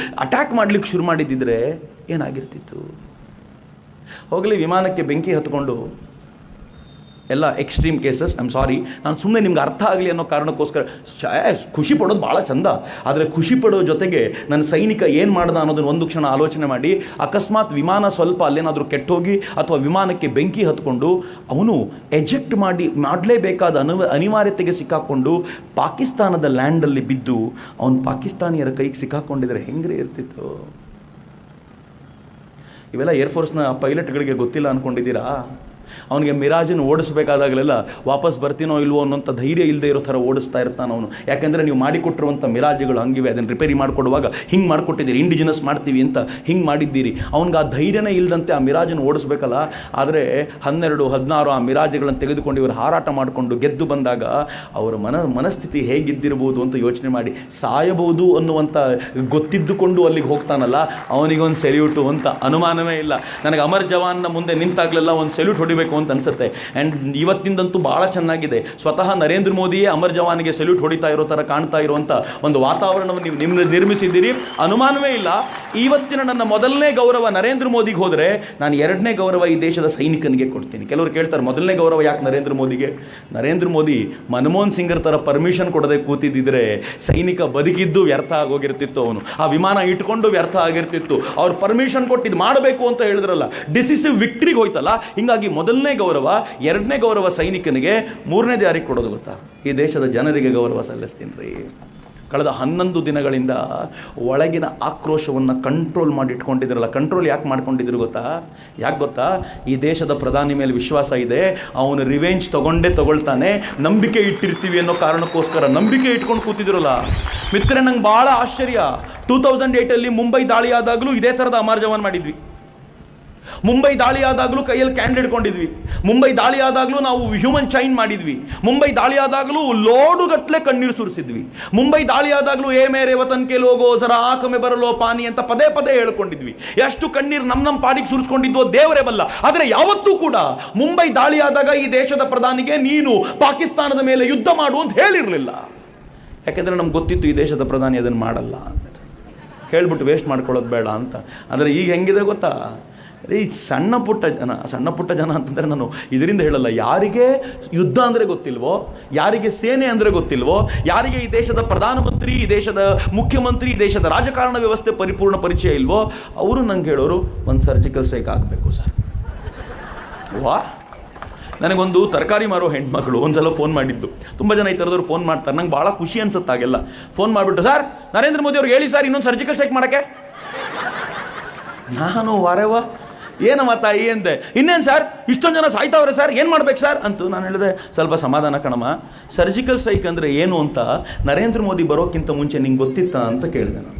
A: ಅಟ್ಯಾಕ್ ಮಾಡಲಿಕ್ಕೆ ಶುರು ಮಾಡಿದ್ದಿದ್ರೆ ಏನಾಗಿರ್ತಿತ್ತು? ಹೋಗಲಿ, ವಿಮಾನಕ್ಕೆ ಬೆಂಕಿ ಹತ್ಕೊಂಡು ಎಲ್ಲ extreme cases. I am sorry, ನಾನು ಸುಮ್ಮನೆ ನಿಮ್ಗೆ ಅರ್ಥ ಆಗಲಿ ಅನ್ನೋ ಕಾರಣಕ್ಕೋಸ್ಕರ ಖುಷಿ ಪಡೋದು ಭಾಳ ಚಂದ. ಆದರೆ ಖುಷಿ ಪಡೋ ಜೊತೆಗೆ ನನ್ನ ಸೈನಿಕ ಏನು ಮಾಡ್ದ ಅನ್ನೋದನ್ನು ಒಂದು ಕ್ಷಣ ಆಲೋಚನೆ ಮಾಡಿ. ಅಕಸ್ಮಾತ್ ವಿಮಾನ ಸ್ವಲ್ಪ ಅಲ್ಲೇನಾದರೂ ಕೆಟ್ಟೋಗಿ ಅಥವಾ ವಿಮಾನಕ್ಕೆ ಬೆಂಕಿ ಹತ್ಕೊಂಡು ಅವನು ಎಜೆಕ್ಟ್ ಮಾಡಲೇಬೇಕಾದ ಅನಿವಾರ್ಯತೆಗೆ ಸಿಕ್ಕಾಕ್ಕೊಂಡು ಪಾಕಿಸ್ತಾನದ ಲ್ಯಾಂಡಲ್ಲಿ ಬಿದ್ದು ಅವನು ಪಾಕಿಸ್ತಾನಿಯರ ಕೈಗೆ ಸಿಕ್ಕಾಕ್ಕೊಂಡಿದ್ರೆ ಹೆಂಗ್ರೆ ಇರ್ತಿತ್ತು? ಇವೆಲ್ಲ ಏರ್ಫೋರ್ಸ್ನ ಪೈಲಟ್ಗಳಿಗೆ ಗೊತ್ತಿಲ್ಲ ಅಂದ್ಕೊಂಡಿದ್ದೀರಾ? ಅವನಿಗೆ ಮಿರಾಜನ್ನು ಓಡಿಸ್ಬೇಕಾದಾಗಲೆಲ್ಲ ವಾಪಸ್ ಬರ್ತೀನೋ ಇಲ್ವೋ ಅನ್ನೋಂಥ ಧೈರ್ಯ ಇಲ್ಲದೆ ಇರೋ ಥರ ಓಡಿಸ್ತಾ ಇರ್ತಾನೆ ಅವನು. ಯಾಕೆಂದರೆ ನೀವು ಮಾಡಿಕೊಟ್ಟಿರುವಂಥ ಮಿರಾಜುಗಳು ಹಂಗಿವೆ, ಅದನ್ನು ರಿಪೇರಿ ಮಾಡಿಕೊಡುವಾಗ ಹಿಂಗೆ ಮಾಡಿಕೊಟ್ಟಿದ್ದೀರಿ, ಇಂಡಿಜಿನಸ್ ಮಾಡ್ತೀವಿ ಅಂತ ಹಿಂಗೆ ಮಾಡಿದ್ದೀರಿ. ಅವ್ನಿಗೆ ಆ ಧೈರ್ಯನೇ ಇಲ್ಲದಂತೆ ಆ ಮಿರಾಜನ್ನು ಓಡಿಸ್ಬೇಕಲ್ಲ. ಆದರೆ 12, 16 ಆ ಮಿರಾಜುಗಳನ್ನು ತೆಗೆದುಕೊಂಡು ಇವರು ಹಾರಾಟ ಮಾಡಿಕೊಂಡು ಗೆದ್ದು ಬಂದಾಗ ಅವರ ಮನಸ್ಥಿತಿ ಹೇಗಿದ್ದಿರ್ಬೋದು ಅಂತ ಯೋಚನೆ ಮಾಡಿ. ಸಾಯಬಹುದು ಅನ್ನುವಂಥ ಗೊತ್ತಿದ್ದುಕೊಂಡು ಅಲ್ಲಿಗೆ ಹೋಗ್ತಾನಲ್ಲ, ಅವನಿಗೊಂದು ಸೆಲ್ಯೂಟು ಅಂತ ಅನುಮಾನವೇ ಇಲ್ಲ. ನನಗೆ ಅಮರ್ ಜವಾನ್ನ ಮುಂದೆ ನಿಂತಾಗಲೆಲ್ಲ ಒಂದು ಸೆಲ್ಯೂಟ್ ಹೊಡಿಬೇಕು ಅಂತ ಅನ್ಸುತ್ತೆ. ಆ್ಯಂಡ್ ಇವತ್ತಿಂದಂತೂ ಭಾಳ ಚೆನ್ನಾಗಿದೆ. ಸ್ವತಃ ನರೇಂದ್ರ ಮೋದಿಯೇ ಅಮರ್ ಜವಾನಿಗೆ ಸೆಲ್ಯೂಟ್ ಹೊಡಿತಾ ಇರೋ ಥರ ಕಾಣ್ತಾ ಇರುವಂಥ ಒಂದು ವಾತಾವರಣವನ್ನು ನೀವು ನಿರ್ಮಿಸಿದ್ದೀರಿ, ಅನುಮಾನವೇ ಇಲ್ಲ. ಇವತ್ತಿನ ನನ್ನ ಮೊದಲನೇ ಗೌರವ ನರೇಂದ್ರ ಮೋದಿಗೆ ಹೋದರೆ ನಾನು 2ನೇ ಗೌರವ ಈ ದೇಶದ ಸೈನಿಕನಿಗೆ ಕೊಡ್ತೀನಿ. ಕೆಲವರು ಕೇಳ್ತಾರೆ, ಮೊದಲನೇ ಗೌರವ ಯಾಕೆ ನರೇಂದ್ರ ಮೋದಿಗೆ? ನರೇಂದ್ರ ಮೋದಿ ಮನಮೋಹನ್ ಸಿಂಗರ್ ಥರ ಪರ್ಮಿಷನ್ ಕೊಡದೆ ಕೂತಿದ್ದಿದ್ರೆ ಸೈನಿಕ ಬದುಕಿದ್ದು ವ್ಯರ್ಥ ಆಗೋಗಿರ್ತಿತ್ತು. ಅವನು ಆ ವಿಮಾನ ಇಟ್ಕೊಂಡು ವ್ಯರ್ಥ ಆಗಿರ್ತಿತ್ತು. ಅವ್ರು ಪರ್ಮಿಷನ್ ಕೊಟ್ಟಿದ್ದು ಮಾಡಬೇಕು ಅಂತ ಹೇಳಿದ್ರಲ್ಲ, ಡಿಸಿಸಿವ್ ವಿಕ್ಟ್ರಿಗೆ ಹೋಯ್ತಲ್ಲ. ಹೀಗಾಗಿ ಮೊದಲನೇ ಗೌರವ, 2ನೇ ಗೌರವ ಸೈನಿಕನಿಗೆ, 3ನೇದು ಯಾರಿಗೆ ಕೊಡೋದು ಗೊತ್ತಾ? ಈ ದೇಶದ ಜನರಿಗೆ ಗೌರವ ಸಲ್ಲಿಸ್ತೀನಿ ರೀ. ಕಳೆದ 11 ದಿನಗಳಿಂದ ಒಳಗಿನ ಆಕ್ರೋಶವನ್ನು ಕಂಟ್ರೋಲ್ ಮಾಡಿ ಇಟ್ಕೊಂಡಿದ್ರಲ್ಲ. ಕಂಟ್ರೋಲ್ ಯಾಕೆ ಮಾಡ್ಕೊಂಡಿದ್ರು ಗೊತ್ತಾ? ಯಾಕೆ ಗೊತ್ತಾ? ಈ ದೇಶದ ಪ್ರಧಾನಿ ಮೇಲೆ ವಿಶ್ವಾಸ ಇದೆ, ಅವನು ರಿವೆಂಜ್ ತಗೊಳ್ತಾನೆ, ನಂಬಿಕೆ ಇಟ್ಟಿರ್ತೀವಿ ಅನ್ನೋ ಕಾರಣಕ್ಕೋಸ್ಕರ ನಂಬಿಕೆ ಇಟ್ಕೊಂಡು ಕೂತಿದ್ರಲ್ಲ. ಮಿತ್ರರೇ, ನಂಗೆ ಭಾಳ ಆಶ್ಚರ್ಯ. 2008 ಮುಂಬೈ ದಾಳಿ ಆದಾಗಲೂ ಇದೇ ಥರದ ಅಮರ್ ಜವಾನ್ ಮಾಡಿದ್ವಿ. ಮುಂಬೈ ದಾಳಿ ಆದಾಗಲೂ ಕೈಯಲ್ಲಿ ಕ್ಯಾಂಡಲ್ ಹಿಡ್ಕೊಂಡಿದ್ವಿ. ಮುಂಬೈ ದಾಳಿ ಆದಾಗಲೂ ನಾವು ಹ್ಯೂಮನ್ ಚೈನ್ ಮಾಡಿದ್ವಿ. ಮುಂಬೈ ದಾಳಿ ಆದಾಗಲೂ ಲೋಡುಗಟ್ಲೆ ಕಣ್ಣೀರು ಸುರಿಸಿದ್ವಿ. ಮುಂಬೈ ದಾಳಿ ಆದಾಗಲೂ ಏ ಮೇರೆ ವತನ್ ಕೆ ಲೋಗೋ ಜರಾ ಆಕಮೆ ಬರಲೋ ಪಾನಿ ಅಂತ ಪದೇ ಪದೇ ಹೇಳ್ಕೊಂಡಿದ್ವಿ. ಎಷ್ಟು ಕಣ್ಣೀರು ನಮ್ಮ ಪಾಡಿಗೆ ಸುರಿಸ್ಕೊಂಡಿದ್ವೋ ದೇವರೇ ಬಲ್ಲ. ಆದರೆ ಯಾವತ್ತೂ ಕೂಡ ಮುಂಬೈ ದಾಳಿ ಆದಾಗ ಈ ದೇಶದ ಪ್ರಧಾನಿಗೆ ನೀನು ಪಾಕಿಸ್ತಾನದ ಮೇಲೆ ಯುದ್ಧ ಮಾಡು ಅಂತ ಹೇಳಿರಲಿಲ್ಲ. ಯಾಕೆಂದರೆ ನಮ್ಗೆ ಗೊತ್ತಿತ್ತು ಈ ದೇಶದ ಪ್ರಧಾನಿ ಅದನ್ನು ಮಾಡಲ್ಲ ಅಂತ. ಹೇಳ್ಬಿಟ್ಟು ವೇಸ್ಟ್ ಮಾಡ್ಕೊಳ್ಳೋದು ಬೇಡ ಅಂತ. ಆದರೆ ಈಗ ಹೆಂಗಿದೆ ಗೊತ್ತಾ, ಈ ಸಣ್ಣ ಪುಟ್ಟ ಜನ ಅಂತಂದರೆ ನಾನು ಇದರಿಂದ ಹೇಳಲ್ಲ, ಯಾರಿಗೆ ಯುದ್ಧ ಅಂದರೆ ಗೊತ್ತಿಲ್ವೋ, ಯಾರಿಗೆ ಸೇನೆ ಅಂದರೆ ಗೊತ್ತಿಲ್ವೋ, ಯಾರಿಗೆ ಈ ದೇಶದ ಪ್ರಧಾನಮಂತ್ರಿ, ಈ ದೇಶದ ಮುಖ್ಯಮಂತ್ರಿ, ಈ ದೇಶದ ರಾಜಕಾರಣ ವ್ಯವಸ್ಥೆ ಪರಿಪೂರ್ಣ ಪರಿಚಯ ಇಲ್ವೋ, ಅವರು ನಂಗೆ ಹೇಳೋರು ಒಂದು ಸರ್ಜಿಕಲ್ ಸ್ಟ್ರೈಕ್ ಆಗಬೇಕು ಸರ್. ವಾ, ನನಗೊಂದು ತರಕಾರಿ ಮಾರೋ ಹೆಣ್ಮಕ್ಳು ಒಂದ್ಸಲ ಫೋನ್ ಮಾಡಿದ್ದು. ತುಂಬ ಜನ ಈ ಥರದವ್ರು ಫೋನ್ ಮಾಡ್ತಾರೆ, ನಂಗೆ ಭಾಳ ಖುಷಿ ಅನ್ಸುತ್ತಾಗೆಲ್ಲ. ಫೋನ್ ಮಾಡಿಬಿಟ್ಟು, ಸರ್ ನರೇಂದ್ರ ಮೋದಿ ಅವ್ರಿಗೆ ಹೇಳಿ ಸರ್ ಇನ್ನೊಂದು ಸರ್ಜಿಕಲ್ ಸ್ಟ್ರೈಕ್ ಮಾಡೋಕ್ಕೆ. ನಾನು ವಾರೇವ ಏನಮ್ಮ ತಾಯಿ ಅಂದೆ. ಇನ್ನೇನು ಸರ್ ಇಷ್ಟೊಂದು ಜನ ಸಾಯ್ತಾವ್ರೆ ಸರ್, ಏನು ಮಾಡ್ಬೇಕು ಸರ್ ಅಂತೂ. ನಾನು ಹೇಳಿದೆ, ಸ್ವಲ್ಪ ಸಮಾಧಾನ ಕಣಮ್ಮ, ಸರ್ಜಿಕಲ್ ಸ್ಟ್ರೈಕ್ ಅಂದರೆ ಏನು ಅಂತ ನರೇಂದ್ರ ಮೋದಿ ಬರೋಕ್ಕಿಂತ ಮುಂಚೆ ನಿಂಗೆ ಗೊತ್ತಿತ್ತಾ ಅಂತ ಕೇಳಿದೆ ನಾನು.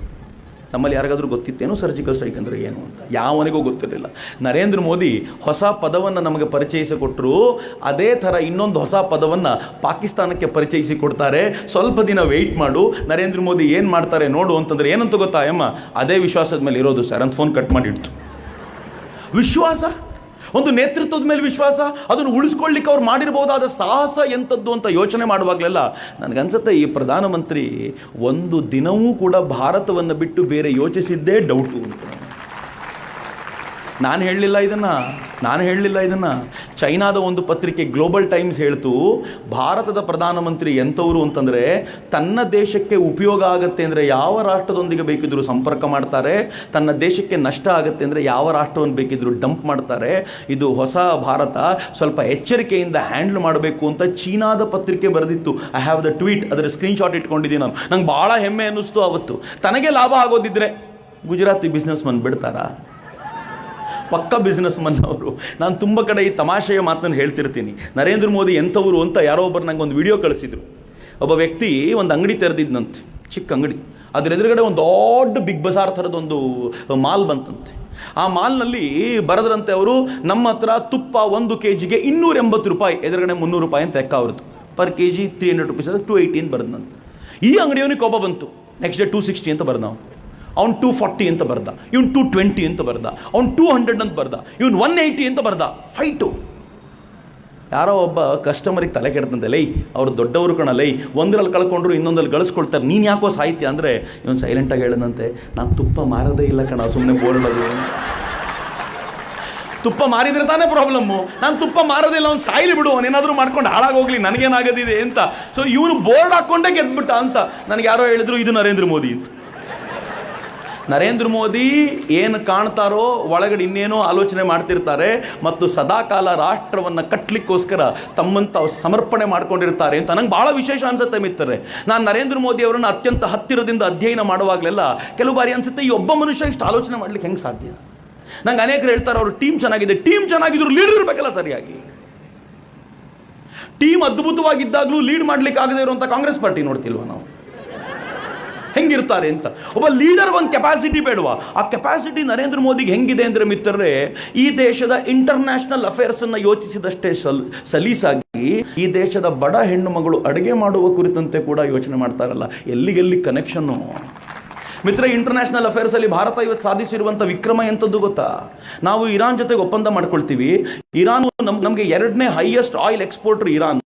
A: ನಮ್ಮಲ್ಲಿ ಯಾರಿಗಾದ್ರೂ ಗೊತ್ತಿತ್ತೇನೋ ಸರ್ಜಿಕಲ್ ಸ್ಟ್ರೈಕ್ ಅಂದರೆ ಏನು ಅಂತ? ಯಾವನಿಗೂ ಗೊತ್ತಿರಲಿಲ್ಲ. ನರೇಂದ್ರ ಮೋದಿ ಹೊಸ ಪದವನ್ನು ನಮಗೆ ಪರಿಚಯಿಸಿಕೊಟ್ಟರು, ಅದೇ ಥರ ಇನ್ನೊಂದು ಹೊಸ ಪದವನ್ನು ಪಾಕಿಸ್ತಾನಕ್ಕೆ ಪರಿಚಯಿಸಿ ಕೊಡ್ತಾರೆ. ಸ್ವಲ್ಪ ದಿನ ವೆಯ್ಟ್ ಮಾಡು, ನರೇಂದ್ರ ಮೋದಿ ಏನು ಮಾಡ್ತಾರೆ ನೋಡು ಅಂತಂದರೆ ಏನಂತ ಗೊತ್ತಾ ಅಮ್ಮ, ಅದೇ ವಿಶ್ವಾಸದ ಮೇಲೆ ಇರೋದು ಸರ್ ಅಂತ ಫೋನ್ ಕಟ್ ಮಾಡಿಡ್ತು. ವಿಶ್ವಾಸ, ಒಂದು ನೇತೃತ್ವದ ಮೇಲೆ ವಿಶ್ವಾಸ, ಅದನ್ನು ಉಳಿಸ್ಕೊಳ್ಳಿಕ್ಕೆ ಅವ್ರು ಮಾಡಿರ್ಬೋದಾದ ಸಾಹಸ ಎಂಥದ್ದು ಅಂತ ಯೋಚನೆ ಮಾಡುವಾಗಲೆಲ್ಲ ನನಗನ್ಸುತ್ತೆ ಈ ಪ್ರಧಾನಮಂತ್ರಿ ಒಂದು ದಿನವೂ ಕೂಡ ಭಾರತವನ್ನು ಬಿಟ್ಟು ಬೇರೆ ಯೋಚಿಸಿದ್ದೇ ಡೌಟು ಅಂತ. ನಾನು ಹೇಳಲಿಲ್ಲ ಇದನ್ನು. ಚೈನಾದ ಒಂದು ಪತ್ರಿಕೆ ಗ್ಲೋಬಲ್ ಟೈಮ್ಸ್ ಹೇಳ್ತು, ಭಾರತದ ಪ್ರಧಾನಮಂತ್ರಿ ಎಂಥವರು ಅಂತಂದರೆ ತನ್ನ ದೇಶಕ್ಕೆ ಉಪಯೋಗ ಆಗುತ್ತೆ ಅಂದರೆ ಯಾವ ರಾಷ್ಟ್ರದೊಂದಿಗೆ ಬೇಕಿದ್ರೂ ಸಂಪರ್ಕ ಮಾಡ್ತಾರೆ, ತನ್ನ ದೇಶಕ್ಕೆ ನಷ್ಟ ಆಗುತ್ತೆ ಅಂದರೆ ಯಾವ ರಾಷ್ಟ್ರವನ್ನು ಬೇಕಿದ್ರೂ ಡಂಪ್ ಮಾಡ್ತಾರೆ. ಇದು ಹೊಸ ಭಾರತ, ಸ್ವಲ್ಪ ಎಚ್ಚರಿಕೆಯಿಂದ ಹ್ಯಾಂಡಲ್ ಮಾಡಬೇಕು ಅಂತ ಚೀನಾದ ಪತ್ರಿಕೆ ಬರೆದಿತ್ತು. ಐ ಹ್ಯಾವ್ ದ ಟ್ವೀಟ್, ಅದರ ಸ್ಕ್ರೀನ್ಶಾಟ್ ಇಟ್ಕೊಂಡಿದ್ದೀನಿ ನಾನು. ನಂಗೆ ಭಾಳ ಹೆಮ್ಮೆ ಅನ್ನಿಸ್ತು ಅವತ್ತು. ತನಗೆ ಲಾಭ ಆಗೋದಿದ್ದರೆ ಗುಜರಾತಿ ಬಿಸ್ನೆಸ್ ಮನ್ ಬಿಡ್ತಾರಾ? ಪಕ್ಕ ಬಿಸ್ನೆಸ್ ಮನ್ ಅವರು. ನಾನು ತುಂಬ ಕಡೆ ಈ ತಮಾಷೆಯ ಮಾತನ್ನು ಹೇಳ್ತಿರ್ತೀನಿ. ನರೇಂದ್ರ ಮೋದಿ ಎಂಥವರು ಅಂತ ಯಾರೋ ಒಬ್ಬರು ನಂಗೆ ಒಂದು ವಿಡಿಯೋ ಕಳಿಸಿದ್ರು. ಒಬ್ಬ ವ್ಯಕ್ತಿ ಒಂದು ಅಂಗಡಿ ತೆರೆದಿದ್ದಂತೆ, ಚಿಕ್ಕ ಅಂಗಡಿ. ಅದ್ರ ಎದುರುಗಡೆ ಒಂದು ದೊಡ್ಡ ಬಿಗ್ ಬಜಾರ್ ಥರದೊಂದು ಮಾಲ್ ಬಂತಂತೆ. ಆ ಮಾಲ್ನಲ್ಲಿ ಬರೆದ್ರಂತೆ ಅವರು, ನಮ್ಮ ಹತ್ರ ತುಪ್ಪ 1 kg 280 ರೂಪಾಯಿ, ಎದುರುಗಡೆ 300 ರೂಪಾಯಿ ಅಂತ ಲೆಕ್ಕ ಅವ್ರದ್ದು. ಪರ್ kg 300 rupees, 280 ಅಂತ ಬರೆದಂತೆ. ಈ ಅಂಗಡಿಯವನಿಗೆ ಕೋಪ ಬಂತು. ನೆಕ್ಸ್ಟ್ ಡೇ 260 ಅಂತ ಬರೆದ. ಅವ್ನು 240 ಅಂತ ಬರ್ದ, ಇವ್ನು 220 ಅಂತ ಬರ್ದ, ಅವ್ನು 200 ಅಂತ ಬರ್ದ, ಇವ್ನು 180 ಅಂತ ಬರ್ದ. ಫೈಟು. ಯಾರೋ ಒಬ್ಬ ಕಸ್ಟಮರಿಗೆ ತಲೆ ಕೆಡ್ತಂತೆ, ಲೈ ಅವ್ರು ದೊಡ್ಡವರು ಕಣ, ಲೈ ಒಂದರಲ್ಲಿ ಕಳ್ಕೊಂಡ್ರು ಇನ್ನೊಂದಲ್ಲಿ ಗಳಿಸ್ಕೊಳ್ತಾರೆ, ನೀನು ಯಾಕೋ ಸಾಹಿತ್ಯ ಅಂದರೆ ಇವನು ಸೈಲೆಂಟಾಗಿ ಹೇಳದಂತೆ, ನಾನು ತುಪ್ಪ ಮಾರದೇ ಇಲ್ಲ ಕಣ, ಸುಮ್ಮನೆ ಬೋರ್ಡೋದು. ತುಪ್ಪ ಮಾರಿದ್ರೆ ತಾನೇ ಪ್ರಾಬ್ಲಮ್ಮು, ನಾನು ತುಪ್ಪ ಮಾರೋದಿಲ್ಲ, ಅವ್ನು ಸಾಯ್ಲಿ ಬಿಡು, ಅವನೇನಾದರೂ ಮಾಡ್ಕೊಂಡು ಹಾಳಾಗೋಗ್ಲಿ, ನನಗೇನಾಗದಿದೆ ಅಂತ. ಸೊ ಇವನು ಬೋರ್ಡ್ ಹಾಕ್ಕೊಂಡೇ ಗೆದ್ಬಿಟ್ಟ ಅಂತ. ನನಗೆ ಯಾರೋ ಹೇಳಿದ್ರು ಇದು ನರೇಂದ್ರ ಮೋದಿ ಅಂತ. ನರೇಂದ್ರ ಮೋದಿ ಏನು ಕಾಣ್ತಾರೋ ಒಳಗಡೆ ಇನ್ನೇನೋ ಆಲೋಚನೆ ಮಾಡ್ತಿರ್ತಾರೆ ಮತ್ತು ಸದಾಕಾಲ ರಾಷ್ಟ್ರವನ್ನು ಕಟ್ಟಲಿಕ್ಕೋಸ್ಕರ ತಮ್ಮಂತ ಸಮರ್ಪಣೆ ಮಾಡ್ಕೊಂಡಿರ್ತಾರೆ ಅಂತ ನಂಗೆ ಭಾಳ ವಿಶೇಷ ಅನ್ಸುತ್ತೆ ಮಿತ್ರರೇ. ನಾನು ನರೇಂದ್ರ ಮೋದಿ ಅವರನ್ನು ಅತ್ಯಂತ ಹತ್ತಿರದಿಂದ ಅಧ್ಯಯನ ಮಾಡುವಾಗಲೆಲ್ಲ ಕೆಲವು ಬಾರಿ ಅನ್ಸುತ್ತೆ, ಈ ಒಬ್ಬ ಮನುಷ್ಯ ಇಷ್ಟು ಆಲೋಚನೆ ಮಾಡ್ಲಿಕ್ಕೆ ಹೆಂಗೆ ಸಾಧ್ಯ? ನಂಗೆ ಅನೇಕರು ಹೇಳ್ತಾರೆ ಅವರು ಟೀಮ್ ಚೆನ್ನಾಗಿದೆ, ಟೀಮ್ ಚೆನ್ನಾಗಿದ್ರು ಲೀಡರ್ ಇರಬೇಕಲ್ಲ ಸರಿಯಾಗಿ. ಟೀಮ್ ಅದ್ಭುತವಾಗಿದ್ದಾಗಲೂ ಲೀಡ್ ಮಾಡ್ಲಿಕ್ಕೆ ಆಗದೆ ಇರುವಂಥ ಕಾಂಗ್ರೆಸ್ ಪಾರ್ಟಿ ನೋಡ್ತಿಲ್ವ ನಾವು? ಹೆಂಗಿರ್ತಾರೆ ಅಂತ. ಒಬ್ಬ ಲೀಡರ್ ಒಂದು ಕೆಪಾಸಿಟಿ ಬೇಡವಾ? ಆ ಕೆಪಾಸಿಟಿ ನರೇಂದ್ರ ಮೋದಿಗೆ ಹೆಂಗಿದೆ ಅಂದರೆ ಮಿತ್ರರೇ, ಈ ದೇಶದ ಇಂಟರ್ನ್ಯಾಷನಲ್ ಅಫೇರ್ಸನ್ನು ಯೋಚಿಸಿದಷ್ಟೇ ಸಲೀಸಾಗಿ ಈ ದೇಶದ ಬಡ ಹೆಣ್ಣು ಮಗಳು ಅಡುಗೆ ಮಾಡುವ ಕುರಿತಂತೆ ಕೂಡ ಯೋಚನೆ ಮಾಡ್ತಾರಲ್ಲ, ಎಲ್ಲಿಗೆಲ್ಲಿ ಕನೆಕ್ಷನ್ನು ಮಿತ್ರ. ಇಂಟರ್ನ್ಯಾಷನಲ್ ಅಫೇರ್ಸಲ್ಲಿ ಭಾರತ ಇವತ್ತು ಸಾಧಿಸಿರುವಂಥ ವಿಕ್ರಮ ಎಂಥದ್ದು ಗೊತ್ತಾ? ನಾವು ಇರಾನ್ ಜೊತೆಗೆ ಒಪ್ಪಂದ ಮಾಡ್ಕೊಳ್ತೀವಿ. ಇರಾನ್ ನಮಗೆ 2ನೇ ಹೈಯೆಸ್ಟ್ ಆಯಿಲ್ ಎಕ್ಸ್ಪೋರ್ಟರ್ ಇರಾನ್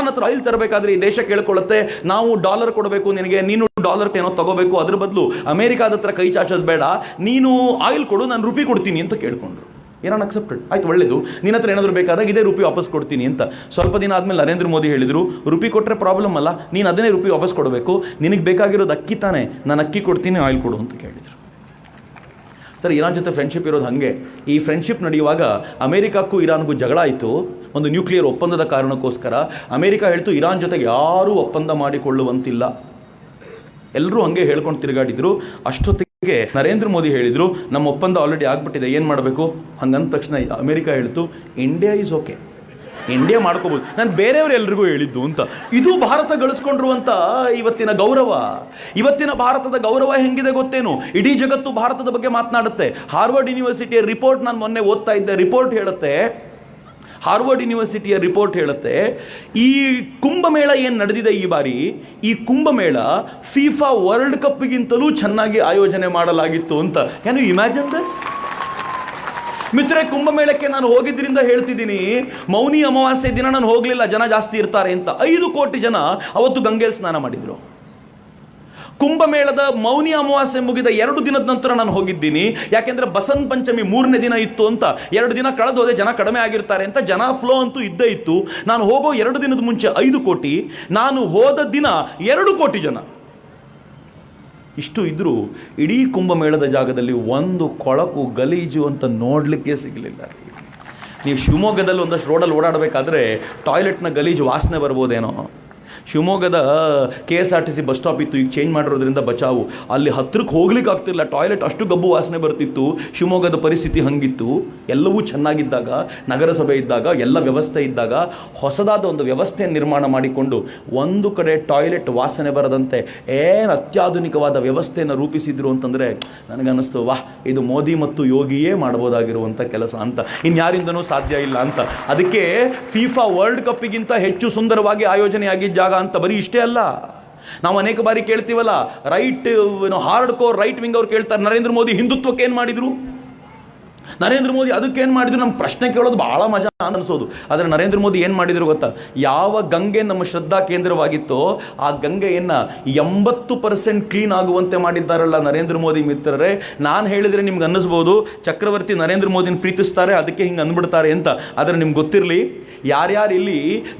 A: ಹತ್ರ ಆಯಿಲ್ ತರಬೇಕಾದ್ರೆ ಈ ದೇಶ ಕೇಳ್ಕೊಳ್ಳುತ್ತೆ, ನಾವು ಡಾಲರ್ ಕೊಡಬೇಕು ನಿನಗೆ, ನೀನು ಡಾಲರ್ ಏನೋ ತಗೋಬೇಕು, ಅದ್ರ ಬದಲು ಅಮೆರಿಕಾದ ಹತ್ರ ಕೈ ಚಾಚೋದು ಬೇಡ, ನೀನು ಆಯಿಲ್ ಕೊಡು, ನಾನು ರೂಪಿ ಕೊಡ್ತೀನಿ ಅಂತ ಕೇಳ್ಕೊಂಡ್ರು. ಇರಾನ್ ಅಕ್ಸೆಪ್ಟೆಡ್, ಆಯ್ತು ಒಳ್ಳೇದು, ನಿನ್ನ ಹತ್ರ ಏನಾದರೂ ಬೇಕಾದಾಗ ಇದೇ ರೂಪಿ ವಾಪಸ್ ಕೊಡ್ತೀನಿ ಅಂತ. ಸ್ವಲ್ಪ ದಿನ ಆದಮೇಲೆ ನರೇಂದ್ರ ಮೋದಿ ಹೇಳಿದರು, ರೂಪಿ ಕೊಟ್ಟರೆ ಪ್ರಾಬ್ಲಮ್ ಅಲ್ಲ, ನೀನು ಅದನ್ನೇ ರೂಪಿ ವಾಪಸ್ ಕೊಡಬೇಕು, ನಿನಗೆ ಬೇಕಾಗಿರೋದು ಅಕ್ಕಿ ತಾನೆ, ನಾನು ಅಕ್ಕಿ ಕೊಡ್ತೀನಿ, ಆಯಿಲ್ ಕೊಡು ಅಂತ ಕೇಳಿದರು. ಸರ್, ಇರಾನ್ ಜೊತೆ ಫ್ರೆಂಡ್ಶಿಪ್ ಇರೋದು ಹಾಗೆ. ಈ ಫ್ರೆಂಡ್ಶಿಪ್ ನಡೆಯುವಾಗ ಅಮೆರಿಕಕ್ಕೂ ಇರಾನ್ಗೂ ಜಗಳ ಆಯಿತು, ಒಂದು ನ್ಯೂಕ್ಲಿಯರ್ ಒಪ್ಪಂದದ ಕಾರಣಕ್ಕೋಸ್ಕರ. ಅಮೆರಿಕ ಹೇಳ್ತು ಇರಾನ್ ಜೊತೆಗೆ ಯಾರೂ ಒಪ್ಪಂದ ಮಾಡಿಕೊಳ್ಳುವಂತಿಲ್ಲ. ಎಲ್ಲರೂ ಹಂಗೆ ಹೇಳ್ಕೊಂಡು ತಿರುಗಾಡಿದ್ರು. ಅಷ್ಟೊತ್ತಿಗೆ ನರೇಂದ್ರ ಮೋದಿ ಹೇಳಿದರು, ನಮ್ಮ ಒಪ್ಪಂದ ಆಲ್ರೆಡಿ ಆಗ್ಬಿಟ್ಟಿದೆ, ಏನು ಮಾಡಬೇಕು? ಹಂಗಂದ ತಕ್ಷಣ ಅಮೆರಿಕ ಹೇಳ್ತು, ಇಂಡಿಯಾ ಈಸ್ ಓಕೆ. ಇಂಡಿಯಾ ಮಾಡ್ಕೋಬೋದು, ನಾನು ಬೇರೆಯವರು ಎಲ್ರಿಗೂ ಹೇಳಿದ್ದು ಅಂತ. ಇದು ಭಾರತ ಗಳಿಸ್ಕೊಂಡಿರುವಂಥ ಇವತ್ತಿನ ಗೌರವ. ಇವತ್ತಿನ ಭಾರತದ ಗೌರವ ಹೆಂಗಿದೆ ಗೊತ್ತೇನು? ಇಡೀ ಜಗತ್ತು ಭಾರತದ ಬಗ್ಗೆ ಮಾತನಾಡುತ್ತೆ. ಹಾರ್ವರ್ಡ್ ಯೂನಿವರ್ಸಿಟಿಯ ರಿಪೋರ್ಟ್ ನಾನು ಮೊನ್ನೆ ಓದ್ತಾ ಇದ್ದೆ. ರಿಪೋರ್ಟ್ ಹೇಳುತ್ತೆ, ಹಾರ್ವರ್ಡ್ ಯೂನಿವರ್ಸಿಟಿಯ ರಿಪೋರ್ಟ್ ಹೇಳುತ್ತೆ, ಈ ಕುಂಭಮೇಳ ಏನು ನಡೆದಿದೆ ಈ ಬಾರಿ, ಈ ಕುಂಭಮೇಳ ಫಿಫಾ ವರ್ಲ್ಡ್ ಕಪ್ಗಿಂತಲೂ ಚೆನ್ನಾಗಿ ಆಯೋಜನೆ ಮಾಡಲಾಗಿತ್ತು ಅಂತ. Can you imagine this? ಮಿತ್ರರೇ, ಕುಂಭಮೇಳಕ್ಕೆ ನಾನು ಹೋಗಿದ್ದರಿಂದ ಹೇಳ್ತಿದ್ದೀನಿ, ಮೌನಿ ಅಮಾವಾಸ್ಯೆ ದಿನ ನಾನು ಹೋಗಲಿಲ್ಲ, ಜನ ಜಾಸ್ತಿ ಇರ್ತಾರೆ ಅಂತ. 5 ಕೋಟಿ ಜನ ಅವತ್ತು ಗಂಗೆಯಲ್ಲಿ ಸ್ನಾನ ಮಾಡಿದರು. ಕುಂಭಮೇಳದ ಮೌನಿ ಅಮಾವಾಸ್ಯೆ ಮುಗಿದ 2 ದಿನದ ನಂತರ ನಾನು ಹೋಗಿದ್ದೀನಿ. ಯಾಕೆಂದ್ರೆ ಬಸಂತ ಪಂಚಮಿ 3ನೇ ದಿನ ಇತ್ತು ಅಂತ. 2 ದಿನ ಕಳೆದು ಹೋದೆ, ಜನ ಕಡಿಮೆ ಆಗಿರ್ತಾರೆ ಅಂತ. ಜನ ಫ್ಲೋ ಅಂತೂ ಇದ್ದೇ ಇತ್ತು. ನಾನು ಹೋಗೋ 2 ದಿನದ ಮುಂಚೆ 5 ಕೋಟಿ, ನಾನು ಹೋದ ದಿನ 2 ಕೋಟಿ ಜನ. ಇಷ್ಟು ಇದ್ರೂ ಇಡೀ ಕುಂಭಮೇಳದ ಜಾಗದಲ್ಲಿ ಒಂದು ಕೊಳಕು ಗಲೀಜು ಅಂತ ನೋಡಲಿಕ್ಕೆ ಸಿಗಲಿಲ್ಲ. ನೀವು ಶಿವಮೊಗ್ಗದಲ್ಲಿ ಒಂದಷ್ಟು ರೋಡಲ್ಲಿ ಓಡಾಡಬೇಕಾದ್ರೆ ಟಾಯ್ಲೆಟ್ನ ಗಲೀಜು ವಾಸನೆ ಬರ್ಬೋದೇನೋ. ಶಿವಮೊಗ್ಗದ KSRTC ಬಸ್ ಸ್ಟಾಪ್ ಇತ್ತು, ಈಗ ಚೇಂಜ್ ಮಾಡಿರೋದ್ರಿಂದ ಬಚಾವು. ಅಲ್ಲಿ ಹತ್ರಕ್ಕೆ ಹೋಗ್ಲಿಕ್ಕೆ ಆಗ್ತಿಲ್ಲ, ಟಾಯ್ಲೆಟ್ ಅಷ್ಟು ಗಬ್ಬು ವಾಸನೆ ಬರ್ತಿತ್ತು. ಶಿವಮೊಗ್ಗದ ಪರಿಸ್ಥಿತಿ ಹಂಗಿತ್ತು. ಎಲ್ಲವೂ ಚೆನ್ನಾಗಿದ್ದಾಗ, ನಗರಸಭೆ ಇದ್ದಾಗ, ಎಲ್ಲ ವ್ಯವಸ್ಥೆ ಇದ್ದಾಗ, ಹೊಸದಾದ ಒಂದು ವ್ಯವಸ್ಥೆಯನ್ನು ನಿರ್ಮಾಣ ಮಾಡಿಕೊಂಡು ಒಂದು ಕಡೆ ಟಾಯ್ಲೆಟ್ ವಾಸನೆ ಬರದಂತೆ ಏನು ಅತ್ಯಾಧುನಿಕವಾದ ವ್ಯವಸ್ಥೆಯನ್ನು ರೂಪಿಸಿದ್ರು ಅಂತಂದರೆ ನನಗನ್ನಿಸ್ತು, ವಾಹ್, ಇದು ಮೋದಿ ಮತ್ತು ಯೋಗಿಯೇ ಮಾಡ್ಬೋದಾಗಿರುವಂಥ ಕೆಲಸ ಅಂತ. ಇನ್ಯಾರಿಂದನೂ ಸಾಧ್ಯ ಇಲ್ಲ ಅಂತ. ಅದಕ್ಕೆ ಫಿಫಾ ವರ್ಲ್ಡ್ ಕಪ್ಪಿಗಿಂತ ಹೆಚ್ಚು ಸುಂದರವಾಗಿ ಆಯೋಜನೆಯಾಗಿದ್ದ ಜಾಗ ಅಂತ. ಬರೀ ಇಷ್ಟೇ ಅಲ್ಲ, ನಾವು ಅನೇಕ ಬಾರಿ ಕೇಳ್ತೀವಲ್ಲ, ಹಾರ್ಡ್ ಕೋರ್ ರೈಟ್ ವಿಂಗ್ ಅವ್ರು ಕೇಳ್ತಾರೆ, ನರೇಂದ್ರ ಮೋದಿ ಹಿಂದುತ್ವಕ್ಕೆ ಏನು ಮಾಡಿದ್ರು, ನರೇಂದ್ರ ಮೋದಿ ಅದಕ್ಕೇನು ಮಾಡಿದ್ರು. ನಮ್ಮ ಪ್ರಶ್ನೆ ಕೇಳೋದು ಭಾಳ ಮಜಾ ಅನಿಸೋದು. ಆದರೆ ನರೇಂದ್ರ ಮೋದಿ ಏನು ಮಾಡಿದ್ರು ಗೊತ್ತಾ? ಯಾವ ಗಂಗೆ ನಮ್ಮ ಶ್ರದ್ಧಾ ಕೇಂದ್ರವಾಗಿತ್ತೋ ಆ ಗಂಗೆಯನ್ನು 80% ಕ್ಲೀನ್ ಆಗುವಂತೆ ಮಾಡಿದ್ದಾರಲ್ಲ ನರೇಂದ್ರ ಮೋದಿ ಮಿತ್ರರೇ. ನಾನು ಹೇಳಿದರೆ ನಿಮ್ಗೆ ಅನ್ನಿಸ್ಬೋದು ಚಕ್ರವರ್ತಿ ನರೇಂದ್ರ ಮೋದಿನ ಪ್ರೀತಿಸ್ತಾರೆ ಅದಕ್ಕೆ ಹಿಂಗೆ ಅಂದ್ಬಿಡ್ತಾರೆ ಅಂತ. ಆದರೆ ನಿಮ್ಗೆ ಗೊತ್ತಿರಲಿ, ಯಾರ್ಯಾರು ಇಲ್ಲಿ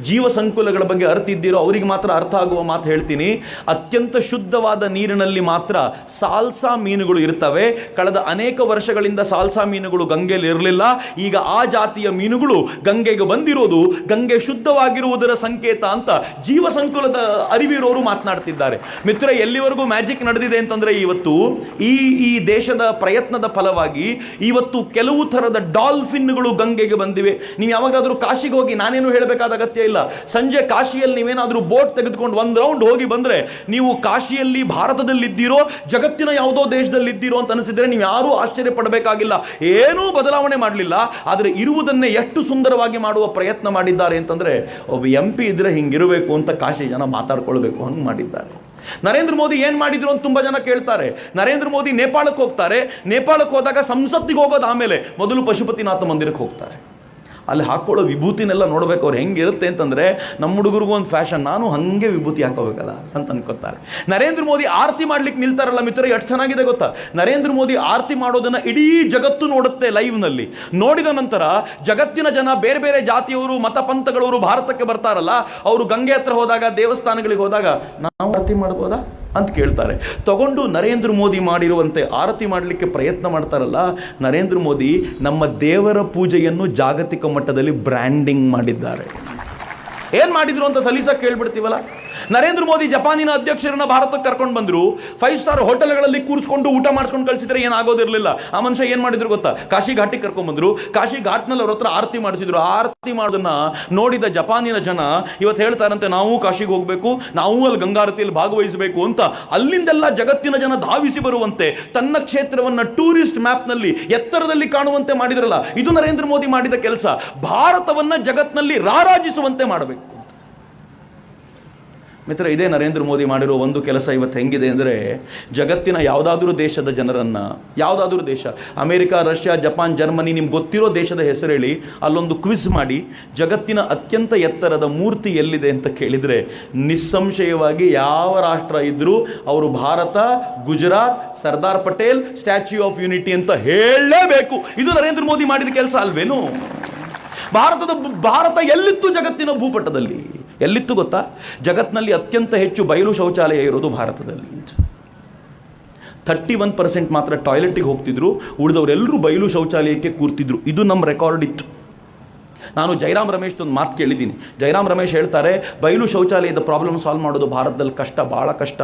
A: ಜೀವ ಸಂಕುಲಗಳ ಬಗ್ಗೆ ಅರ್ತಿದ್ದೀರೋ ಅವರಿಗೆ ಮಾತ್ರ ಅರ್ಥ ಆಗುವ ಮಾತು ಹೇಳ್ತೀನಿ. ಅತ್ಯಂತ ಶುದ್ಧವಾದ ನೀರಿನಲ್ಲಿ ಮಾತ್ರ ಸಾಲ್ಸಾ ಮೀನುಗಳು ಇರ್ತವೆ. ಕಳೆದ ಅನೇಕ ವರ್ಷಗಳಿಂದ ಸಾಲ್ಸಾ ಮೀನುಗಳು ಗಂಗೆಯಲ್ಲಿ ಇರಲಿಲ್ಲ. ಈಗ ಆ ಜಾತಿಯ ಮೀನುಗಳು ಗಂಗೆಗೆ ಬಂದಿರೋದು ಗಂಗೆ ಶುದ್ಧವಾಗಿರುವುದರ ಸಂಕೇತ ಅಂತ ಜೀವ ಸಂಕುಲದ ಅರಿವಿರೋರು ಮಾತನಾಡ್ತಿದ್ದಾರೆ. ಮಿತ್ರ, ಎಲ್ಲಿವರೆಗೂ ಮ್ಯಾಜಿಕ್ ನಡೆದಿದೆ ಅಂತಂದ್ರೆ, ಇವತ್ತು ಈ ದೇಶದ ಪ್ರಯತ್ನದ ಫಲವಾಗಿ ಇವತ್ತು ಕೆಲವು ಥರದ ಡಾಲ್ಫಿನ್ಗಳು ಗಂಗೆಗೆ ಬಂದಿವೆ. ನೀವು ಯಾವಾಗಾದರೂ ಕಾಶಿಗೆ ಹೋಗಿ, ನಾನೇನು ಹೇಳಬೇಕಾದ ಅಗತ್ಯ ಇಲ್ಲ, ಸಂಜೆ ಕಾಶಿಯಲ್ಲಿ ನೀವೇನಾದರೂ ಬೋಟ್ ತೆಗೆದುಕೊಂಡು ಒಂದು ರೌಂಡ್ ಹೋಗಿ ಬಂದರೆ, ನೀವು ಕಾಶಿಯಲ್ಲಿ ಭಾರತದಲ್ಲಿದ್ದೀರೋ ಜಗತ್ತಿನ ಯಾವುದೋ ದೇಶದಲ್ಲಿದ್ದೀರೋ ಅಂತ ಅನಿಸಿದ್ರೆ ನೀವು ಯಾರೂ ಆಶ್ಚರ್ಯ ಪಡಬೇಕಾಗಿಲ್ಲ. ಏನೂ ಬದಲಾವಣೆ ಮಾಡಲಿಲ್ಲ. ಆದರೆ ಇರುವುದನ್ನೇ ಎಷ್ಟು ಸುಂದರವಾಗಿ ಮಾಡುವ ಪ್ರಯತ್ನ ಮಾಡಿದ್ದಾರೆ ಅಂತಂದ್ರೆ, ಒಬ್ಬ MP ಇದ್ರೆ ಹಿಂಗಿರಬೇಕು ಅಂತ ಕಾಶಿ ಜನ ಮಾತಾಡ್ಕೊಳ್ಬೇಕು, ಹಂಗೆ ಮಾಡಿದ್ದಾರೆ. ನರೇಂದ್ರ ಮೋದಿ ಏನು ಮಾಡಿದ್ರು ಅಂತ ತುಂಬ ಜನ ಕೇಳ್ತಾರೆ. ನರೇಂದ್ರ ಮೋದಿ ನೇಪಾಳಕ್ಕೆ ಹೋಗ್ತಾರೆ. ನೇಪಾಳಕ್ಕೆ ಹೋದಾಗ ಸಂಸತ್ತಿಗೆ ಹೋಗೋದು ಆಮೇಲೆ ಮೊದಲು ಪಶುಪತಿನಾಥ ಮಂದಿರಕ್ಕೆ ಹೋಗ್ತಾರೆ. ಅಲ್ಲಿ ಹಾಕ್ಕೊಳ್ಳೋ ವಿಭೂತಿನೆಲ್ಲ ನೋಡ್ಬೇಕು ಅವ್ರು ಹೆಂಗಿರುತ್ತೆ ಅಂತಂದರೆ, ನಮ್ಮ ಹುಡುಗರಿಗೂ ಒಂದು ಫ್ಯಾಷನ್, ನಾನು ಹಾಗೆ ವಿಭೂತಿ ಹಾಕೋಬೇಕಲ್ಲ ಅಂತ ಅನ್ಕೋತಾರೆ. ನರೇಂದ್ರ ಮೋದಿ ಆರತಿ ಮಾಡ್ಲಿಕ್ಕೆ ನಿಲ್ತಾರಲ್ಲ ಮಿತ್ರ, ಎಷ್ಟು ಚೆನ್ನಾಗಿದೆ ಗೊತ್ತಾ? ನರೇಂದ್ರ ಮೋದಿ ಆರತಿ ಮಾಡೋದನ್ನು ಇಡೀ ಜಗತ್ತು ನೋಡುತ್ತೆ ಲೈವ್ನಲ್ಲಿ. ನೋಡಿದ ನಂತರ ಜಗತ್ತಿನ ಜನ, ಬೇರೆ ಬೇರೆ ಜಾತಿಯವರು, ಮತ ಪಂಥಗಳವರು ಭಾರತಕ್ಕೆ ಬರ್ತಾರಲ್ಲ, ಅವರು ಗಂಗೆ ಹತ್ರ ಹೋದಾಗ, ದೇವಸ್ಥಾನಗಳಿಗೆ ಹೋದಾಗ, ನಾವು ಆರತಿ ಮಾಡ್ಬೋದಾ ಅಂತ ಕೇಳ್ತಾರೆ. ತಗೊಂಡು ನರೇಂದ್ರ ಮೋದಿ ಮಾಡಿರುವಂತೆ ಆರತಿ ಮಾಡಲಿಕ್ಕೆ ಪ್ರಯತ್ನ ಮಾಡ್ತಾರಲ್ಲ. ನರೇಂದ್ರ ಮೋದಿ ನಮ್ಮ ದೇವರ ಪೂಜೆಯನ್ನು ಜಾಗತಿಕ ಮಟ್ಟದಲ್ಲಿ ಬ್ರ್ಯಾಂಡಿಂಗ್ ಮಾಡಿದ್ದಾರೆ. ಏನು ಮಾಡಿದ್ರು ಅಂತ ಸಲೀಸಾಗಿ ಕೇಳ್ಬಿಡ್ತೀವಲ್ಲ. ನರೇಂದ್ರ ಮೋದಿ ಜಪಾನಿನ ಅಧ್ಯಕ್ಷರನ್ನ ಭಾರತಕ್ಕೆ ಕರ್ಕೊಂಡು ಬಂದರು. 5 ಸ್ಟಾರ್ ಹೋಟೆಲ್ಗಳಲ್ಲಿ ಕೂರಿಸ್ಕೊಂಡು ಊಟ ಮಾಡಿಸ್ಕೊಂಡು ಕಳಿಸಿದ್ರೆ ಏನಾಗೋದಿರಲಿಲ್ಲ. ಆ ಮನುಷ್ಯ ಏನು ಮಾಡಿದ್ರು ಗೊತ್ತಾ? ಕಾಶಿ ಘಾಟಿಗೆ ಕರ್ಕೊಂಡ್ಬಂದರು. ಕಾಶಿ ಘಾಟ್ನಲ್ಲಿ ಅವ್ರ ಹತ್ರ ಆರತಿ ಮಾಡಿಸಿದ್ರು. ಆರತಿ ಮಾಡೋದನ್ನ ನೋಡಿದ ಜಪಾನಿನ ಜನ ಇವತ್ತು ಹೇಳ್ತಾರಂತೆ, ನಾವು ಕಾಶಿಗೆ ಹೋಗಬೇಕು, ನಾವು ಅಲ್ಲಿ ಗಂಗಾರತಿಯಲ್ಲಿ ಭಾಗವಹಿಸಬೇಕು ಅಂತ. ಅಲ್ಲಿಂದೆಲ್ಲ ಜಗತ್ತಿನ ಜನ ಧಾವಿಸಿ ಬರುವಂತೆ ತನ್ನ ಕ್ಷೇತ್ರವನ್ನು ಟೂರಿಸ್ಟ್ ಮ್ಯಾಪ್ನಲ್ಲಿ ಎತ್ತರದಲ್ಲಿ ಕಾಣುವಂತೆ ಮಾಡಿದ್ರಲ್ಲ, ಇದು ನರೇಂದ್ರ ಮೋದಿ ಮಾಡಿದ ಕೆಲಸ. ಭಾರತವನ್ನ ಜಗತ್ತಿನಲ್ಲಿ ರಾರಾಜಿಸುವಂತೆ ಮಾಡಬೇಕು. ಮಿತ್ರ, ಇದೇ ನರೇಂದ್ರ ಮೋದಿ ಮಾಡಿರೋ ಒಂದು ಕೆಲಸ. ಇವತ್ತು ಹೆಂಗಿದೆ ಅಂದರೆ, ಜಗತ್ತಿನ ಯಾವುದಾದ್ರೂ ದೇಶದ ಜನರನ್ನು, ಯಾವುದಾದ್ರೂ ದೇಶ, ಅಮೇರಿಕಾ, ರಷ್ಯಾ, ಜಪಾನ್, ಜರ್ಮನಿ, ನಿಮ್ಗೆ ಗೊತ್ತಿರೋ ದೇಶದ ಹೆಸರು ಹೇಳಿ, ಅಲ್ಲೊಂದು ಕ್ವಿಜ್ ಮಾಡಿ, ಜಗತ್ತಿನ ಅತ್ಯಂತ ಎತ್ತರದ ಮೂರ್ತಿ ಎಲ್ಲಿದೆ ಅಂತ ಕೇಳಿದರೆ ನಿಸ್ಸಂಶಯವಾಗಿ ಯಾವ ರಾಷ್ಟ್ರ ಇದ್ದರೂ ಅವರು Bharat, Gujarat, Sardar Patel, statue of unity ಅಂತ ಹೇಳಲೇಬೇಕು. ಇದು ನರೇಂದ್ರ ಮೋದಿ ಮಾಡಿದ ಕೆಲಸ ಅಲ್ವೇನು? ಭಾರತ ಎಲ್ಲಿತ್ತು ಜಗತ್ತಿನ ಭೂಪಟದಲ್ಲಿ? ಎಲ್ಲಿತ್ತು ಗೊತ್ತಾ? ಜಗತ್ತಿನಲ್ಲಿ ಅತ್ಯಂತ ಹೆಚ್ಚು ಬಯಲು ಶೌಚಾಲಯ ಇರೋದು ಭಾರತದಲ್ಲಿ. 31% ಮಾತ್ರ ಟಾಯ್ಲೆಟಿಗೆ ಹೋಗ್ತಿದ್ರು, ಉಳಿದವರೆಲ್ಲರೂ ಬಯಲು ಶೌಚಾಲಯಕ್ಕೆ ಕೂರ್ತಿದ್ರು. ಇದು ನಮ್ಮ ರೆಕಾರ್ಡ್ ಇತ್ತು. ನಾನು ಜೈರಾಮ್ ರಮೇಶ್ ಒಂದು ಮಾತು ಕೇಳಿದ್ದೀನಿ. ಜೈರಾಮ್ ರಮೇಶ್ ಹೇಳ್ತಾರೆ, ಬಯಲು ಶೌಚಾಲಯದ ಪ್ರಾಬ್ಲಮ್ ಸಾಲ್ವ್ ಮಾಡೋದು ಭಾರತದಲ್ಲಿ ಕಷ್ಟ, ಭಾಳ ಕಷ್ಟ.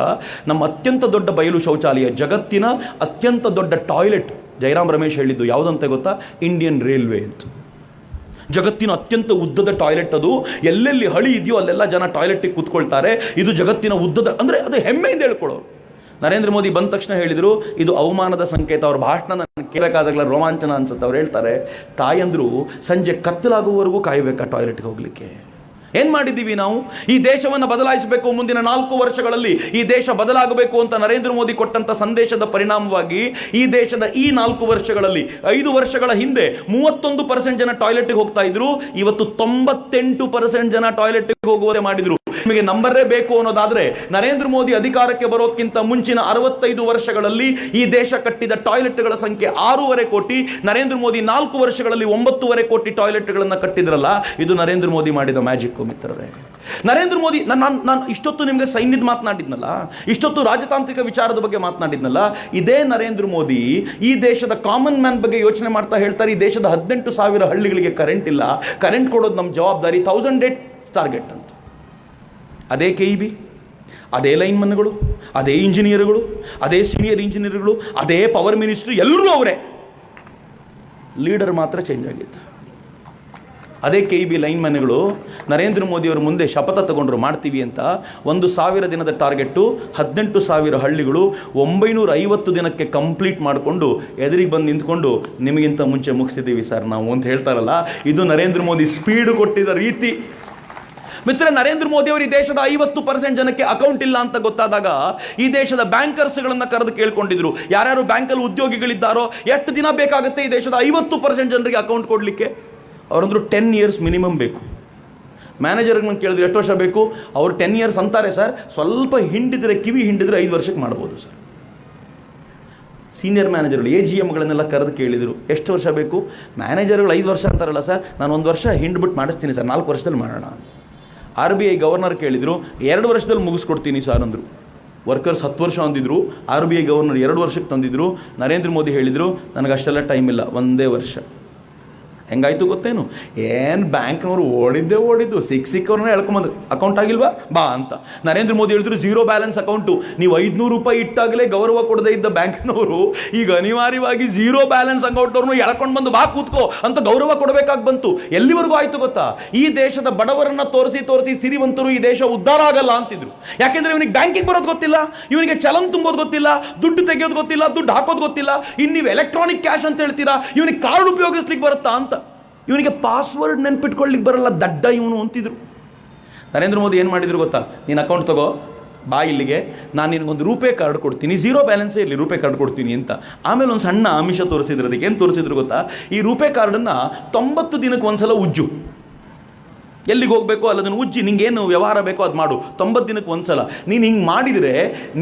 A: ನಮ್ಮ ಅತ್ಯಂತ ದೊಡ್ಡ ಬಯಲು ಶೌಚಾಲಯ, ಜಗತ್ತಿನ ಅತ್ಯಂತ ದೊಡ್ಡ ಟಾಯ್ಲೆಟ್, ಜೈರಾಮ್ ರಮೇಶ್ ಹೇಳಿದ್ದು ಯಾವುದಂತ ಗೊತ್ತಾ? ಇಂಡಿಯನ್ ರೈಲ್ವೆ ಅಂತ. ಜಗತ್ತಿನ ಅತ್ಯಂತ ಉದ್ದದ ಟಾಯ್ಲೆಟ್ ಅದು. ಎಲ್ಲೆಲ್ಲಿ ಹಳಿ ಇದೆಯೋ ಅಲ್ಲೆಲ್ಲ ಜನ ಟಾಯ್ಲೆಟಿಗೆ ಕೂತ್ಕೊಳ್ತಾರೆ. ಇದು ಜಗತ್ತಿನ ಉದ್ದದ, ಅಂದರೆ ಅದು ಹೆಮ್ಮೆಯಿಂದ ಹೇಳ್ಕೊಳ್ಳೋರು. ನರೇಂದ್ರ ಮೋದಿ ಬಂದ ತಕ್ಷಣ ಹೇಳಿದರು ಇದು ಅವಮಾನದ ಸಂಕೇತ. ಅವ್ರ ಭಾಷಣ ನಾನು ಕೇಳಬೇಕಾದಾಗಲ ರೋಮಾಂಚನ ಅನ್ಸುತ್ತೆ. ಅವ್ರು ಹೇಳ್ತಾರೆ, ತಾಯಂದ್ರು ಸಂಜೆ ಕತ್ತಲಾಗುವವರೆಗೂ ಕಾಯಬೇಕಾ ಟಾಯ್ಲೆಟ್ಗೆ ಹೋಗ್ಲಿಕ್ಕೆ? ಏನು ಮಾಡಿದ್ದೀವಿ ನಾವು? ಈ ದೇಶವನ್ನು ಬದಲಾಯಿಸಬೇಕು, ಮುಂದಿನ 4 ವರ್ಷಗಳಲ್ಲಿ ಈ ದೇಶ ಬದಲಾಗಬೇಕು ಅಂತ ನರೇಂದ್ರ ಮೋದಿ ಕೊಟ್ಟಂತ ಸಂದೇಶದ ಪರಿಣಾಮವಾಗಿ ಈ ದೇಶದ ಈ 4 ವರ್ಷಗಳಲ್ಲಿ, 5 ವರ್ಷಗಳ ಹಿಂದೆ 31% ಜನ ಟಾಯ್ಲೆಟ್ಗೆ ಹೋಗ್ತಾ ಇದ್ರು. ಇವತ್ತು 98% ಜನ ಟಾಯ್ಲೆಟ್ಗೆ ಹೋಗುವುದೇ ಮಾಡಿದ್ರು. ನಿಮಗೆ ನಂಬರೇ ಬೇಕು ಅನ್ನೋದಾದ್ರೆ, ನರೇಂದ್ರ ಮೋದಿ ಅಧಿಕಾರಕ್ಕೆ ಬರೋಕ್ಕಿಂತ ಮುಂಚಿನ 65 ವರ್ಷಗಳಲ್ಲಿ ಈ ದೇಶ ಕಟ್ಟಿದ ಟಾಯ್ಲೆಟ್ಗಳ ಸಂಖ್ಯೆ 6.5 ಕೋಟಿ. ನರೇಂದ್ರ ಮೋದಿ 4 ವರ್ಷಗಳಲ್ಲಿ 9.5 ಕೋಟಿ ಟಾಯ್ಲೆಟ್ಗಳನ್ನು ಕಟ್ಟಿದ್ರಲ್ಲ, ಇದು ನರೇಂದ್ರ ಮೋದಿ ಮಾಡಿದ ಮ್ಯಾಜಿಕ್ ಮಿತ್ರರೇ. ನರೇಂದ್ರ ಮೋದಿ, ನಾನು ಇಷ್ಟೊತ್ತು ನಿಮಗೆ ಸೈನ್ಯದ ಮಾತನಾಡಿದ್ನಲ್ಲ, ಇಷ್ಟೊತ್ತು ರಾಜತಾಂತ್ರಿಕ ವಿಚಾರದ ಬಗ್ಗೆ ಮಾತನಾಡಿದ್ನಲ್ಲ, ಇದೇ ನರೇಂದ್ರ ಮೋದಿ ಈ ದೇಶದ ಕಾಮನ್ ಮ್ಯಾನ್ ಬಗ್ಗೆ ಯೋಚನೆ ಮಾಡ್ತಾ ಹೇಳ್ತಾರೆ, ಈ ದೇಶದ 18,000 ಹಳ್ಳಿಗಳಿಗೆ ಕರೆಂಟ್ ಇಲ್ಲ, ಕರೆಂಟ್ ಕೊಡೋದು ನಮ್ಮ ಜವಾಬ್ದಾರಿ, 1000 ಡೇಟ್ ಟಾರ್ಗೆಟ್ ಅಂತ. ಅದೇ KEB, ಅದೇ ಲೈನ್ಮನ್ಗಳು, ಅದೇ ಇಂಜಿನಿಯರ್ಗಳು, ಅದೇ ಸೀನಿಯರ್ ಇಂಜಿನಿಯರ್ಗಳು, ಅದೇ ಪವರ್ ಮಿನಿಸ್ಟ್ರಿ, ಎಲ್ಲರೂ ಅವರೇ. ಲೀಡರ್ ಮಾತ್ರ ಚೇಂಜ್ ಆಗಿತ್ತು. ಅದೇ KEB ಲೈನ್ಮನ್ಗಳು ನರೇಂದ್ರ ಮೋದಿಯವರ ಮುಂದೆ ಶಪಥ ತಗೊಂಡ್ರು, ಮಾಡ್ತೀವಿ ಅಂತ. 1,000 ದಿನದ ಟಾರ್ಗೆಟ್ಟು, 18,000 ಹಳ್ಳಿಗಳು 950 ದಿನಕ್ಕೆ ಕಂಪ್ಲೀಟ್ ಮಾಡಿಕೊಂಡು ಎದುರಿಗೆ ಬಂದು ನಿಂತ್ಕೊಂಡು, ನಿಮಗಿಂತ ಮುಂಚೆ ಮುಗಿಸಿದ್ದೀವಿ ಸರ್ ನಾವು ಅಂತ ಹೇಳ್ತಾರಲ್ಲ, ಇದು ನರೇಂದ್ರ ಮೋದಿ ಸ್ಪೀಡ್ ಕೊಟ್ಟಿದ್ದ ರೀತಿ. ಮಿತ್ರ, ನರೇಂದ್ರ ಮೋದಿ ಅವರು ಈ ದೇಶದ 50% ಜನಕ್ಕೆ ಅಕೌಂಟ್ ಇಲ್ಲ ಅಂತ ಗೊತ್ತಾದಾಗ ಈ ದೇಶದ ಬ್ಯಾಂಕರ್ಸ್ಗಳನ್ನ ಕರೆದು ಕೇಳ್ಕೊಂಡಿದ್ರು, ಯಾರ್ಯಾರು ಬ್ಯಾಂಕಲ್ಲಿ ಉದ್ಯೋಗಿಗಳಿದ್ದಾರೋ ಎಷ್ಟು ದಿನ ಬೇಕಾಗುತ್ತೆ ಈ ದೇಶದ 50% ಜನರಿಗೆ ಅಕೌಂಟ್ ಕೊಡಲಿಕ್ಕೆ? ಅವರಂದ್ರು 10 ಇಯರ್ಸ್ ಮಿನಿಮಮ್ ಬೇಕು. ಮ್ಯಾನೇಜರ್ಗೆ ನಾನು ಕೇಳಿದ್ರು ಎಷ್ಟು ವರ್ಷ ಬೇಕು? ಅವರು 10 ಇಯರ್ಸ್ ಅಂತಾರೆ ಸರ್, ಸ್ವಲ್ಪ ಹಿಂಡಿದ್ರೆ, ಕಿವಿ ಹಿಂಡಿದ್ರೆ 5 ವರ್ಷಕ್ಕೆ ಮಾಡ್ಬೋದು ಸರ್. ಸೀನಿಯರ್ ಮ್ಯಾನೇಜರ್ಗಳು, AGMಗಳನ್ನೆಲ್ಲ ಕರೆದು ಕೇಳಿದರು ಎಷ್ಟು ವರ್ಷ ಬೇಕು? ಮ್ಯಾನೇಜರ್ಗಳು 5 ವರ್ಷ ಅಂತಾರಲ್ಲ ಸರ್, ನಾನು 1 ವರ್ಷ ಹಿಂಡ್ಬಿಟ್ಟು ಮಾಡಿಸ್ತೀನಿ ಸರ್, 4 ವರ್ಷದಲ್ಲಿ ಮಾಡೋಣ ಅಂತ. RBI ಗವರ್ನರ್ ಕೇಳಿದರು, 2 ವರ್ಷದಲ್ಲಿ ಮುಗಿಸ್ಕೊಡ್ತೀನಿ ಸರ್ ಅಂದರು. ವರ್ಕರ್ಸ್ 10 ವರ್ಷ ಅಂದಿದ್ರು, RBI ಗವರ್ನರ್ 2 ವರ್ಷಕ್ಕೆ ತಂದಿದ್ರು. ನರೇಂದ್ರ ಮೋದಿ ಹೇಳಿದರು, ನನಗೆ ಅಷ್ಟೆಲ್ಲ ಟೈಮ್ ಇಲ್ಲ, 1 ವರ್ಷ. ಹೆಂಗಾಯ್ತು ಗೊತ್ತೇನು? ಏನು ಬ್ಯಾಂಕ್ನವರು ಓಡಿದ್ದು ಸಿಕ್ಕವ್ರನ್ನ ಹೇಳ್ಕೊಂಬಂದು, ಅಕೌಂಟ್ ಆಗಿಲ್ವಾ ಬಾ ಅಂತ. ನರೇಂದ್ರ ಮೋದಿ ಹೇಳಿದ್ರು, 0 ಬ್ಯಾಲೆನ್ಸ್ ಅಕೌಂಟು. ನೀವು 500 ರೂಪಾಯಿ ಇಟ್ಟಾಗಲೇ ಗೌರವ ಕೊಡದೇ ಇದ್ದ ಬ್ಯಾಂಕ್ನವರು ಈಗ ಅನಿವಾರ್ಯವಾಗಿ 0 ಬ್ಯಾಲೆನ್ಸ್ ಅಕೌಂಟ್ನವ್ರನ್ನು ಎಳ್ಕೊಂಡು ಬಂದು ಬಾ ಕೂತ್ಕೋ ಅಂತ ಗೌರವ ಕೊಡಬೇಕಾಗಿ ಬಂತು. ಎಲ್ಲಿವರೆಗೂ ಆಯ್ತು ಗೊತ್ತಾ? ಈ ದೇಶದ ಬಡವರನ್ನ ತೋರಿಸಿ ಸಿರಿವಂತರು ಈ ದೇಶ ಉದ್ಧಾರ ಆಗಲ್ಲ ಅಂತಿದ್ರು. ಯಾಕೆಂದ್ರೆ ಇವನಿಗೆ ಬ್ಯಾಂಕಿಗೆ ಬರೋದು ಗೊತ್ತಿಲ್ಲ, ಇವನಿಗೆ ಚಲನ್ ತುಂಬೋದು ಗೊತ್ತಿಲ್ಲ, ದುಡ್ಡು ತೆಗೆಯೋದು ಗೊತ್ತಿಲ್ಲ, ದುಡ್ಡು ಹಾಕೋದು ಗೊತ್ತಿಲ್ಲ. ಇನ್ನು ನೀವು ಎಲೆಕ್ಟ್ರಾನಿಕ್ ಕ್ಯಾಶ್ ಅಂತ ಹೇಳ್ತೀರಾ, ಇವನಿಗೆ ಕಾರ್ಡ್ ಉಪಯೋಗಿಸ್ಲಿಕ್ಕೆ ಬರುತ್ತಾ ಅಂತ. ಇವನಿಗೆ ಪಾಸ್ವರ್ಡ್ ನೆನ್ಪಿಟ್ಕೊಳ್ಳಿಕ್ಕೆ ಬರಲ್ಲ, ದಡ್ಡ ಇವನು ಅಂತಿದ್ರು. ನರೇಂದ್ರ ಮೋದಿ ಏನು ಮಾಡಿದ್ರು ಗೊತ್ತಾ? ನೀನು ಅಕೌಂಟ್ ತಗೋ, ಬಾ ಇಲ್ಲಿಗೆ, ನಾನು ನಿನಗೊಂದು ರೂಪೇ ಕಾರ್ಡ್ ಕೊಡ್ತೀನಿ, 0 ಬ್ಯಾಲೆನ್ಸೇ ಇರಲಿ, ರೂಪೇ ಕಾರ್ಡ್ ಕೊಡ್ತೀನಿ ಅಂತ. ಆಮೇಲೆ ಒಂದು ಸಣ್ಣ ಆಮಿಷ ತೋರಿಸಿದ್ರು. ಅದಕ್ಕೆ ಏನು ತೋರಿಸಿದ್ರು ಗೊತ್ತಾ? ಈ ರೂಪೇ ಕಾರ್ಡನ್ನು 90 ದಿನಕ್ಕೆ ಒಂದ್ಸಲ ಉಜ್ಜು, ಎಲ್ಲಿಗೆ ಹೋಗಬೇಕು ಅಲ್ಲದನ್ನು ಉಜ್ಜಿ, ನಿಂಗೇನು ವ್ಯವಹಾರ ಬೇಕೋ ಅದು ಮಾಡು, 90 ದಿನಕ್ಕೆ ಒಂದ್ಸಲ. ನೀನು ಹಿಂಗೆ ಮಾಡಿದರೆ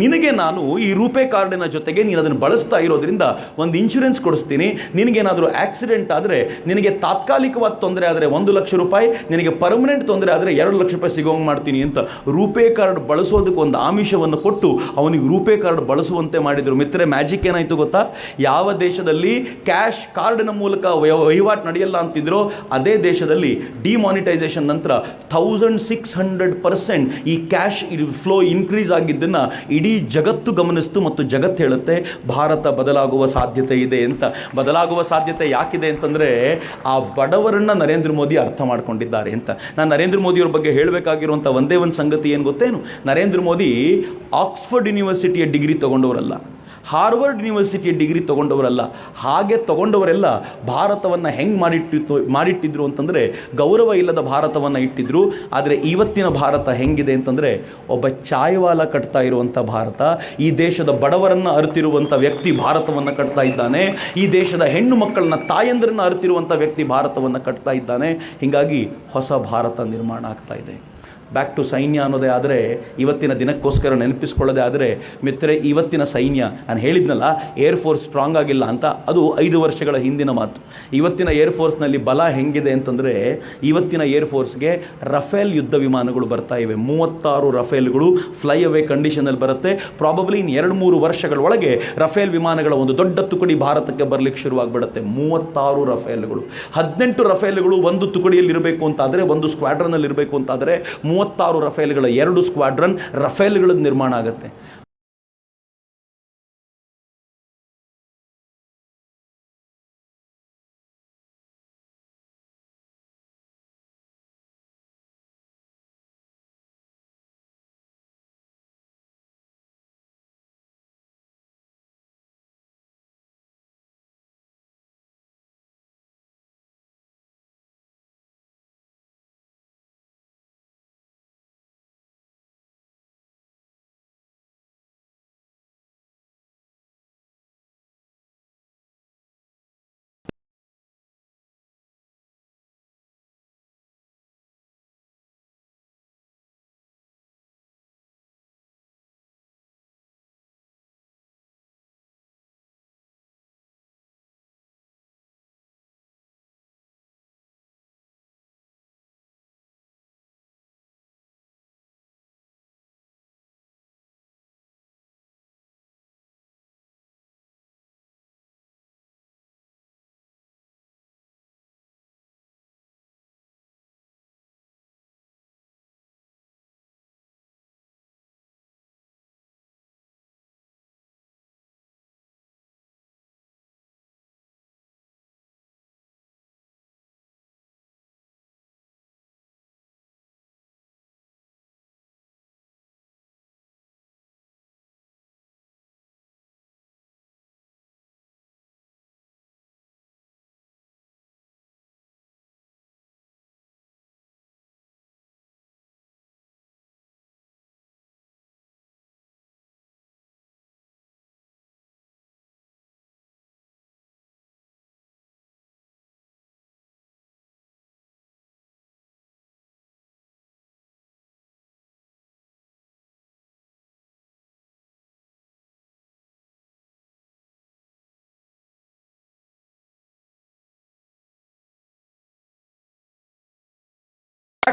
A: ನಿನಗೆ ನಾನು ಈ ರೂಪೇ ಕಾರ್ಡಿನ ಜೊತೆಗೆ ನೀನು ಅದನ್ನು ಬಳಸ್ತಾ ಇರೋದ್ರಿಂದ ಒಂದು ಇನ್ಶೂರೆನ್ಸ್ ಕೊಡಿಸ್ತೀನಿ. ನಿನಗೇನಾದರೂ ಆಕ್ಸಿಡೆಂಟ್ ಆದರೆ, ನಿನಗೆ ತಾತ್ಕಾಲಿಕವಾದ ತೊಂದರೆ ಆದರೆ 1 ಲಕ್ಷ ರೂಪಾಯಿ, ನಿನಗೆ ಪರ್ಮನೆಂಟ್ ತೊಂದರೆ ಆದರೆ 2 ಲಕ್ಷ ರೂಪಾಯಿ ಸಿಗೋಂಗೆ ಮಾಡ್ತೀನಿ ಅಂತ ರೂಪೇ ಕಾರ್ಡ್ ಬಳಸೋದಕ್ಕೆ ಒಂದು ಆಮಿಷವನ್ನು ಕೊಟ್ಟು ಅವನಿಗೆ ರೂಪೇ ಕಾರ್ಡ್ ಬಳಸುವಂತೆ ಮಾಡಿದರು. ಮಿತ್ರರೆ, ಮ್ಯಾಜಿಕ್ ಏನಾಯಿತು ಗೊತ್ತಾ? ಯಾವ ದೇಶದಲ್ಲಿ ಕ್ಯಾಶ್ ಕಾರ್ಡಿನ ಮೂಲಕ ವಹಿವಾಟು ನಡೆಯಲ್ಲ ಅಂತಿದ್ರೋ ಅದೇ ದೇಶದಲ್ಲಿ ಡಿಮಾನಿಟೈಸೇಷನ್ ನಂತರ 1600% ಈ ಕ್ಯಾಶ್ ಫ್ಲೋ ಇನ್ಕ್ರೀಸ್ ಆಗಿದ್ದನ್ನು ಇಡೀ ಜಗತ್ತು ಗಮನಿಸ್ತು ಮತ್ತು ಜಗತ್ತು ಹೇಳುತ್ತೆ ಭಾರತ ಬದಲಾಗುವ ಸಾಧ್ಯತೆ ಇದೆ ಅಂತ. ಬದಲಾಗುವ ಸಾಧ್ಯತೆ ಯಾಕಿದೆ ಅಂತಂದರೆ ಆ ಬಡವರನ್ನು ನರೇಂದ್ರ ಮೋದಿ ಅರ್ಥ ಮಾಡ್ಕೊಂಡಿದ್ದಾರೆ ಅಂತ. ನಾನು ನರೇಂದ್ರ ಮೋದಿಯವ್ರ ಬಗ್ಗೆ ಹೇಳಬೇಕಾಗಿರುವಂಥ ಒಂದೇ ಒಂದು ಸಂಗತಿ ಏನು ಗೊತ್ತೇನು? ನರೇಂದ್ರ ಮೋದಿ ಆಕ್ಸ್ಫರ್ಡ್ ಯೂನಿವರ್ಸಿಟಿಯ ಡಿಗ್ರಿ ತಗೊಂಡವರಲ್ಲ, ಹಾರ್ವರ್ಡ್ ಯೂನಿವರ್ಸಿಟಿಯ ಡಿಗ್ರಿ ತೊಗೊಂಡವರಲ್ಲ. ಹಾಗೆ ತೊಗೊಂಡವರೆಲ್ಲ ಭಾರತವನ್ನು ಹೆಂಗೆ ಮಾಡಿಟ್ಟಿದ್ರು ಅಂತಂದರೆ ಗೌರವ ಇಲ್ಲದ ಭಾರತವನ್ನು ಇಟ್ಟಿದ್ರು. ಆದರೆ ಇವತ್ತಿನ ಭಾರತ ಹೆಂಗಿದೆ ಅಂತಂದರೆ ಒಬ್ಬ ಚಾಯ್ವಾಲ ಕಟ್ತಾ ಇರುವಂಥ ಭಾರತ. ಈ ದೇಶದ ಬಡವರನ್ನು ಅರಿತಿರುವಂಥ ವ್ಯಕ್ತಿ ಭಾರತವನ್ನು ಕಟ್ತಾ ಇದ್ದಾನೆ. ಈ ದೇಶದ ಹೆಣ್ಣು ಮಕ್ಕಳನ್ನ, ತಾಯಂದ್ರನ್ನ ಅರಿತಿರುವಂಥ ವ್ಯಕ್ತಿ ಭಾರತವನ್ನು ಕಟ್ತಾ ಇದ್ದಾನೆ. ಹೀಗಾಗಿ ಹೊಸ ಭಾರತ ನಿರ್ಮಾಣ ಆಗ್ತಾ ಇದೆ. ಬ್ಯಾಕ್ ಟು ಸೈನ್ಯ ಅನ್ನೋದೇ ಆದರೆ, ಇವತ್ತಿನ ದಿನಕ್ಕೋಸ್ಕರ ನೆನಪಿಸ್ಕೊಳ್ಳೋದೇ ಆದರೆ ಮಿತ್ರರೆ, ಇವತ್ತಿನ ಸೈನ್ಯ, ನಾನು ಹೇಳಿದ್ನಲ್ಲ ಏರ್ಫೋರ್ಸ್ ಸ್ಟ್ರಾಂಗ್ ಆಗಿಲ್ಲ ಅಂತ, ಅದು 5 ವರ್ಷಗಳ ಹಿಂದಿನ ಮಾತು. ಇವತ್ತಿನ ಏರ್ಫೋರ್ಸ್ನಲ್ಲಿ ಬಲ ಹೆಂಗಿದೆ ಅಂತಂದರೆ, ಇವತ್ತಿನ ಏರ್ಫೋರ್ಸ್ಗೆ ರಫೇಲ್ ಯುದ್ಧ ವಿಮಾನಗಳು ಬರ್ತಾ ಇವೆ. 36 ರಫೇಲ್ಗಳು ಫ್ಲೈ ಅವೇ ಕಂಡೀಷನಲ್ಲಿ ಬರುತ್ತೆ. ಪ್ರಾಬಬ್ಲಿ ಇನ್ನು 2-3 ವರ್ಷಗಳೊಳಗೆ ರಫೇಲ್ ವಿಮಾನಗಳ ಒಂದು ದೊಡ್ಡ ತುಕಡಿ ಭಾರತಕ್ಕೆ ಬರಲಿಕ್ಕೆ ಶುರುವಾಗ್ಬಿಡುತ್ತೆ. 36 ರಫೇಲ್ಗಳು, 18 ರಫೇಲ್ಗಳು ಒಂದು ತುಕಡಿಯಲ್ಲಿ ಇರಬೇಕು ಅಂತಾದರೆ, ಒಂದು ಸ್ಕ್ವಾಡ್ರನ್ನಲ್ಲಿ ಇರಬೇಕು ಅಂತಾದರೆ 36 ರಫೇಲ್ಗಳ 2 ಸ್ಕ್ವಾಡ್ರನ್ ರಫೇಲ್ಗಳ ನಿರ್ಮಾಣ ಆಗುತ್ತೆ.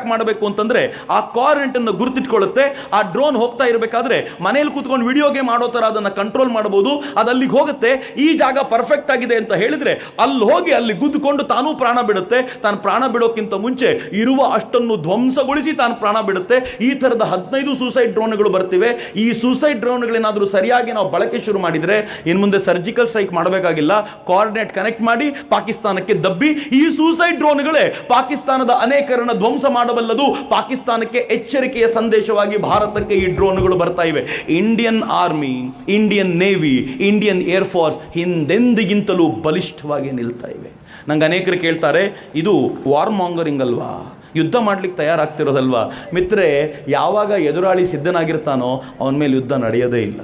A: ಅಟ್ಯಾಕ್ ಮಾಡಬೇಕು ಅಂತಂದ್ರೆ ಆ ಕೋಆರ್ಡಿನೇಟ್ ಅನ್ನು ಗುರುತಿಟ್ಕೊಳ್ಳುತ್ತೆ. ಆ ಡ್ರೋನ್ ಹೋಗ್ತಾ ಇರಬೇಕಾದ್ರೆ ಮನೆಯಲ್ಲಿ ಕೂತ್ಕೊಂಡು ವಿಡಿಯೋ ಗೇಮ್ ಮಾಡೋ ತರ ಅದನ್ನ ಕಂಟ್ರೋಲ್ ಮಾಡಬಹುದು. ಅದು ಅಲ್ಲಿಗೆ ಹೋಗುತ್ತೆ, ಈ ಜಾಗ ಪರ್ಫೆಕ್ಟ್ ಆಗಿದೆ ಅಂತ ಹೇಳಿದ್ರೆ ಅಲ್ಲಿ ಹೋಗಿ ಅಲ್ಲಿ ಗುದ್ದುಕೊಂಡು ತಾನೂ ಪ್ರಾಣ ಬಿಡುತ್ತೆ. ತಾನು ಪ್ರಾಣ ಬಿಡೋಕ್ಕಿಂತ ಮುಂಚೆ ಇರುವ ಅಷ್ಟನ್ನು ಧ್ವಂಸಗೊಳಿಸಿ ತಾನು ಪ್ರಾಣ ಬಿಡುತ್ತೆ. ಈ ತರದ 15 ಸೂಸೈಡ್ ಡ್ರೋನ್ಗಳು ಬರ್ತಿವೆ. ಈ ಸೂಸೈಡ್ ಡ್ರೋನ್ಗಳೇನಾದರೂ ಸರಿಯಾಗಿ ನಾವು ಬಳಕೆ ಶುರು ಮಾಡಿದ್ರೆ ಇನ್ನು ಮುಂದೆ ಸರ್ಜಿಕಲ್ ಸ್ಟ್ರೈಕ್ ಮಾಡಬೇಕಾಗಿಲ್ಲ. ಕೋಆರ್ಡಿನೇಟ್ ಕನೆಕ್ಟ್ ಮಾಡಿ ಪಾಕಿಸ್ತಾನಕ್ಕೆ ದಬ್ಬಿ ಈ ಸೂಸೈಡ್ ಡ್ರೋನ್ಗಳೇ ಪಾಕಿಸ್ತಾನದ ಅನೇಕರನ್ನ ಧ್ವಂಸ ಮಾಡಬಲ್ಲದು. ಪಾಕಿಸ್ತಾನಕ್ಕೆ ಎಚ್ಚರಿಕೆಯ ಸಂದೇಶವಾಗಿ ಭಾರತಕ್ಕೆ ಈ ಡ್ರೋನ್ಗಳು ಬರ್ತಾ ಇವೆ. Indian army, Indian navy, Indian air force ಹಿಂದೆಂದಿಗಿಂತಲೂ ಬಲಿಷ್ಠವಾಗಿ ನಿಲ್ತಾ ಇವೆ. ನಂಗೆ ಅನೇಕರು ಕೇಳ್ತಾರೆ, ಇದು ವಾರ್ ಮಾಂಗರಿಂಗ್ ಅಲ್ವಾ, ಯುದ್ಧ ಮಾಡ್ಲಿಕ್ಕೆ ತಯಾರಾಗ್ತಿರೋದಲ್ವಾ? ಮಿತ್ರೇ, ಯಾವಾಗ ಎದುರಾಳಿ ಸಿದ್ಧನಾಗಿರ್ತಾನೋ ಅವನ ಮೇಲೆ ಯುದ್ಧ ನಡೆಯೋದೇ ಇಲ್ಲ.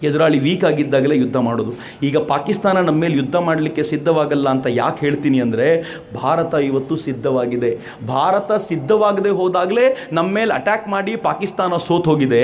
A: ಎದುರಾಳಿ ವೀಕ್ ಆಗಿದ್ದಾಗಲೇ ಯುದ್ಧ ಮಾಡೋದು. ಈಗ ಪಾಕಿಸ್ತಾನ ನಮ್ಮ ಮೇಲೆ ಯುದ್ಧ ಮಾಡಲಿಕ್ಕೆ ಸಿದ್ಧವಾಗಲ್ಲ ಅಂತ ಯಾಕೆ ಹೇಳ್ತೀನಿ ಅಂದರೆ, ಭಾರತ ಇವತ್ತು ಸಿದ್ಧವಾಗಿದೆ. ಭಾರತ ಸಿದ್ಧವಾಗದೆ ಹೋದಾಗಲೇ ನಮ್ಮ ಮೇಲೆ ಅಟ್ಯಾಕ್ ಮಾಡಿ ಪಾಕಿಸ್ತಾನ ಸೋತ್ ಹೋಗಿದೆ.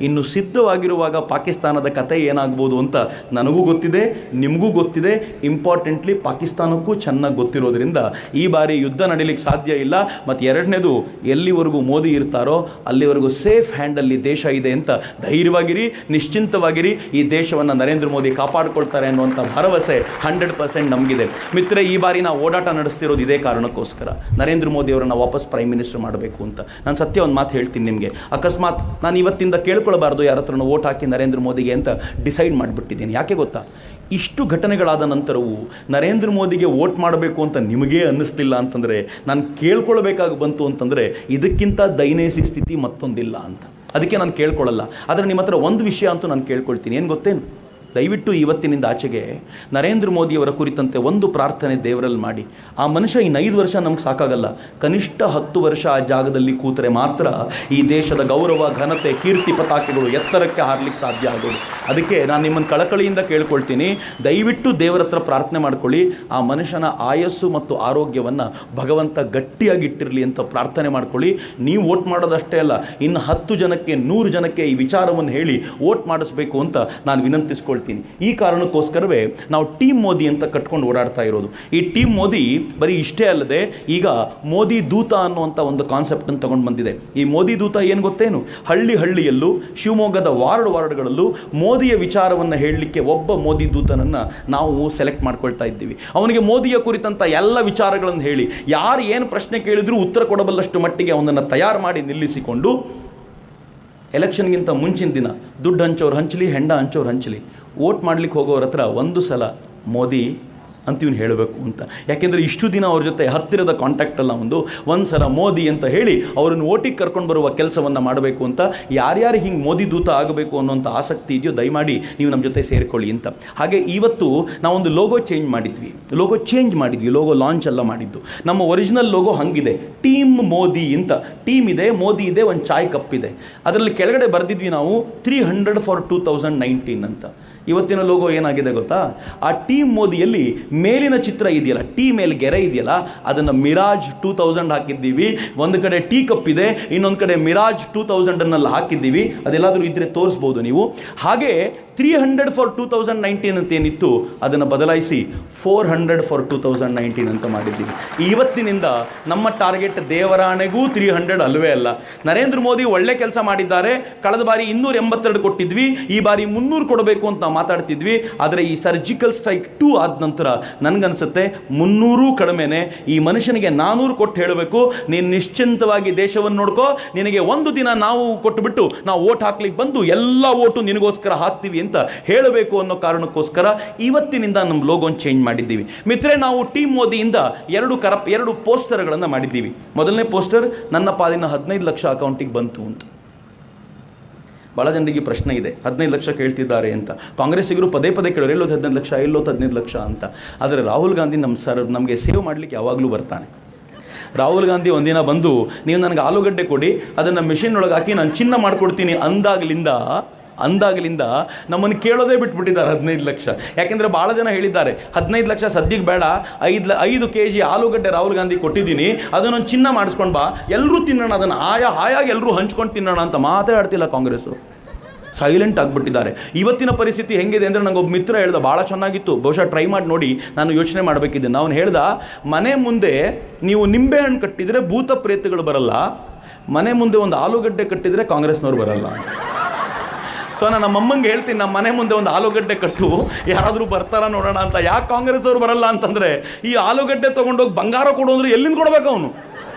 A: ಇನ್ನು ಸಿದ್ಧವಾಗಿರುವಾಗ ಪಾಕಿಸ್ತಾನದ ಕತೆ ಏನಾಗ್ಬೋದು ಅಂತ ನನಗೂ ಗೊತ್ತಿದೆ, ನಿಮಗೂ ಗೊತ್ತಿದೆ, ಇಂಪಾರ್ಟೆಂಟ್ಲಿ ಪಾಕಿಸ್ತಾನಕ್ಕೂ ಚೆನ್ನಾಗಿ ಗೊತ್ತಿರೋದ್ರಿಂದ ಈ ಬಾರಿ ಯುದ್ಧ ನಡೀಲಿಕ್ಕೆ ಸಾಧ್ಯ ಇಲ್ಲ. ಮತ್ತು ಎರಡನೇದು, ಎಲ್ಲಿವರೆಗೂ ಮೋದಿ ಇರ್ತಾರೋ ಅಲ್ಲಿವರೆಗೂ ಸೇಫ್ ಹ್ಯಾಂಡಲ್ಲಿ ದೇಶ ಇದೆ ಅಂತ ಧೈರ್ಯವಾಗಿರಿ, ನಿಶ್ಚಿಂತವಾಗಿರಿ. ಈ ದೇಶವನ್ನು ನರೇಂದ್ರ ಮೋದಿ ಕಾಪಾಡಿಕೊಳ್ತಾರೆ ಅನ್ನುವಂಥ ಭರವಸೆ 100% ನಮಗಿದೆ. ಮಿತ್ರರೇ, ಈ ಬಾರಿ ನಾವು ಓಡಾಟ ನಡೆಸ್ತಿರೋದು ಇದೇ ಕಾರಣಕ್ಕೋಸ್ಕರ, ನರೇಂದ್ರ ಮೋದಿ ಅವರನ್ನು ವಾಪಸ್ ಪ್ರೈಮ್ ಮಿನಿಸ್ಟರ್ ಮಾಡಬೇಕು ಅಂತ. ನಾನು ಸತ್ಯ ಒಂದು ಮಾತು ಹೇಳ್ತೀನಿ ನಿಮಗೆ, ಅಕಸ್ಮಾತ್ ನಾನು ಇವತ್ತಿಂದ ಕೇಳ್ಕೊಳ್ಬಾರ್ದು ಯಾರ ಹತ್ರನೂ ವೋಟ್ ಹಾಕಿ ನರೇಂದ್ರ ಮೋದಿಗೆ ಅಂತ ಡಿಸೈಡ್ ಮಾಡಿಬಿಟ್ಟಿದ್ದೀನಿ. ಯಾಕೆ ಗೊತ್ತಾ? ಇಷ್ಟು ಘಟನೆಗಳಾದ ನಂತರವೂ ನರೇಂದ್ರ ಮೋದಿಗೆ ವೋಟ್ ಮಾಡಬೇಕು ಅಂತ ನಿಮಗೇ ಅನ್ನಿಸ್ತಿಲ್ಲ ಅಂತಂದರೆ, ನಾನು ಕೇಳ್ಕೊಳ್ಬೇಕಾಗಿ ಬಂತು ಅಂತಂದರೆ ಇದಕ್ಕಿಂತ ದೈನೈಸಿಕ ಸ್ಥಿತಿ ಮತ್ತೊಂದಿಲ್ಲ ಅಂತ. ಅದಕ್ಕೆ ನಾನು ಕೇಳ್ಕೊಳ್ಳಲ್ಲ. ಆದರೆ ನಿಮ್ಮ ಹತ್ರ ಒಂದು ವಿಷಯ ಅಂತೂ ನಾನು ಕೇಳ್ಕೊಳ್ತೀನಿ. ಏನು ಗೊತ್ತೇನು? ದಯವಿಟ್ಟು ಇವತ್ತಿನಿಂದ ಆಚೆಗೆ ನರೇಂದ್ರ ಮೋದಿಯವರ ಕುರಿತಂತೆ ಒಂದು ಪ್ರಾರ್ಥನೆ ದೇವರಲ್ಲಿ ಮಾಡಿ. ಆ ಮನುಷ್ಯ ಇನ್ನು 5 ವರ್ಷ ನಮ್ಗೆ ಸಾಕಾಗಲ್ಲ, ಕನಿಷ್ಠ 10 ವರ್ಷ ಆ ಜಾಗದಲ್ಲಿ ಕೂತರೆ ಮಾತ್ರ ಈ ದೇಶದ ಗೌರವ, ಘನತೆ, ಕೀರ್ತಿ ಪತಾಕೆಗಳು ಎತ್ತರಕ್ಕೆ ಹಾರಲಿಕ್ಕೆ ಸಾಧ್ಯ ಆಗೋದು. ಅದಕ್ಕೆ ನಾನು ನಿಮ್ಮನ್ನು ಕಳಕಳಿಯಿಂದ ಕೇಳ್ಕೊಳ್ತೀನಿ, ದಯವಿಟ್ಟು ದೇವರ ಹತ್ರ ಪ್ರಾರ್ಥನೆ ಮಾಡ್ಕೊಳ್ಳಿ. ಆ ಮನುಷ್ಯನ ಆಯಸ್ಸು ಮತ್ತು ಆರೋಗ್ಯವನ್ನು ಭಗವಂತ ಗಟ್ಟಿಯಾಗಿ ಇಟ್ಟಿರಲಿ ಅಂತ ಪ್ರಾರ್ಥನೆ ಮಾಡ್ಕೊಳ್ಳಿ. ನೀವು ವೋಟ್ ಮಾಡೋದಷ್ಟೇ ಅಲ್ಲ, ಇನ್ನು 10 ಜನಕ್ಕೆ 100 ಜನಕ್ಕೆ ಈ ವಿಚಾರವನ್ನು ಹೇಳಿ ವೋಟ್ ಮಾಡಿಸ್ಬೇಕು ಅಂತ ನಾನು ವಿನಂತಿಸ್ಕೊಳ್ತೀನಿ. ಈ ಕಾರಣಕ್ಕೋಸ್ಕರವೇ ನಾವು ಟೀಮ್ ಮೋದಿ ಅಂತ ಕಟ್ಕೊಂಡು ಓಡಾಡ್ತಾ ಇರೋದು. ಈ ಟೀಮ್ ಮೋದಿ ಬರೀ ಇಷ್ಟೇ ಅಲ್ಲದೆ ಈಗ ಮೋದಿ ದೂತ ಅನ್ನುವಂಥ ಒಂದು ಕಾನ್ಸೆಪ್ಟ್ ಅನ್ನು ತಗೊಂಡು ಬಂದಿದೆ. ಈ ಮೋದಿ ದೂತ ಏನು ಗೊತ್ತೇನು? ಹಳ್ಳಿಯಲ್ಲೂ ಶಿವಮೊಗ್ಗದ ವಾರ್ಡ್ಗಳಲ್ಲೂ ಮೋದಿಯ ವಿಚಾರವನ್ನು ಹೇಳಲಿಕ್ಕೆ ಒಬ್ಬ ಮೋದಿ ದೂತನನ್ನು ನಾವು ಸೆಲೆಕ್ಟ್ ಮಾಡ್ಕೊಳ್ತಾ ಇದ್ದೀವಿ. ಅವನಿಗೆ ಮೋದಿಯ ಕುರಿತಂಥ ಎಲ್ಲ ವಿಚಾರಗಳನ್ನು ಹೇಳಿ, ಯಾರು ಏನು ಪ್ರಶ್ನೆ ಕೇಳಿದ್ರೂ ಉತ್ತರ ಕೊಡಬಲ್ಲಷ್ಟು ಮಟ್ಟಿಗೆ ಅವನನ್ನು ತಯಾರು ಮಾಡಿ ನಿಲ್ಲಿಸಿಕೊಂಡು, ಎಲೆಕ್ಷನ್ಗಿಂತ ಮುಂಚಿನ ದಿನ ದುಡ್ಡು ಹಂಚೋರು ಹಂಚಲಿ, ಹೆಂಡ ಹಂಚೋರು ಹಂಚಲಿ, ವೋಟ್ ಮಾಡ್ಲಿಕ್ಕೆ ಹೋಗೋರ ಹತ್ರ ಒಂದು ಸಲ ಮೋದಿ ಅಂತೀವ್ನು ಹೇಳಬೇಕು ಅಂತ. ಯಾಕೆಂದರೆ ಇಷ್ಟು ದಿನ ಅವ್ರ ಜೊತೆ ಹತ್ತಿರದ ಕಾಂಟ್ಯಾಕ್ಟಲ್ಲ, ಒಂದು ಸಲ ಮೋದಿ ಅಂತ ಹೇಳಿ ಅವರನ್ನು ಓಟಿಗೆ ಕರ್ಕೊಂಡು ಬರುವ ಕೆಲಸವನ್ನು ಮಾಡಬೇಕು ಅಂತ. ಯಾರ್ಯಾರು ಹಿಂಗೆ ಮೋದಿ ದೂತ ಆಗಬೇಕು ಅನ್ನೋಂಥ ಆಸಕ್ತಿ ಇದೆಯೋ ದಯಮಾಡಿ ನೀವು ನಮ್ಮ ಜೊತೆ ಸೇರಿಕೊಳ್ಳಿ ಅಂತ. ಹಾಗೆ ಇವತ್ತು ನಾವೊಂದು ಲೋಗೋ ಚೇಂಜ್ ಮಾಡಿದ್ವಿ. ಲೋಗೋ ಲಾಂಚ್ ಎಲ್ಲ ಮಾಡಿದ್ದು. ನಮ್ಮ ಒರಿಜಿನಲ್ ಲೋಗೋ ಹಂಗಿದೆ, ಟೀಮ್ ಮೋದಿ ಅಂತ. ಟೀಮ್ ಇದೆ, ಮೋದಿ ಇದೆ, ಒಂದು ಚಾಯ್ ಕಪ್ ಇದೆ. ಅದರಲ್ಲಿ ಕೆಳಗಡೆ ಬರೆದಿದ್ವಿ ನಾವು 300 for 2019 ಅಂತ. ಇವತ್ತಿನ ಲೋಗೋ ಏನಾಗಿದೆ ಗೊತ್ತಾ? ಆ ಟೀಮ್ ಮೋದಿಯಲ್ಲಿ ಮೇಲಿನ ಚಿತ್ರ ಇದೆಯಲ್ಲ, ಟೀ ಮೇಲೆ ಗೆರೆ ಇದೆಯಲ್ಲ, ಅದನ್ನು ಮಿರಾಜ್ 2000 ಹಾಕಿದ್ದೀವಿ. ಒಂದು ಕಡೆ ಟೀ ಕಪ್ ಇದೆ, ಇನ್ನೊಂದು ಕಡೆ ಮಿರಾಜ್ 2000 ಹಾಕಿದ್ದೀವಿ. ಅದೆಲ್ಲಾದರೂ ಇದ್ದರೆ ತೋರಿಸ್ಬೋದು ನೀವು. ಹಾಗೆ 300 for 2019 ಅಂತ ಏನಿತ್ತು ಅದನ್ನು ಬದಲಾಯಿಸಿ 400 for 2019 ಅಂತ ಮಾಡಿದ್ದೀವಿ. ಇವತ್ತಿನಿಂದ ನಮ್ಮ ಟಾರ್ಗೆಟ್ ದೇವರಾಣೆಗೂ 300 ಅಲ್ವೇ ಅಲ್ಲ. ನರೇಂದ್ರ ಮೋದಿ ಒಳ್ಳೆ ಕೆಲಸ ಮಾಡಿದ್ದಾರೆ. ಕಳೆದ ಬಾರಿ 282 ಕೊಟ್ಟಿದ್ವಿ, ಈ ಬಾರಿ 300 ಕೊಡಬೇಕು ಅಂತ ಮಾತಾಡ್ತಿದ್ವಿ. ಆದರೆ ಈ ಸರ್ಜಿಕಲ್ ಸ್ಟ್ರೈಕ್ 2 ಆದ ನಂತರ ನನಗನ್ಸುತ್ತೆ 300 ಕಡಿಮೆನೆ. ಈ ಮನುಷ್ಯನಿಗೆ 400 ಕೊಟ್ಟು ಹೇಳಬೇಕು, ನೀನು ನಿಶ್ಚಿಂತವಾಗಿ ದೇಶವನ್ನು ನೋಡ್ಕೋ, ನಿನಗೆ ಒಂದು ದಿನ ನಾವು ಕೊಟ್ಟುಬಿಟ್ಟು ನಾವು ವೋಟ್ ಹಾಕ್ಲಿಕ್ಕೆ ಬಂದು ಎಲ್ಲ ವೋಟು ನಿನಗೋಸ್ಕರ ಹಾಕ್ತೀವಿ ಅಂತ ಹೇಳಬೇಕು ಅನ್ನೋ ಕಾರಣಕ್ಕೋಸ್ಕರ ಇವತ್ತಿನಿಂದ ನಮ್ಮ ಲೋಗೋನ್ ಚೇಂಜ್ ಮಾಡಿದ್ದೀವಿ. ಮಿತ್ರರೆ, ನಾವು ಟೀಮ್ ಮೋದಿಯಿಂದ 2 ಪೋಸ್ಟರ್ಗಳನ್ನು ಮಾಡಿದ್ದೀವಿ. ಮೊದಲನೇ ಪೋಸ್ಟರ್, ನನ್ನ ಪಾಲಿನ 15 ಲಕ್ಷ ಅಕೌಂಟಿಗೆ ಬಂತು ಅಂತ. ಭಾಳ ಜನರಿಗೆ ಪ್ರಶ್ನೆ ಇದೆ, 15 ಲಕ್ಷ ಕೇಳ್ತಿದ್ದಾರೆ ಅಂತ. ಕಾಂಗ್ರೆಸ್ಸಿಗರು ಪದೇ ಕೇಳೋರು, ಎಲ್ಲೋದು 15 ಲಕ್ಷ, ಎಲ್ಲೋದು 15 ಲಕ್ಷ ಅಂತ. ಆದರೆ ರಾಹುಲ್ ಗಾಂಧಿ ನಮಗೆ ಸೇವ್ ಮಾಡಲಿಕ್ಕೆ ಯಾವಾಗಲೂ ಬರ್ತಾನೆ. ರಾಹುಲ್ ಗಾಂಧಿ ಒಂದಿನ ಬಂದು, ನೀವು ನನಗೆ ಆಲೂಗಡ್ಡೆ ಕೊಡಿ, ಅದನ್ನು ಮಿಷಿನ್ ಒಳಗೆ ಹಾಕಿ ನಾನು ಚಿನ್ನ ಮಾಡಿಕೊಡ್ತೀನಿ ಅಂದಾಗಲಿಂದ ನಮ್ಮನ್ನು ಕೇಳೋದೇ ಬಿಟ್ಬಿಟ್ಟಿದ್ದಾರೆ 15 ಲಕ್ಷ. ಯಾಕೆಂದರೆ ಭಾಳ ಜನ ಹೇಳಿದ್ದಾರೆ 15 ಲಕ್ಷ ಸದ್ಯಕ್ಕೆ ಬೇಡ, 5 kg ಆಲೂಗಡ್ಡೆ ರಾಹುಲ್ ಗಾಂಧಿ ಕೊಟ್ಟಿದ್ದೀನಿ, ಅದನ್ನು ಚಿನ್ನ ಮಾಡಿಸ್ಕೊಂಡು ಬಾ, ಎಲ್ಲರೂ ತಿನ್ನೋಣ, ಅದನ್ನು ಹಾಯಾಗಿ ಎಲ್ಲರೂ ಹಂಚ್ಕೊಂಡು ತಿನ್ನೋಣ ಅಂತ ಮಾತಾಡ್ತಿಲ್ಲ ಕಾಂಗ್ರೆಸ್ಸು. ಸೈಲೆಂಟ್ ಆಗಿಬಿಟ್ಟಿದ್ದಾರೆ. ಇವತ್ತಿನ ಪರಿಸ್ಥಿತಿ ಹೆಂಗಿದೆ ಅಂದರೆ ನನಗೊಬ್ಬ ಮಿತ್ರ ಹೇಳ್ದ, ಭಾಳ ಚೆನ್ನಾಗಿತ್ತು, ಬಹುಶಃ ಟ್ರೈ ಮಾಡಿ ನೋಡಿ, ನಾನು ಯೋಚನೆ ಮಾಡಬೇಕಿದ್ದೆ. ನಾವು ಹೇಳ್ದ, ಮನೆ ಮುಂದೆ ನೀವು ನಿಂಬೆ ಹಣ್ಣು ಕಟ್ಟಿದರೆ ಭೂತ ಪ್ರೇತಗಳು ಬರಲ್ಲ, ಮನೆ ಮುಂದೆ ಒಂದು ಆಲೂಗಡ್ಡೆ ಕಟ್ಟಿದರೆ ಕಾಂಗ್ರೆಸ್ನವ್ರು ಬರಲ್ಲ. ಸೊ ನಾನು ನಮ್ಮಮ್ಮಂಗೆ ಹೇಳ್ತೀನಿ, ನಮ್ಮ ಮನೆ ಮುಂದೆ ಒಂದು ಆಲೂಗಡ್ಡೆ ಕಟ್ಟು, ಯಾರಾದರೂ ಬರ್ತಾರ ನೋಡೋಣ ಅಂತ. ಯಾಕೆ ಕಾಂಗ್ರೆಸ್ ಅವ್ರು ಬರಲ್ಲ ಅಂತಂದರೆ, ಈ ಆಲೂಗಡ್ಡೆ ತೊಗೊಂಡೋಗಿ ಬಂಗಾರ ಕೊಡು ಅಂದರೆ ಎಲ್ಲಿಂದ ಕೊಡಬೇಕು ಅವನು,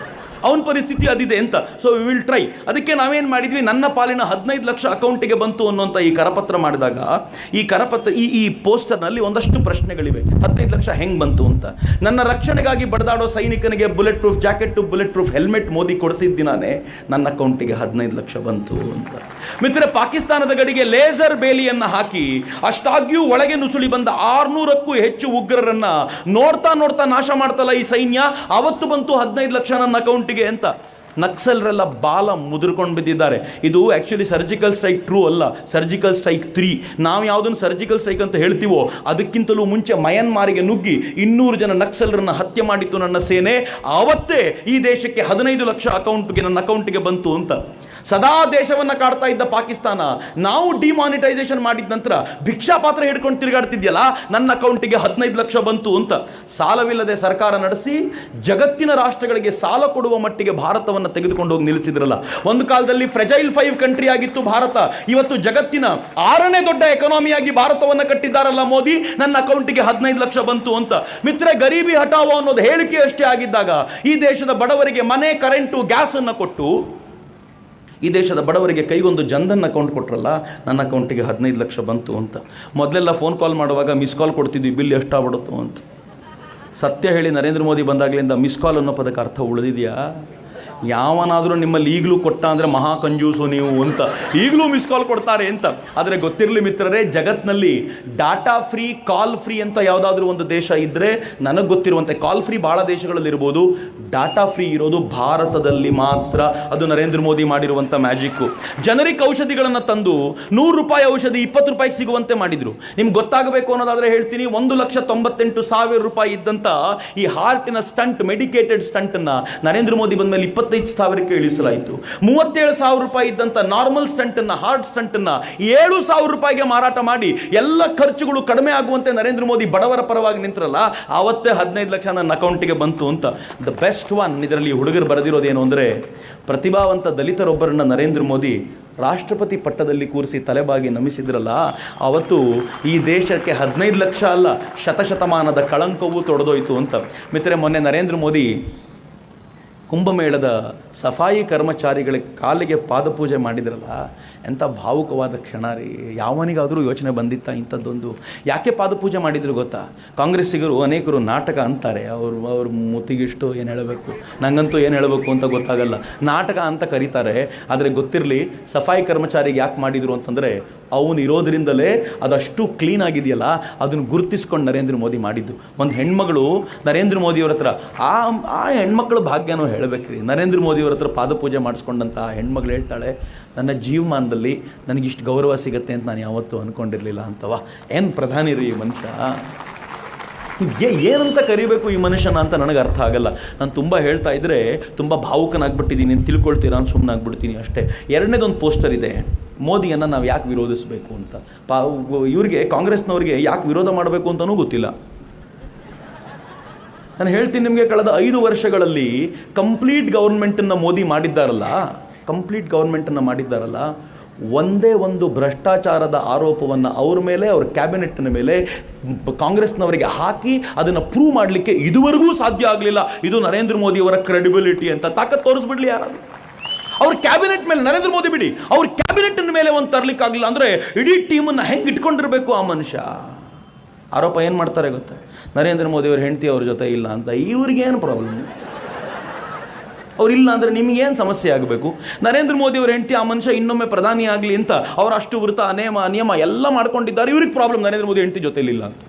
A: ಅವನ ಪರಿಸ್ಥಿತಿ ಅದಿದೆ ಅಂತ. So we will try. ಅದಕ್ಕೆ ನಾವೇನು ಮಾಡಿದ್ವಿ, ನನ್ನ ಪಾಲಿನ 15 ಲಕ್ಷ ಅಕೌಂಟಿಗೆ ಬಂತು ಅನ್ನೋಂಥ ಈ ಕರಪತ್ರ ಮಾಡಿದಾಗ, ಈ ಕರಪತ್ರ ಈ ಪೋಸ್ಟರ್ನಲ್ಲಿ ಒಂದಷ್ಟು ಪ್ರಶ್ನೆಗಳಿವೆ. 15 ಲಕ್ಷ ಹೆಂಗೆ ಬಂತು ಅಂತ. ನನ್ನ ರಕ್ಷಣೆಗಾಗಿ ಬಡದಾಡೋ ಸೈನಿಕನಿಗೆ bullet proof jacket, bullet proof helmet Modi ಕೊಡಿಸಿದ್ದಿನಾನೆ ನನ್ನ ಅಕೌಂಟಿಗೆ 15 ಲಕ್ಷ ಬಂತು ಅಂತ. ಮಿತ್ರ, ಪಾಕಿಸ್ತಾನದ ಗಡಿಗೆ ಲೇಸರ್ ಬೇಲಿಯನ್ನು ಹಾಕಿ ಅಷ್ಟಾಗ್ಯೂ ಒಳಗೆ ನುಸುಳಿ ಬಂದ 600ಕ್ಕೂ ಹೆಚ್ಚು ಉಗ್ರರನ್ನ ನೋಡ್ತಾ ನೋಡ್ತಾ ನಾಶ ಮಾಡ್ತಲ್ಲ ಈ ಸೈನ್ಯ, ಅವತ್ತು ಬಂತು 15 ಲಕ್ಷ ನನ್ನ ಅಕೌಂಟಿಗೆ ಅಂತ. ನಕ್ಸಲರೆಲ್ಲ ಬಾಲ ಮುದುರ್ಕೊಂಡು ಬಿದ್ದಿದ್ದಾರೆ. ಇದು ಆ್ಯಕ್ಚುಲಿ ಸರ್ಜಿಕಲ್ ಸ್ಟ್ರೈಕ್ 2 ಅಲ್ಲ, ಸರ್ಜಿಕಲ್ ಸ್ಟ್ರೈಕ್ 3. ನಾವು ಯಾವುದನ್ನು ಸರ್ಜಿಕಲ್ ಸ್ಟ್ರೈಕ್ ಅಂತ ಹೇಳ್ತೀವೋ ಅದಕ್ಕಿಂತಲೂ ಮುಂಚೆ ಮಯನ್ಮಾರಿಗೆ ನುಗ್ಗಿ 200 ಜನ ನಕ್ಸಲರನ್ನು ಹತ್ಯೆ ಮಾಡಿತ್ತು ನನ್ನ ಸೇನೆ. ಆವತ್ತೇ ಈ ದೇಶಕ್ಕೆ 15 ಲಕ್ಷ ನನ್ನ ಅಕೌಂಟಿಗೆ ಬಂತು ಅಂತ. ಸದಾ ದೇಶವನ್ನು ಕಾಡ್ತಾ ಇದ್ದ ಪಾಕಿಸ್ತಾನ ನಾವು ಡಿಮಾನಿಟೈಸೇಷನ್ ಮಾಡಿದ ನಂತರ ಭಿಕ್ಷಾ ಪಾತ್ರ ಹಿಡ್ಕೊಂಡು ತಿರುಗಾಡ್ತಿದ್ಯಲ್ಲ, ನನ್ನ ಅಕೌಂಟಿಗೆ 15 ಲಕ್ಷ ಬಂತು ಅಂತ. ಸಾಲವಿಲ್ಲದೆ ಸರ್ಕಾರ ನಡೆಸಿ ಜಗತ್ತಿನ ರಾಷ್ಟ್ರಗಳಿಗೆ ಸಾಲ ಕೊಡುವ ಮಟ್ಟಿಗೆ ಭಾರತವನ್ನು ತೆಗೆದುಕೊಂಡು ಹೋಗಿ ನಿಲ್ಲಿಸಿದ್ರಲ್ಲ. ಒಂದು ಕಾಲದಲ್ಲಿ ಫ್ರೆಜೈಲ್ 5 ಕಂಟ್ರಿ ಆಗಿತ್ತು ಭಾರತ, ಇವತ್ತು ಜಗತ್ತಿನ 6ನೇ ದೊಡ್ಡ ಎಕಾನಮಿಯಾಗಿ ಭಾರತವನ್ನು ಕಟ್ಟಿದ್ದಾರಲ್ಲ ಮೋದಿ. ನನ್ನ ಅಕೌಂಟಿಗೆ 15 ಲಕ್ಷ ಬಂತು ಅಂತ. ಮಿತ್ರ, ಗರೀಬಿ ಹಟಾವೋ ಅನ್ನೋದು ಹೇಳಿಕೆ ಅಷ್ಟೇ ಆಗಿದ್ದಾಗ ಈ ದೇಶದ ಬಡವರಿಗೆ ಮನೆ, ಕರೆಂಟು, ಗ್ಯಾಸ್ ಅನ್ನು ಕೊಟ್ಟು, ಈ ದೇಶದ ಬಡವರಿಗೆ ಕೈಗೊಂದು ಜನ್ಧನ್ ಅಕೌಂಟ್ ಕೊಟ್ರಲ್ಲ, ನನ್ನ ಅಕೌಂಟಿಗೆ 15 ಲಕ್ಷ ಬಂತು ಅಂತ. ಮೊದಲೆಲ್ಲ ಫೋನ್ ಕಾಲ್ ಮಾಡುವಾಗ ಮಿಸ್ ಕಾಲ್ ಕೊಡ್ತಿದ್ವಿ, ಬಿಲ್ ಎಷ್ಟಾಗ್ಬಿಡುತ್ತೋ ಅಂತ. ಸತ್ಯ ಹೇಳಿ, ನರೇಂದ್ರ ಮೋದಿ ಬಂದಾಗಲಿಂದ ಮಿಸ್ ಕಾಲ್ ಅನ್ನೋ ಪದಕ್ಕೆ ಅರ್ಥ ಉಳಿದಿದೆಯಾ? ಯಾವನಾದರೂ ನಿಮ್ಮಲ್ಲಿ ಈಗಲೂ ಕೊಟ್ಟ ಅಂದರೆ ಮಹಾ ಕಂಜೂಸು ನೀವು ಅಂತ, ಈಗಲೂ ಮಿಸ್ ಕಾಲ್ ಕೊಡ್ತಾರೆ ಅಂತ. ಆದರೆ ಗೊತ್ತಿರಲಿ ಮಿತ್ರರೇ, ಜಗತ್ತಿನಲ್ಲಿ ಡಾಟಾ ಫ್ರೀ, ಕಾಲ್ ಫ್ರೀ ಅಂತ ಯಾವುದಾದ್ರೂ ಒಂದು ದೇಶ ಇದ್ದರೆ, ನನಗೆ ಗೊತ್ತಿರುವಂತೆ ಕಾಲ್ ಫ್ರೀ ಭಾಳ ದೇಶಗಳಲ್ಲಿ ಇರ್ಬೋದು, ಡಾಟಾ ಫ್ರೀ ಇರೋದು ಭಾರತದಲ್ಲಿ ಮಾತ್ರ. ಅದು ನರೇಂದ್ರ ಮೋದಿ ಮಾಡಿರುವಂಥ ಮ್ಯಾಜಿಕ್ಕು. ಜನರಿಕ್ ಔಷಧಿಗಳನ್ನು ತಂದು 100 ರೂಪಾಯಿ ಔಷಧಿ 20 ರೂಪಾಯಿಗೆ ಸಿಗುವಂತೆ ಮಾಡಿದರು. ನಿಮ್ಗೆ ಗೊತ್ತಾಗಬೇಕು ಅನ್ನೋದಾದರೆ ಹೇಳ್ತೀನಿ, 1,98,000 ರೂಪಾಯಿ ಇದ್ದಂಥ ಈ ಹಾರ್ಟಿನ ಸ್ಟಂಟ್, ಮೆಡಿಕೇಟೆಡ್ ಸ್ಟಂಟನ್ನು ನರೇಂದ್ರ ಮೋದಿ ಬಂದ ಮೇಲೆ 25,000ಕ್ಕೆ ಇಳಿಸಲಾಯಿತು. 37,000 ರೂಪಾಯಿ ಇದ್ದಂಥ ನಾರ್ಮಲ್ ಸ್ಟಂಟನ್ನು, ಹಾರ್ಟ್ ಸ್ಟಂಟನ್ನು 7,000 ರೂಪಾಯಿಗೆ ಮಾರಾಟ ಮಾಡಿ ಎಲ್ಲ ಖರ್ಚುಗಳು ಕಡಿಮೆ ಆಗುವಂತೆ ನರೇಂದ್ರ ಮೋದಿ ಬಡವರ ಪರವಾಗಿ ನಿಂತರಲ್ಲ, ಆವತ್ತೇ 15 ಲಕ್ಷ ನನ್ನ ಅಕೌಂಟಿಗೆ ಬಂತು ಅಂತ. ದ ಬೆಸ್ಟ್ ಒನ್ ಇದರಲ್ಲಿ ಹುಡುಗರು ಬರೆದಿರೋದೇನು ಅಂದರೆ, ಪ್ರತಿಭಾವಂತ ದಲಿತರೊಬ್ಬರನ್ನ ನರೇಂದ್ರ ಮೋದಿ ರಾಷ್ಟ್ರಪತಿ ಪಟ್ಟದಲ್ಲಿ ಕೂರಿಸಿ ತಲೆಬಾಗಿ ನಮಿಸಿದ್ರಲ್ಲ, ಅವತ್ತು ಈ ದೇಶಕ್ಕೆ 15 ಲಕ್ಷ ಅಲ್ಲ, ಶತಶತಮಾನದ ಕಳಂಕವೂ ತೊಡೆದೋಯ್ತು ಅಂತ. ಮಿತ್ರರೇ, ಮೊನ್ನೆ ನರೇಂದ್ರ ಮೋದಿ ಕುಂಭಮೇಳದ ಸಫಾಯಿ ಕರ್ಮಚಾರಿಗಳ ಕಾಲಿಗೆ ಪಾದಪೂಜೆ ಮಾಡಿದ್ರಲ್ಲ, ಎಂಥ ಭಾವುಕವಾದ ಕ್ಷಣ ರೀ. ಯಾವನಿಗಾದರೂ ಯೋಚನೆ ಬಂದಿತ್ತ ಇಂಥದ್ದೊಂದು? ಯಾಕೆ ಪಾದಪೂಜೆ ಮಾಡಿದ್ರು ಗೊತ್ತಾ? ಕಾಂಗ್ರೆಸ್ಸಿಗರು ಅನೇಕರು ನಾಟಕ ಅಂತಾರೆ, ಅವ್ರ ಮುತ್ತಿಗಿಷ್ಟು ಏನು ಹೇಳಬೇಕು, ನಂಗಂತೂ ಏನು ಹೇಳಬೇಕು ಅಂತ ಗೊತ್ತಾಗಲ್ಲ, ನಾಟಕ ಅಂತ ಕರೀತಾರೆ. ಆದರೆ ಗೊತ್ತಿರಲಿ, ಸಫಾಯಿ ಕರ್ಮಚಾರಿಗೆ ಯಾಕೆ ಮಾಡಿದರು ಅಂತಂದರೆ, ಅವನು ಇರೋದ್ರಿಂದಲೇ ಅದಷ್ಟು ಕ್ಲೀನ್ ಆಗಿದೆಯಲ್ಲ, ಅದನ್ನು ಗುರುತಿಸ್ಕೊಂಡು ನರೇಂದ್ರ ಮೋದಿ ಮಾಡಿದ್ದು. ಒಂದು ಹೆಣ್ಮಗಳು ನರೇಂದ್ರ ಮೋದಿಯವ್ರ ಹತ್ರ, ಆ ಹೆಣ್ಮಕ್ಳ ಭಾಗ್ಯನೂ ಹೇಳಬೇಕ್ರಿ. ನರೇಂದ್ರ ಮೋದಿಯವ್ರ ಹತ್ರ ಪಾದಪೂಜೆ ಮಾಡಿಸ್ಕೊಂಡಂಥ ಆ ಹೆಣ್ಮಗಳು ಹೇಳ್ತಾಳೆ, ನನ್ನ ಜೀವಮಾನದಲ್ಲಿ ನನಗಿಷ್ಟು ಗೌರವ ಸಿಗುತ್ತೆ ಅಂತ ನಾನು ಯಾವತ್ತೂ ಅಂದ್ಕೊಂಡಿರಲಿಲ್ಲ ಅಂತವ. ಏನು ಪ್ರಧಾನಿ ರೀ ಈ ಮನುಷ್ಯ, ಏನಂತ ಕರಿಬೇಕು ಈ ಮನುಷ್ಯನ ಅಂತ ನನಗೆ ಅರ್ಥ ಆಗಲ್ಲ. ನಾನು ತುಂಬ ಹೇಳ್ತಾ ಇದ್ದರೆ ತುಂಬ ಭಾವುಕನಾಗ್ಬಿಟ್ಟಿದ್ದೀನಿ ಅಂತ ತಿಳ್ಕೊಳ್ತೀರಾ ಅಂತ ಸುಮ್ಮನೆ ಆಗ್ಬಿಡ್ತೀನಿ ಅಷ್ಟೇ. ಎರಡನೇದೊಂದು ಪೋಸ್ಟರ್ ಇದೆ, ಮೋದಿಯನ್ನು ನಾವು ಯಾಕೆ ವಿರೋಧಿಸಬೇಕು ಅಂತ. ಇವ್ರಿಗೆ, ಕಾಂಗ್ರೆಸ್ನವ್ರಿಗೆ ಯಾಕೆ ವಿರೋಧ ಮಾಡಬೇಕು ಅಂತಲೂ ಗೊತ್ತಿಲ್ಲ. ನಾನು ಹೇಳ್ತೀನಿ ನಿಮಗೆ, ಕಳೆದ 5 ವರ್ಷಗಳಲ್ಲಿ ಕಂಪ್ಲೀಟ್ ಗೌರ್ಮೆಂಟನ್ನು ಮೋದಿ ಮಾಡಿದ್ದಾರಲ್ಲ, ಒಂದೇ ಒಂದು ಭ್ರಷ್ಟಾಚಾರದ ಆರೋಪವನ್ನು ಅವ್ರ ಮೇಲೆ, ಅವ್ರ ಕ್ಯಾಬಿನೆಟ್ನ ಮೇಲೆ ಕಾಂಗ್ರೆಸ್ನವರಿಗೆ ಹಾಕಿ ಅದನ್ನು ಪ್ರೂವ್ ಮಾಡಲಿಕ್ಕೆ ಇದುವರೆಗೂ ಸಾಧ್ಯ ಆಗಲಿಲ್ಲ. ಇದು ನರೇಂದ್ರ ಮೋದಿಯವರ ಕ್ರೆಡಿಬಿಲಿಟಿ ಅಂತ. ತಾಕತ್ ತೋರಿಸ್ಬಿಡ್ಲಿ ಯಾರಾದ್ರು. ಅವ್ರ ಕ್ಯಾಬಿನೆಟ್ ಮೇಲೆ, ನರೇಂದ್ರ ಮೋದಿ ಬಿಡಿ, ಅವ್ರ ಕ್ಯಾಬಿನೆಟ್ನ ಮೇಲೆ ಒಂದು ತರಲಿಕ್ಕಾಗಲಿಲ್ಲ ಅಂದರೆ ಇಡೀ ಟೀಮನ್ನು ಹೆಂಗೆ ಇಟ್ಕೊಂಡಿರಬೇಕು ಆ ಮನುಷ್ಯ. ಆರೋಪ ಏನು ಮಾಡ್ತಾರೆ ಗೊತ್ತಾ? ನರೇಂದ್ರ ಮೋದಿಯವ್ರ ಹೆಂಡತಿ ಅವ್ರ ಜೊತೆ ಇಲ್ಲ ಅಂತ. ಇವ್ರಿಗೇನು ಪ್ರಾಬ್ಲಮ್? ಅವರಿಲ್ಲ ಅಂದರೆ ನಿಮಗೇನು ಸಮಸ್ಯೆ ಆಗಬೇಕು? ನರೇಂದ್ರ ಮೋದಿಯವ್ರ ಹೆಂಡತಿ ಆ ಮನುಷ್ಯ ಇನ್ನೊಮ್ಮೆ ಪ್ರಧಾನಿ ಆಗಲಿ ಅಂತ ಅವರು ಅಷ್ಟು ವೃತ ನಿಯಮ ಎಲ್ಲ ಮಾಡ್ಕೊಂಡಿದ್ದಾರೆ. ಇವ್ರಿಗೆ ಪ್ರಾಬ್ಲಮ್ ನರೇಂದ್ರ ಮೋದಿ ಹೆಂಡತಿ ಜೊತೆಲಿಲ್ಲ ಅಂತ.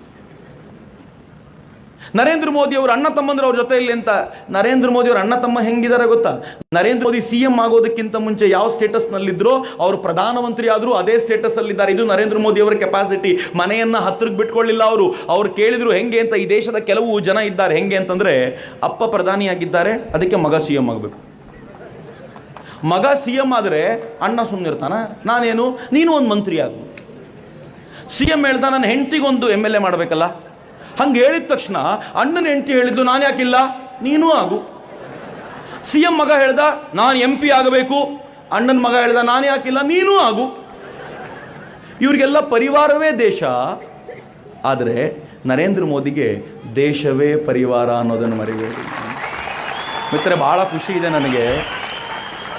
A: ನರೇಂದ್ರ ಮೋದಿ ಅವರು ಅಣ್ಣ ತಮ್ಮಂದ್ರೆ ಅವ್ರ ಜೊತೆ ಇಲ್ಲಿ ಅಂತ. ನರೇಂದ್ರ ಮೋದಿ ಅವ್ರ ಅಣ್ಣ ತಮ್ಮ ಹೆಂಗಿದ್ದಾರೆ ಗೊತ್ತಾ? ನರೇಂದ್ರ ಮೋದಿ CM ಆಗೋದಕ್ಕಿಂತ ಮುಂಚೆ ಯಾವ ಸ್ಟೇಟಸ್ನಲ್ಲಿದ್ದರೋ ಅವರು ಪ್ರಧಾನಮಂತ್ರಿ ಆದರೂ ಅದೇ ಸ್ಟೇಟಸ್ಸಲ್ಲಿದ್ದಾರೆ. ಇದು ನರೇಂದ್ರ ಮೋದಿ ಅವರ ಕೆಪಾಸಿಟಿ. ಮನೆಯನ್ನು ಹತ್ತಿರಕ್ಕೆ ಬಿಟ್ಕೊಳ್ಳಿಲ್ಲ ಅವರು. ಅವ್ರು ಕೇಳಿದ್ರು ಹೆಂಗೆ ಅಂತ. ಈ ದೇಶದ ಕೆಲವು ಜನ ಇದ್ದಾರೆ ಹೆಂಗೆ ಅಂತಂದರೆ, ಅಪ್ಪ ಪ್ರಧಾನಿಯಾಗಿದ್ದಾರೆ, ಅದಕ್ಕೆ ಮಗ CM ಆಗಬೇಕು. ಮಗ CM ಆದರೆ ಅಣ್ಣ ಸುಮ್ಮನಿರ್ತಾನ, ನಾನೇನು ನೀನು ಒಂದು ಮಂತ್ರಿ ಆಗು. CM ಹೇಳ್ದ ನನ್ನ ಹೆಂಡತಿಗೊಂದು MLA ಮಾಡಬೇಕಲ್ಲ, ಹಂಗೆ ಹೇಳಿದ ತಕ್ಷಣ ಅಣ್ಣನ ಹೆಂಡತಿ ಹೇಳಿದ್ದು ನಾನು ಯಾಕಿಲ್ಲ, ನೀನೂ ಆಗು. CM ಮಗ ಹೇಳ್ದ ನಾನು MP ಆಗಬೇಕು, ಅಣ್ಣನ ಮಗ ಹೇಳ್ದ ನಾನು ಯಾಕಿಲ್ಲ, ನೀನೂ ಆಗು. ಇವರಿಗೆಲ್ಲ ಪರಿವಾರವೇ ದೇಶ. ಆದರೆ ನರೇಂದ್ರ ಮೋದಿಗೆ ದೇಶವೇ ಪರಿವಾರ ಅನ್ನೋದನ್ನು ಮರಿಬೇಡಿ ಮಿತ್ರರೆ. ಭಾಳ ಖುಷಿ ಇದೆ ನನಗೆ,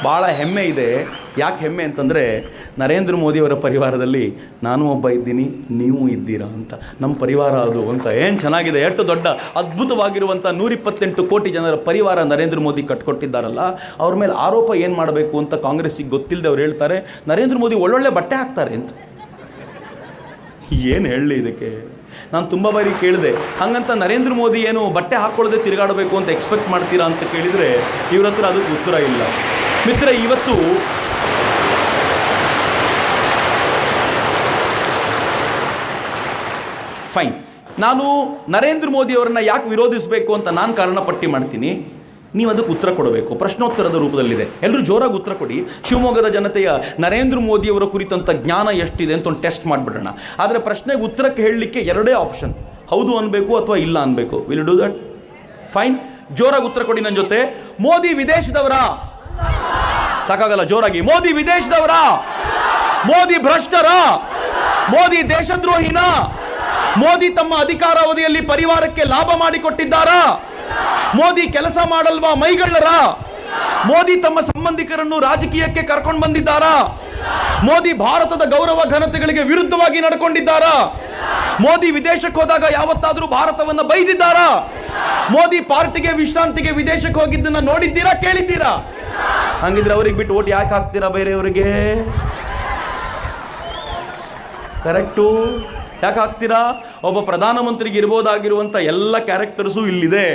A: ಭಾಳ ಹೆಮ್ಮೆ ಇದೆ. ಯಾಕೆ ಹೆಮ್ಮೆ ಅಂತಂದರೆ ನರೇಂದ್ರ ಮೋದಿಯವರ ಪರಿವಾರದಲ್ಲಿ ನಾನು ಒಬ್ಬ ಇದ್ದೀನಿ, ನೀವು ಇದ್ದೀರಾ ಅಂತ. ನಮ್ಮ ಪರಿವಾರ ಅದು ಅಂತ ಏನು ಚೆನ್ನಾಗಿದೆ. ಎಷ್ಟು ದೊಡ್ಡ ಅದ್ಭುತವಾಗಿರುವಂಥ 128 ಕೋಟಿ ಜನರ ಪರಿವಾರ ನರೇಂದ್ರ ಮೋದಿ ಕಟ್ಕೊಟ್ಟಿದ್ದಾರಲ್ಲ, ಅವ್ರ ಮೇಲೆ ಆರೋಪ ಏನು ಮಾಡಬೇಕು ಅಂತ ಕಾಂಗ್ರೆಸ್ಸಿಗೆ ಗೊತ್ತಿಲ್ಲದೆ ಅವ್ರು ಹೇಳ್ತಾರೆ ನರೇಂದ್ರ ಮೋದಿ ಒಳ್ಳೊಳ್ಳೆ ಬಟ್ಟೆ ಹಾಕ್ತಾರೆ ಅಂತ. ಏನು ಹೇಳಲಿ ಇದಕ್ಕೆ? ನಾನು ತುಂಬ ಬಾರಿ ಕೇಳಿದೆ, ಹಾಗಂತ ನರೇಂದ್ರ ಮೋದಿ ಏನು ಬಟ್ಟೆ ಹಾಕ್ಕೊಳ್ಳದೆ ತಿರುಗಾಡಬೇಕು ಅಂತ ಎಕ್ಸ್ಪೆಕ್ಟ್ ಮಾಡ್ತೀರಾ ಅಂತ ಕೇಳಿದರೆ ಇವ್ರ ಹತ್ರ ಅದಕ್ಕೆ ಉತ್ತರ ಇಲ್ಲ. ಮಿತ್ರ, ಇವತ್ತು ಫೈನ್, ನಾನು ನರೇಂದ್ರ ಮೋದಿ ಅವರನ್ನ ಯಾಕೆ ವಿರೋಧಿಸಬೇಕು ಅಂತ ನಾನು ಕಾರಣ ಪಟ್ಟಿ ಮಾಡ್ತೀನಿ, ನೀವು ಅದಕ್ಕೆ ಉತ್ತರ ಕೊಡಬೇಕು. ಪ್ರಶ್ನೋತ್ತರದ ರೂಪದಲ್ಲಿದೆ, ಎಲ್ಲರೂ ಜೋರಾಗಿ ಉತ್ತರ ಕೊಡಿ. ಶಿವಮೊಗ್ಗದ ಜನತೆಯ ನರೇಂದ್ರ ಮೋದಿಯವರ ಕುರಿತಂಥ ಜ್ಞಾನ ಎಷ್ಟಿದೆ ಅಂತ ಒಂದು ಟೆಸ್ಟ್ ಮಾಡಿಬಿಡೋಣ. ಆದರೆ ಪ್ರಶ್ನೆಗೆ ಉತ್ತರಕ್ಕೆ ಹೇಳಲಿಕ್ಕೆ ಎರಡೇ ಆಪ್ಷನ್, ಹೌದು ಅನ್ಬೇಕು ಅಥವಾ ಇಲ್ಲ ಅನ್ಬೇಕು. Will do that? ಫೈನ್, ಜೋರಾಗಿ ಉತ್ತರ ಕೊಡಿ ನನ್ನ ಜೊತೆ. ಮೋದಿ ವಿದೇಶದವರ? ಸಾಕಾಗಲ್ಲ, ಜೋರಾಗಿ. ಮೋದಿ ವಿದೇಶದವರ? ಮೋದಿ ಭ್ರಷ್ಟರ? ಮೋದಿ ದೇಶದ್ರೋಹಿನ? ಮೋದಿ ತಮ್ಮ ಅಧಿಕಾರಾವಧಿಯಲ್ಲಿ ಪರಿವಾರಕ್ಕೆ ಲಾಭ ಮಾಡಿಕೊಟ್ಟಿದ್ದಾರಾ? ಮೋದಿ ಕೆಲಸ ಮಾಡಲ್ವಾ ಮೈಗಳ್ಳರ? ಮೋದಿ ತಮ್ಮ ಸಂಬಂಧಿಕರನ್ನು ರಾಜಕೀಯಕ್ಕೆ ಕರ್ಕೊಂಡು ಬಂದಿದ್ದಾರಾ? ಮೋದಿ ಭಾರತದ ಗೌರವ ಘನತೆಗಳಿಗೆ ವಿರುದ್ಧವಾಗಿ ನಡ್ಕೊಂಡಿದ್ದಾರಾ? ಮೋದಿ ವಿದೇಶಕ್ಕೆ ಹೋದಾಗ ಯಾವತ್ತಾದ್ರೂ ಭಾರತವನ್ನ ಬೈದಿದ್ದಾರಾ? ಮೋದಿ ಪಾರ್ಟಿಗೆ ವಿಶ್ರಾಂತಿಗೆ ವಿದೇಶಕ್ಕೆ ಹೋಗಿದ್ದನ್ನ ನೋಡಿದ್ದೀರಾ, ಕೇಳಿದ್ದೀರಾ? ಹಂಗಿದ್ರೆ ಅವ್ರಿಗೆ ಬಿಟ್ಟು ಓಟ್ ಯಾಕೆ ಹಾಕ್ತೀರಾ ಬೇರೆಯವರಿಗೆ? ಕರೆಕ್ಟು, ಯಾಕೆ ಹಾಕ್ತೀರಾ? ಒಬ್ಬ ಪ್ರಧಾನಮಂತ್ರಿಗೆ ಇರ್ಬೋದಾಗಿರುವಂಥ ಎಲ್ಲ ಕ್ಯಾರೆಕ್ಟರ್ಸು ಇಲ್ಲಿದೆ.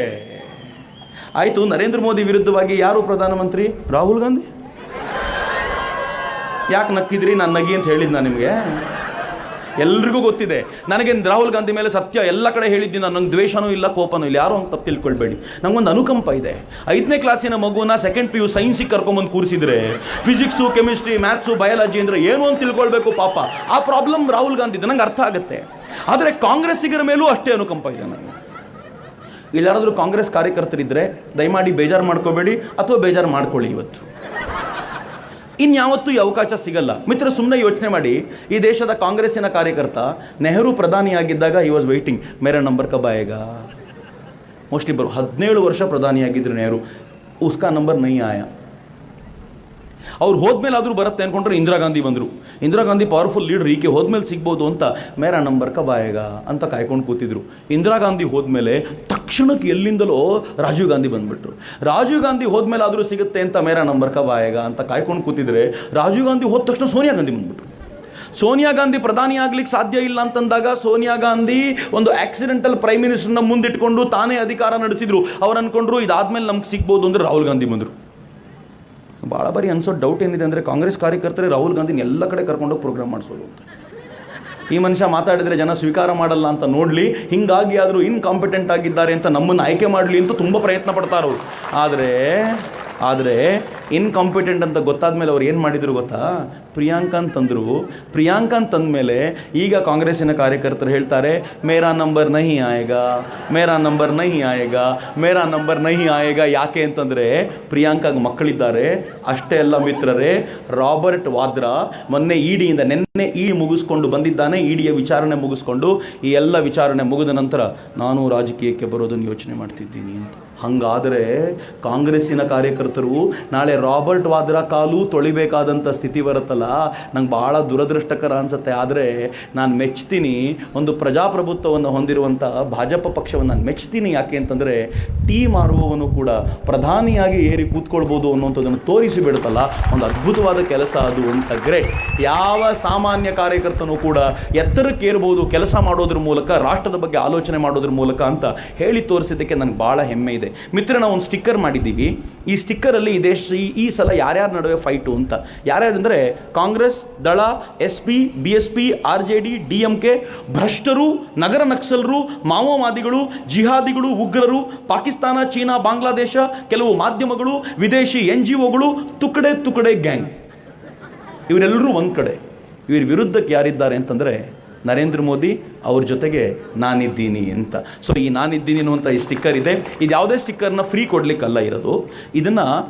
A: ಆಯಿತು, ನರೇಂದ್ರ ಮೋದಿ ವಿರುದ್ಧವಾಗಿ ಯಾರು ಪ್ರಧಾನಮಂತ್ರಿ? ರಾಹುಲ್ ಗಾಂಧಿ. ಯಾಕೆ ನಕ್ಕಿದ್ರಿ? ನಾನು ನಗಿ ಅಂತ ಹೇಳಿದ್ದು ನಾನು ನಿಮಗೆ. ಎಲ್ರಿಗೂ ಗೊತ್ತಿದೆ ನನಗೆ ರಾಹುಲ್ ಗಾಂಧಿ ಮೇಲೆ ಸತ್ಯ ಎಲ್ಲ ಕಡೆ ಹೇಳಿದ್ದೀನಿ. ನಂಗೆ ದ್ವೇಷನೂ ಇಲ್ಲ, ಕೋಪನೂ ಇಲ್ಲ, ಯಾರು ಅಂತ ತಪ್ಪು ತಿಳ್ಕೊಳ್ಬೇಡಿ. ನಂಗೊಂದು ಅನುಕಂಪ ಇದೆ. 5ನೇ ಕ್ಲಾಸಿನ ಮಗುನ 2nd PU ಸೈನ್ಸಿಗೆ ಕರ್ಕೊಂಬಂದು ಕೂರಿಸಿದ್ರೆ ಫಿಸಿಕ್ಸು, ಕೆಮಿಸ್ಟ್ರಿ, ಮ್ಯಾಥ್ಸು, ಬಯಾಲಜಿ ಅಂದರೆ ಏನು ಅಂತ ತಿಳ್ಕೊಳ್ಬೇಕು ಪಾಪ. ಆ ಪ್ರಾಬ್ಲಮ್ ರಾಹುಲ್ ಗಾಂಧಿದು, ನಂಗೆ ಅರ್ಥ ಆಗುತ್ತೆ. ಆದರೆ ಕಾಂಗ್ರೆಸ್ಸಿಗರ ಮೇಲೂ ಅಷ್ಟೇ ಅನುಕಂಪ ಇದೆ ನನಗೆ. ಇಲ್ಲಾರಾದರೂ ಕಾಂಗ್ರೆಸ್ ಕಾರ್ಯಕರ್ತರಿದ್ದರೆ ದಯಮಾಡಿ ಬೇಜಾರು ಮಾಡ್ಕೋಬೇಡಿ, ಅಥವಾ ಬೇಜಾರು ಮಾಡ್ಕೊಳ್ಳಿ. ಇವತ್ತು ಇನ್ಯಾವತ್ತೂ ಈ ಅವಕಾಶ ಸಿಗಲ್ಲ. ಮಿತ್ರ, ಸುಮ್ಮನೆ ಯೋಚನೆ ಮಾಡಿ. ಈ ದೇಶದ ಕಾಂಗ್ರೆಸ್ಸಿನ ಕಾರ್ಯಕರ್ತ ನೆಹರು ಪ್ರಧಾನಿಯಾಗಿದ್ದಾಗ ಈ ವಾಸ್ ವೈಟಿಂಗ್, ಮೇರಾ ನಂಬರ್ ಕಬ್ ಆಯೇಗಾ. ಮೋಸ್ಟ್ಲಿ 17 ವರ್ಷ ಪ್ರಧಾನಿಯಾಗಿದ್ದರು ನೆಹರು, ಉಸ್ಕಾ ನಂಬರ್ ನೈ ಆಯಾ. ಅವ್ರು ಹೋದ್ಮೇಲೆ ಆದರೂ ಬರುತ್ತೆ ಅಂದ್ಕೊಂಡ್ರೆ ಇಂದಿರಾ ಗಾಂಧಿ ಬಂದರು. ಇಂದಿರಾ ಗಾಂಧಿ ಪವರ್ಫುಲ್ ಲೀಡರ್, ಈಕೆ ಹೋದ್ಮೇಲೆ ಸಿಗ್ಬೋದು ಅಂತ ಮೇರಾ ನಂಬರ್ ಕಬ್ ಆಯೇಗಾ ಅಂತ ಕಾಯ್ಕೊಂಡು ಕೂತಿದ್ರು. ಇಂದಿರಾ ಗಾಂಧಿ ಹೋದ್ಮೇಲೆ ತಕ್ಷಣಕ್ಕೆ ಎಲ್ಲಿಂದಲೋ ರಾಜೀವ್ ಗಾಂಧಿ ಬಂದ್ಬಿಟ್ರು. ರಾಜೀವ್ ಗಾಂಧಿ ಹೋದ್ಮೇಲೆ ಆದರೂ ಸಿಗುತ್ತೆ ಅಂತ ಮೇರಾ ನಂಬರ್ ಕಬ್ ಆಯೇಗಾ ಅಂತ ಕಾಯ್ಕೊಂಡು ಕೂತಿದ್ರೆ ರಾಜೀವ್ ಗಾಂಧಿ ಹೋದ ತಕ್ಷಣ ಸೋನಿಯಾ ಗಾಂಧಿ ಬಂದ್ಬಿಟ್ರು. ಸೋನಿಯಾ ಗಾಂಧಿ ಪ್ರಧಾನಿ ಆಗ್ಲಿಕ್ಕೆ ಸಾಧ್ಯ ಇಲ್ಲ ಅಂತಂದಾಗ ಸೋನಿಯಾ ಗಾಂಧಿ ಒಂದು ಆಕ್ಸಿಡೆಂಟಲ್ ಪ್ರೈಮ್ ಮಿನಿಸ್ಟರ್ನ ಮುಂದಿಟ್ಕೊಂಡು ತಾನೇ ಅಧಿಕಾರ ನಡೆಸಿದ್ರು. ಅವ್ರು ಅನ್ಕೊಂಡ್ರು ಇದಾದ್ಮೇಲೆ ನಮ್ಗೆ ಸಿಗ್ಬೋದು ಅಂದರೆ ರಾಹುಲ್ ಗಾಂಧಿ ಬಂದರು. ಭಾಳ ಬಾರಿ ಅನ್ಸೋ ಡೌಟ್ ಏನಿದೆ ಅಂದರೆ ಕಾಂಗ್ರೆಸ್ ಕಾರ್ಯಕರ್ತರೇ ರಾಹುಲ್ ಗಾಂಧಿನ ಎಲ್ಲ ಕಡೆ ಕರ್ಕೊಂಡೋಗಿ ಪ್ರೋಗ್ರಾಮ್ ಮಾಡಿಸೋದು ಅಂತ. ಈ ಮನುಷ್ಯ ಮಾತಾಡಿದರೆ ಜನ ಸ್ವೀಕಾರ ಮಾಡಲ್ಲ ಅಂತ ನೋಡಲಿ, ಹಿಂಗಾಗಿ ಆದರೂ ಇನ್ಕಾಂಪಿಟೆಂಟ್ ಆಗಿದ್ದಾರೆ ಅಂತ ನಮ್ಮನ್ನು ಆಯ್ಕೆ ಮಾಡಲಿ ಅಂತ ತುಂಬ ಪ್ರಯತ್ನ ಪಡ್ತಾರೋ. ಆದರೆ ಇನ್ಕಾಂಪಿಟೆಂಟ್ ಅಂತ ಗೊತ್ತಾದ ಮೇಲೆ ಅವ್ರು ಏನು ಮಾಡಿದ್ರು ಗೊತ್ತಾ? ಪ್ರಿಯಾಂಕಾ ತಂದರು. ಪ್ರಿಯಾಂಕಾ ತಂದ ಮೇಲೆ ಈಗ ಕಾಂಗ್ರೆಸ್ಸಿನ ಕಾರ್ಯಕರ್ತರು ಹೇಳ್ತಾರೆ ಮೇರಾ ನಂಬರ್ ನಹಿ ಆಯೇಗಾ, ಮೇರಾ ನಂಬರ್ ನಹಿ ಆಯೇಗಾ, ಮೇರಾ ನಂಬರ್ ನಹಿ ಆಯೇಗಾ. ಯಾಕೆ ಅಂತಂದರೆ ಪ್ರಿಯಾಂಕಾಗೆ ಮಕ್ಕಳಿದ್ದಾರೆ. ಅಷ್ಟೇ ಅಲ್ಲ ಮಿತ್ರರೇ, ರಾಬರ್ಟ್ ವಾದ್ರಾ ಮೊನ್ನೆ ಇಡಿಯಿಂದ ನೆನ್ನೆ ಮುಗಿಸ್ಕೊಂಡು ಬಂದಿದ್ದಾನೆ. ಇಡಿಯ ವಿಚಾರಣೆ ಮುಗಿಸ್ಕೊಂಡು ಈ ಎಲ್ಲ ವಿಚಾರಣೆ ಮುಗಿದ ನಂತರ ನಾನು ರಾಜಕೀಯಕ್ಕೆ ಬರೋದನ್ನು ಯೋಚನೆ ಮಾಡ್ತಿದ್ದೀನಿ ಅಂತ. ಹಾಗಾದರೆ ಕಾಂಗ್ರೆಸ್ಸಿನ ಕಾರ್ಯಕರ್ತರು ನಾಳೆ ರಾಬರ್ಟ್ ವಾದ್ರಾ ಕಾಲು ತೊಳಿಬೇಕಾದಂಥ ಸ್ಥಿತಿ ಬರುತ್ತಲ್ಲ, ನಂಗೆ ಭಾಳ ದುರದೃಷ್ಟಕರ ಅನಿಸುತ್ತೆ. ಆದರೆ ನಾನು ಮೆಚ್ತೀನಿ, ಒಂದು ಪ್ರಜಾಪ್ರಭುತ್ವವನ್ನು ಹೊಂದಿರುವಂಥ ಭಾಜಪ ಪಕ್ಷವನ್ನು ನಾನು ಮೆಚ್ತೀನಿ. ಯಾಕೆ ಅಂತಂದರೆ ಟೀ ಮಾರುವವನು ಕೂಡ ಪ್ರಧಾನಿಯಾಗಿ ಏರಿ ಕೂತ್ಕೊಳ್ಬೋದು ಅನ್ನೋಂಥದ್ದನ್ನು ತೋರಿಸಿಬಿಡುತ್ತಲ್ಲ, ಒಂದು ಅದ್ಭುತವಾದ ಕೆಲಸ ಅದು ಅಂತ. ಗ್ರೇಟ್. ಯಾವ ಸಾಮಾನ್ಯ ಕಾರ್ಯಕರ್ತನೂ ಕೂಡ ಎತ್ತರಕ್ಕೆ ಏರ್ಬೋದು ಕೆಲಸ ಮಾಡೋದ್ರ ಮೂಲಕ, ರಾಷ್ಟ್ರದ ಬಗ್ಗೆ ಆಲೋಚನೆ ಮಾಡೋದ್ರ ಮೂಲಕ ಅಂತ ಹೇಳಿ ತೋರಿಸಿದ್ದಕ್ಕೆ ನನಗೆ ಭಾಳ ಹೆಮ್ಮೆ ಇದೆ. ಮಿತ್ರ, ನಾವು ಒಂದು ಸ್ಟಿಕ್ಕರ್ ಮಾಡಿದ್ದೀವಿ. ಈ ಸ್ಟಿಕ್ಕರಲ್ಲಿ ಈ
B: ಈ ಸಲ ಯಾರ್ಯಾರ ನಡುವೆ ಫೈಟು ಅಂತ. ಯಾರ್ಯಾರಂದರೆ ಕಾಂಗ್ರೆಸ್, ದಳ, SP, BSP, RJD, DMK, ಭ್ರಷ್ಟರು, ನಗರ ನಕ್ಸಲರು, ಮಾವೋವಾದಿಗಳು, ಜಿಹಾದಿಗಳು, ಉಗ್ರರು, ಪಾಕಿಸ್ತಾನ, ಚೀನಾ, ಬಾಂಗ್ಲಾದೇಶ, ಕೆಲವು ಮಾಧ್ಯಮಗಳು, ವಿದೇಶಿ NGOಗಳು, ತುಕಡೆ ಗ್ಯಾಂಗ್, ಇವರೆಲ್ಲರೂ ಒಂದು ಕಡೆ. ಇವ್ರ ವಿರುದ್ಧಕ್ಕೆ ಯಾರಿದ್ದಾರೆ ಅಂತಂದರೆ ನರೇಂದ್ರ ಮೋದಿ, ಅವ್ರ ಜೊತೆಗೆ ನಾನಿದ್ದೀನಿ ಅಂತ. ಸೊ ಈ ನಾನಿದ್ದೀನಿ ಅನ್ನುವಂಥ ಈ ಸ್ಟಿಕ್ಕರ್ ಇದೆ. ಇದು ಯಾವುದೇ ಸ್ಟಿಕ್ಕರ್ನ ಫ್ರೀ ಕೊಡಲಿಕ್ಕಲ್ಲ ಇರೋದು. ಇದನ್ನು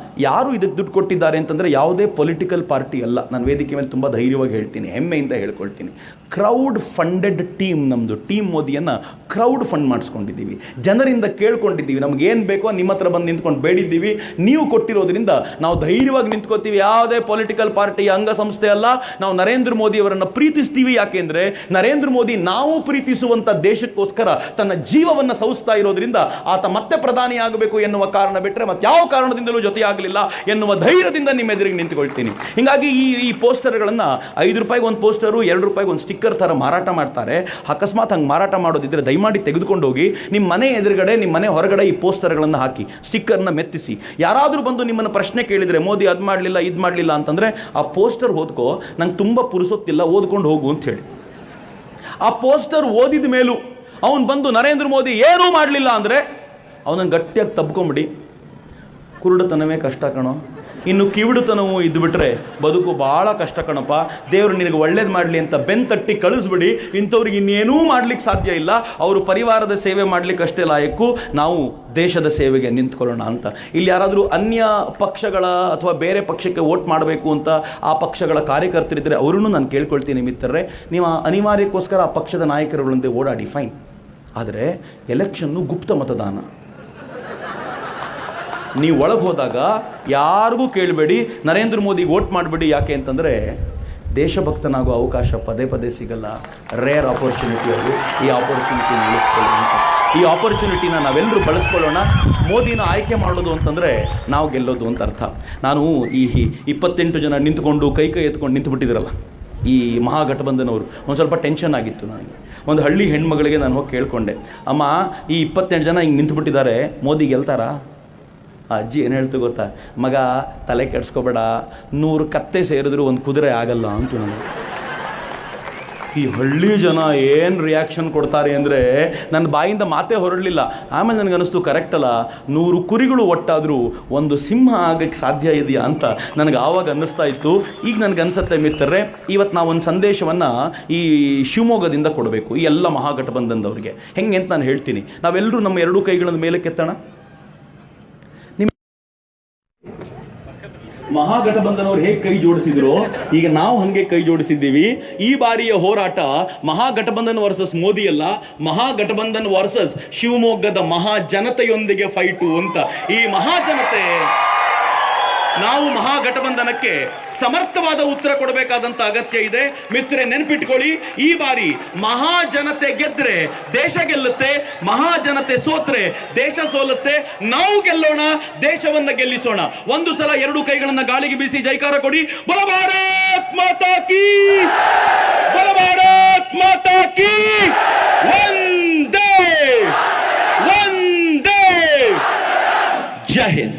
B: ಯಾರು ಇದಕ್ಕೆ ದುಡ್ಡು ಕೊಟ್ಟಿದ್ದಾರೆ ಅಂತಂದರೆ ಯಾವುದೇ ಪೊಲಿಟಿಕಲ್ ಪಾರ್ಟಿ ಅಲ್ಲ. ನಾನು ವೇದಿಕೆ ಮೇಲೆ ತುಂಬ ಧೈರ್ಯವಾಗಿ ಹೇಳ್ತೀನಿ, ಹೆಮ್ಮೆಯಿಂದ ಹೇಳ್ಕೊಳ್ತೀನಿ. ಕ್ರೌಡ್ ಫಂಡೆಡ್ ಟೀಮ್ ನಮ್ಮದು. ಟೀಮ್ ಮೋದಿಯನ್ನು ಕ್ರೌಡ್ ಫಂಡ್ ಮಾಡಿಸ್ಕೊಂಡಿದ್ದೀವಿ, ಜನರಿಂದ ಕೇಳ್ಕೊಂಡಿದ್ದೀವಿ, ನಮಗೇನು ಬೇಕೋ ನಿಮ್ಮ ಹತ್ರ ಬಂದು ನಿಂತ್ಕೊಂಡು ಬೇಡಿದ್ದೀವಿ. ನೀವು ಕೊಟ್ಟಿರೋದ್ರಿಂದ ನಾವು ಧೈರ್ಯವಾಗಿ ನಿಂತ್ಕೋತೀವಿ. ಯಾವುದೇ ಪೊಲಿಟಿಕಲ್ ಪಾರ್ಟಿ ಅಂಗಸಂಸ್ಥೆ ಅಲ್ಲ. ನಾವು ನರೇಂದ್ರ ಮೋದಿ ಅವರನ್ನು ಪ್ರೀತಿಸ್ತೀವಿ. ಯಾಕೆಂದರೆ ನರೇಂದ್ರ ಮೋದಿ ನಾವು ಪ್ರೀತಿಸುವಂಥ ದೇಶಕ್ಕೋಸ್ಕರ ತನ್ನ ಜೀವವನ್ನು ಸವಿಸ್ತಾ ಇರೋದ್ರಿಂದ ಆತ ಮತ್ತೆ ಪ್ರಧಾನಿ ಆಗಬೇಕು ಎನ್ನುವ ಕಾರಣ ಬಿಟ್ಟರೆ ಮತ್ತೆ ಯಾವ ಕಾರಣದಿಂದಲೂ ಜೊತೆಯಾಗಲಿಲ್ಲ ಎನ್ನುವ ಧೈರ್ಯದಿಂದ ನಿಮ್ಮ ಎದುರಿಗೆ ನಿಂತುಕೊಳ್ತೀನಿ. ಹೀಗಾಗಿ ಈ ಪೋಸ್ಟರ್ಗಳನ್ನು ₹5 ಒಂದು ಪೋಸ್ಟರು, ₹2 ಒಂದು ಸ್ಟಿಕ್ಕರ್ ಥರ ಮಾರಾಟ ಮಾಡ್ತಾರೆ. ಅಕಸ್ಮಾತ್ ಹಂಗೆ ಮಾರಾಟ ಮಾಡೋದಿದ್ದರೆ ದಯಮಾಡಿ ತೆಗೆದುಕೊಂಡು ಹೋಗಿ ನಿಮ್ಮ ಮನೆ ಎದುರುಗಡೆ, ನಿಮ್ಮ ಮನೆ ಹೊರಗಡೆ ಈ ಪೋಸ್ಟರ್ಗಳನ್ನು ಹಾಕಿ, ಸ್ಟಿಕ್ಕರ್ನ ಮೆತ್ತಿಸಿ. ಯಾರಾದರೂ ಬಂದು ನಿಮ್ಮನ್ನು ಪ್ರಶ್ನೆ ಕೇಳಿದರೆ ಮೋದಿ ಅದು ಮಾಡಲಿಲ್ಲ ಇದು ಮಾಡಲಿಲ್ಲ ಅಂತಂದರೆ ಆ ಪೋಸ್ಟರ್ ಓದ್ಕೋ, ನಂಗೆ ತುಂಬ ಪುರುಸೊತ್ತಿಲ್ಲ, ಓದ್ಕೊಂಡು ಹೋಗು ಅಂತ ಹೇಳಿ. ಆ ಪೋಸ್ಟರ್ ಓದಿದ ಮೇಲೂ ಅವನು ಬಂದು ನರೇಂದ್ರ ಮೋದಿ ಏನೂ ಮಾಡಲಿಲ್ಲ ಅಂದರೆ ಅವನನ್ನು ಗಟ್ಟಿಯಾಗಿ ತಬ್ಕೊಂಬಿಡಿ. ಕುರುಡುತನವೇ ಕಷ್ಟ ಕಣೋ, ಇನ್ನು ಕಿವಿಡುತನವೂ ಇದ್ದು ಬಿಟ್ಟರೆ ಬದುಕು ಭಾಳ ಕಷ್ಟ ಕಣಪ್ಪ. ದೇವರು ನಿನಗೆ ಒಳ್ಳೇದು ಮಾಡಲಿ ಅಂತ ಬೆಂತಟ್ಟಿ ಕಳಿಸ್ಬಿಡಿ. ಇಂಥವ್ರಿಗೆ ಇನ್ನೇನೂ ಮಾಡ್ಲಿಕ್ಕೆ ಸಾಧ್ಯ ಇಲ್ಲ. ಅವರು ಪರಿವಾರದ ಸೇವೆ ಮಾಡಲಿಕ್ಕೆ ಅಷ್ಟೇ ಲಾಯಕ್ಕು, ನಾವು ದೇಶದ ಸೇವೆಗೆ ನಿಂತ್ಕೊಳ್ಳೋಣ ಅಂತ. ಇಲ್ಲಿ ಯಾರಾದರೂ ಅನ್ಯ ಪಕ್ಷಗಳ ಅಥವಾ ಬೇರೆ ಪಕ್ಷಕ್ಕೆ ವೋಟ್ ಮಾಡಬೇಕು ಅಂತ ಆ ಪಕ್ಷಗಳ ಕಾರ್ಯಕರ್ತರಿದ್ದರೆ ಅವರನ್ನು ನಾನು ಕೇಳ್ಕೊಳ್ತೀನಿ, ಮಿತ್ರರೇ, ನೀವು ಅನಿವಾರ್ಯಕ್ಕೋಸ್ಕರ ಆ ಪಕ್ಷದ ನಾಯಕರುಗಳಂತೆ ಓಡಾಡಿ, ಫೈನ್. ಆದರೆ ಎಲೆಕ್ಷನ್ನು ಗುಪ್ತ ಮತದಾನ. ನೀವು ಒಳಗೆ ಹೋದಾಗ ಯಾರಿಗೂ ಕೇಳಬೇಡಿ, ನರೇಂದ್ರ ಮೋದಿಗೆ ವೋಟ್ ಮಾಡಿಬಿಡಿ. ಯಾಕೆ ಅಂತಂದರೆ ದೇಶಭಕ್ತನಾಗೋ ಅವಕಾಶ ಪದೇ ಪದೇ ಸಿಗಲ್ಲ. ರೇರ್ ಆಪರ್ಚುನಿಟಿ ಅದು. ಈ ಆಪರ್ಚುನಿಟಿ ಉಳಿಸ್ಕೊಳ್ಳಿ ಅಂತ. ಈ ಆಪರ್ಚುನಿಟಿನ ನಾವೆಲ್ಲರೂ ಬಳಸ್ಕೊಳ್ಳೋಣ. ಮೋದಿನ ಆಯ್ಕೆ ಮಾಡೋದು ಅಂತಂದರೆ ನಾವು ಗೆಲ್ಲೋದು ಅಂತ ಅರ್ಥ. ನಾನು ಈ 28 ಜನ ನಿಂತ್ಕೊಂಡು ಕೈ ಎತ್ಕೊಂಡು ನಿಂತುಬಿಟ್ಟಿದ್ರಲ್ಲ ಈ ಮಹಾಗಠಬಂಧನವರು, ಒಂದು ಸ್ವಲ್ಪ ಟೆನ್ಷನ್ ಆಗಿತ್ತು ನನಗೆ. ಒಂದು ಹಳ್ಳಿ ಹೆಣ್ಮಗಳಿಗೆ ನಾನು ಹೋಗಿ ಕೇಳಿಕೊಂಡೆ, ಅಮ್ಮ ಈ 28 ಜನ ಹಿಂಗೆ ನಿಂತುಬಿಟ್ಟಿದ್ದಾರೆ, ಮೋದಿ ಗೆಲ್ತಾರಾ? ಅಜ್ಜಿ ಏನು ಹೇಳ್ತು ಗೊತ್ತಾ, ಮಗ ತಲೆ ಕೆಡಿಸ್ಕೋಬೇಡ, 100 ಕತ್ತೆ ಸೇರಿದ್ರು ಒಂದು ಕುದುರೆ ಆಗಲ್ಲ ಅಂತು ನನಗೆ. ಈ ಹಳ್ಳಿ ಜನ ಏನು ರಿಯಾಕ್ಷನ್ ಕೊಡ್ತಾರೆ ಅಂದರೆ ನನ್ನ ಬಾಯಿಂದ ಮಾತೇ ಹೊರಡಲಿಲ್ಲ. ಆಮೇಲೆ ನನಗನ್ನಿಸ್ತು, ಕರೆಕ್ಟ್ ಅಲ್ಲ, 100 ಕುರಿಗಳು ಒಟ್ಟಾದರೂ ಒಂದು ಸಿಂಹ ಆಗಕ್ಕೆ ಸಾಧ್ಯ ಇದೆಯಾ ಅಂತ ನನಗೆ ಆವಾಗ ಅನ್ನಿಸ್ತಾ ಇತ್ತು. ಈಗ ನನಗನ್ಸುತ್ತೆ ಮಿತ್ರರೇ, ಇವತ್ತು ನಾವು ಒಂದು ಸಂದೇಶವನ್ನು ಈ ಶಿವಮೊಗ್ಗದಿಂದ ಕೊಡಬೇಕು ಈ ಎಲ್ಲ ಮಹಾಗಠಬಂಧನದವ್ರಿಗೆ. ಹೆಂಗೆ ಅಂತ ನಾನು ಹೇಳ್ತೀನಿ. ನಾವೆಲ್ಲರೂ ನಮ್ಮ 2 ಕೈಗಳನ್ನು ಮೇಲೆ ಕೆತ್ತೋಣ. ಮಹಾಗಠಬಂಧನವರು ಹೇಗೆ ಕೈ ಜೋಡಿಸಿದ್ರು, ಈಗ ನಾವು ಹಂಗೆ ಕೈ ಜೋಡಿಸಿದ್ದೀವಿ. ಈ ಬಾರಿಯ ಹೋರಾಟ ಮಹಾಗಠಬಂಧನ್ ವರ್ಸಸ್ ಮೋದಿ ಅಲ್ಲ, ಮಹಾಗಠಬಂಧನ್ ವರ್ಸಸ್ ಶಿವಮೊಗ್ಗದ ಮಹಾಜನತೆಯೊಂದಿಗೆ ಫೈಟು ಅಂತ. ಈ ಮಹಾಜನತೆ, ನಾವು ಮಹಾಗಠಬಂಧನಕ್ಕೆ ಸಮರ್ಥವಾದ ಉತ್ತರ ಕೊಡಬೇಕಾದಂತ ಅಗತ್ಯ ಇದೆ. ಮಿತ್ರರೇ, ನೆನಪಿಟ್ಕೊಳ್ಳಿ, ಈ ಬಾರಿ ಮಹಾಜನತೆ ಗೆದ್ರೆ ದೇಶ ಗೆಲ್ಲುತ್ತೆ, ಮಹಾಜನತೆ ಸೋತ್ರೆ ದೇಶ ಸೋಲುತ್ತೆ. ನಾವು ಗೆಲ್ಲೋಣ, ದೇಶವನ್ನ ಗೆಲ್ಲಿಸೋಣ. ಒಂದು ಸಲ 2 ಕೈಗಳನ್ನ ಗಾಳಿಗೆ ಬೀಸಿ ಜೈಕಾರ ಕೊಡಿ. ಬೋಲೋ ಭಾರತ್ ಮಾತಾ ಕೀ, ಬೋಲೋ ಭಾರತ್ ಮಾತಾ ಕೀ. ವಂದೇ ವಂದೇ. ಜೈ ಹಿಂದ್.